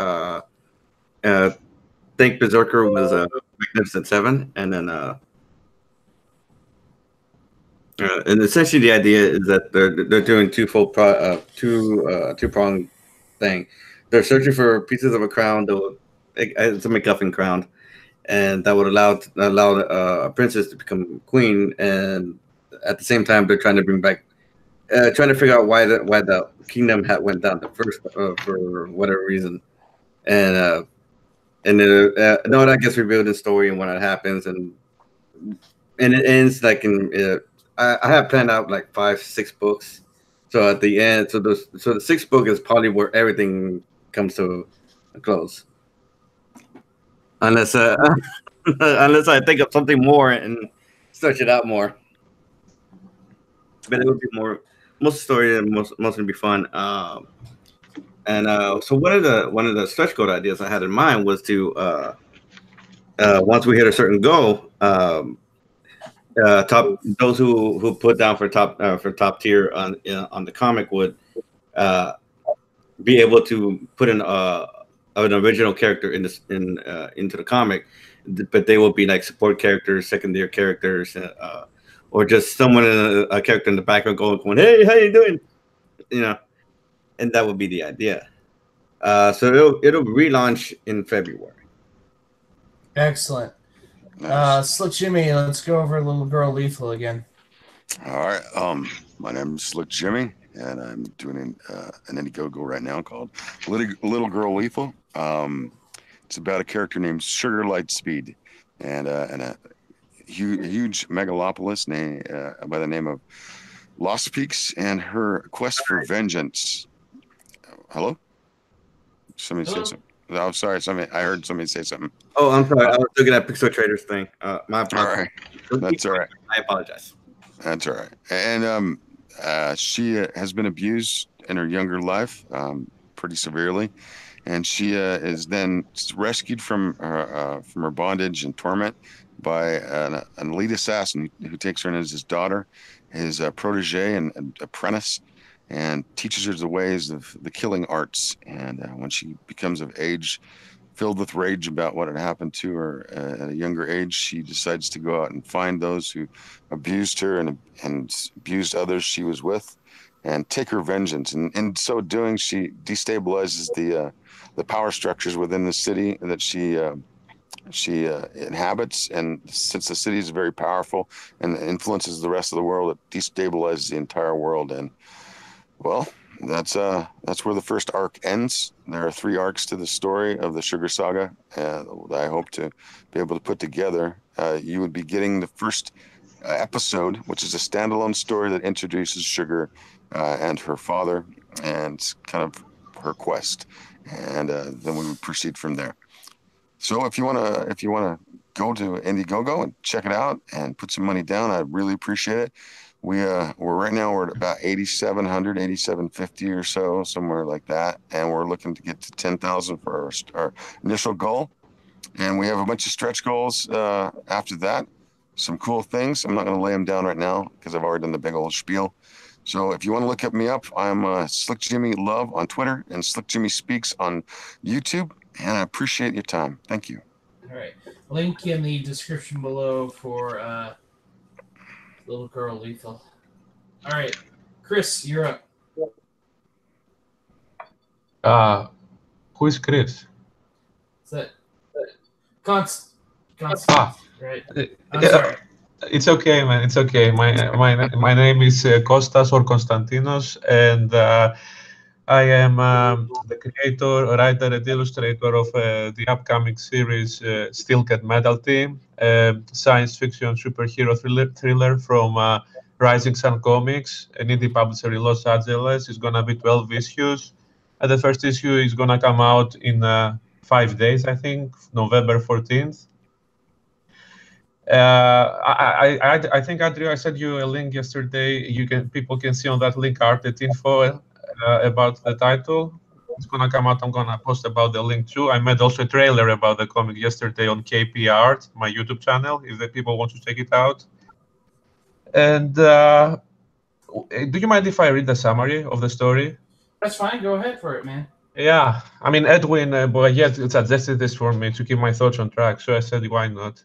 Think Berserker was Magnificent Seven, and then and essentially the idea is that they're doing two pronged thing. They're searching for pieces of a crown that would, it's a MacGuffin crown, and that would allow a princess to become queen. And at the same time, they're trying to bring back, trying to figure out why the kingdom went down the first for whatever reason. And no, that gets revealed in the story and when it happens, and it ends like in. I have planned out like 5-6 books. So at the end, so the sixth book is probably where everything comes to a close. Unless unless I think of something more and stretch it out more. But it would be more most story and mostly be fun. So one of the stretch goal ideas I had in mind was to once we hit a certain goal, those who put down for top tier on the comic would be able to put in an original character into the comic, but they will be like support characters, secondary characters, or just someone a character in the background going, "Hey, how you doing?" And that would be the idea. So it'll relaunch in February. Excellent. Nice. Slick Jimmy, let's go over Little Girl Lethal again. All right. My name is Slick Jimmy, and I'm doing an Indiegogo right now called Little Girl Lethal. It's about a character named Sugar Lightspeed, and a huge megalopolis by the name of Lost Peaks, and her quest for vengeance. Hello? Somebody said something. Oh, sorry. I heard somebody say something. Oh, I'm sorry. I was looking at Pixel Traders thing. My apologies. All right. That's all right. I apologize. That's all right. And she has been abused in her younger life, pretty severely, and she is then rescued from her bondage and torment by an elite assassin who takes her in as his daughter, his protege and apprentice, and teaches her the ways of the killing arts. And when she becomes of age, filled with rage about what had happened to her at a younger age, she decides to go out and find those who abused her and abused others she was with, and take her vengeance. And in so doing, she destabilizes the power structures within the city that she inhabits. And since the city is very powerful and influences the rest of the world, it destabilizes the entire world. And well, that's where the first arc ends. There are 3 arcs to the story of the Sugar Saga that I hope to be able to put together. You would be getting the first episode, which is a standalone story that introduces Sugar and her father and kind of her quest, and then we would proceed from there. So if you wanna go to Indiegogo and check it out and put some money down, I'd really appreciate it. We're right now we're at about 8,700, 8,750 or so, somewhere like that, and we're looking to get to 10,000 for our initial goal. And we have a bunch of stretch goals after that. Some cool things. I'm not going to lay them down right now because I've already done the big old spiel. So if you want to look me up, I'm Slick Jimmy Love on Twitter and Slick Jimmy Speaks on YouTube. And I appreciate your time. Thank you. All right. Link in the description below for Little Girl Lethal. All right. Chris, you're up. Who is Chris? Is that Const? Right. I'm Yeah, sorry. it's okay, man. It's okay. My name is Kostas or Konstantinos, and I am the creator, writer, and illustrator of the upcoming series Steel Cat Metal Team, science fiction superhero thriller from Rising Sun Comics, an indie publisher in Los Angeles. It's going to be 12 issues. And the first issue is going to come out in 5 days, I think, November 14th. I think, Andrew, I sent you a link yesterday. People can see on that link arted info about the title. It's gonna come out. I'm gonna post about the link too. I made also a trailer about the comic yesterday on KP Art, my YouTube channel, if the people want to check it out. And do you mind if I read the summary of the story? That's fine. Go ahead for it, man. Yeah, I mean, Edwin Boyet suggested this for me to keep my thoughts on track, so I said, why not?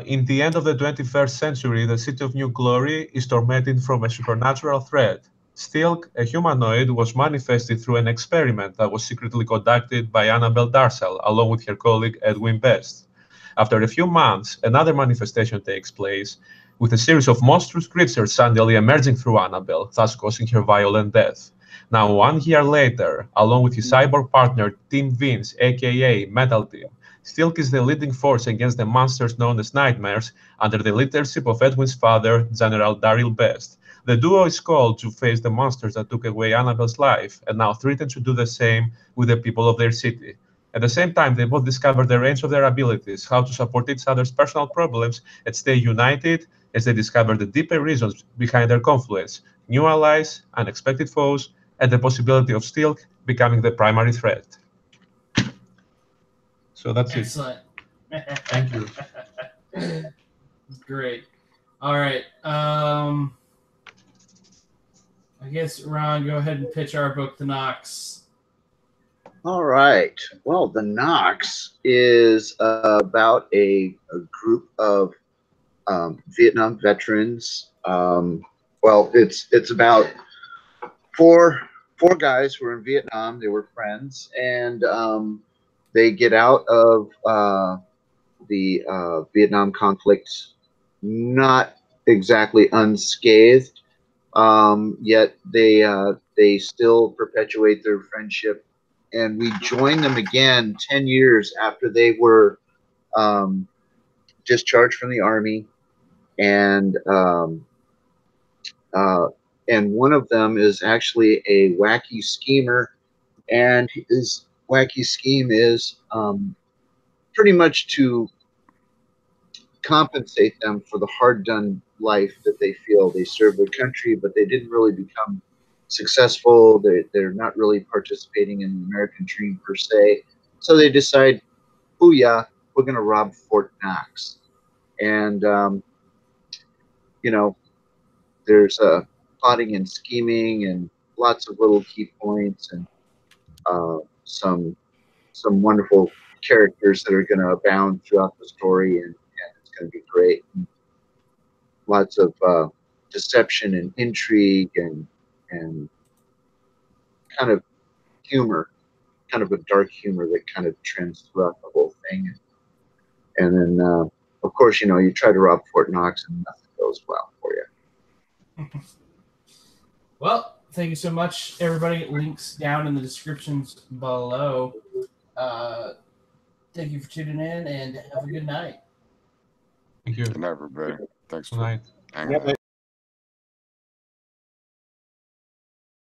In the end of the 21st century, the city of New Glory is tormented from a supernatural threat. Stilk, a humanoid, was manifested through an experiment that was secretly conducted by Annabelle Darcel, along with her colleague Edwin Best. After a few months, another manifestation takes place, with a series of monstrous creatures suddenly emerging through Annabelle, thus causing her violent death. Now, 1 year later, along with his cyborg partner, Tim Vince, aka Metal Team, Stilk is the leading force against the monsters known as nightmares, under the leadership of Edwin's father, General Daryl Best. The duo is called to face the monsters that took away Annabelle's life, and now threaten to do the same with the people of their city. At the same time, they both discover the range of their abilities, how to support each other's personal problems, and stay united as they discover the deeper reasons behind their confluence, new allies, unexpected foes, and the possibility of Stilk becoming the primary threat. So that's Excellent. it. Thank you. Great. All right. I guess, Ron, go ahead and pitch our book, The Knox. All right. Well, The Knox is about a group of Vietnam veterans. Well, it's about four guys who were in Vietnam. They were friends, and they get out of the Vietnam conflict not exactly unscathed, yet they still perpetuate their friendship, and we join them again 10 years after they were discharged from the Army, and one of them is actually a wacky schemer, and his wacky scheme is pretty much to compensate them for the hard-done life that they feel. They served their country, but they didn't really become successful. They're not really participating in the American dream per se. So they decide, oh yeah, we're going to rob Fort Knox. And, you know, there's plotting and scheming and lots of little key points, and some wonderful characters that are going to abound throughout the story, and it's going to be great. And lots of deception and intrigue and kind of humor, kind of a dark humor that kind of trends throughout the whole thing. And then, of course, you try to rob Fort Knox and nothing goes well for you. Well, thank you so much, everybody. Links down in the descriptions below. Thank you for tuning in, and have a good night. Thank you. Good night, everybody. Thanks Good for night. hanging out.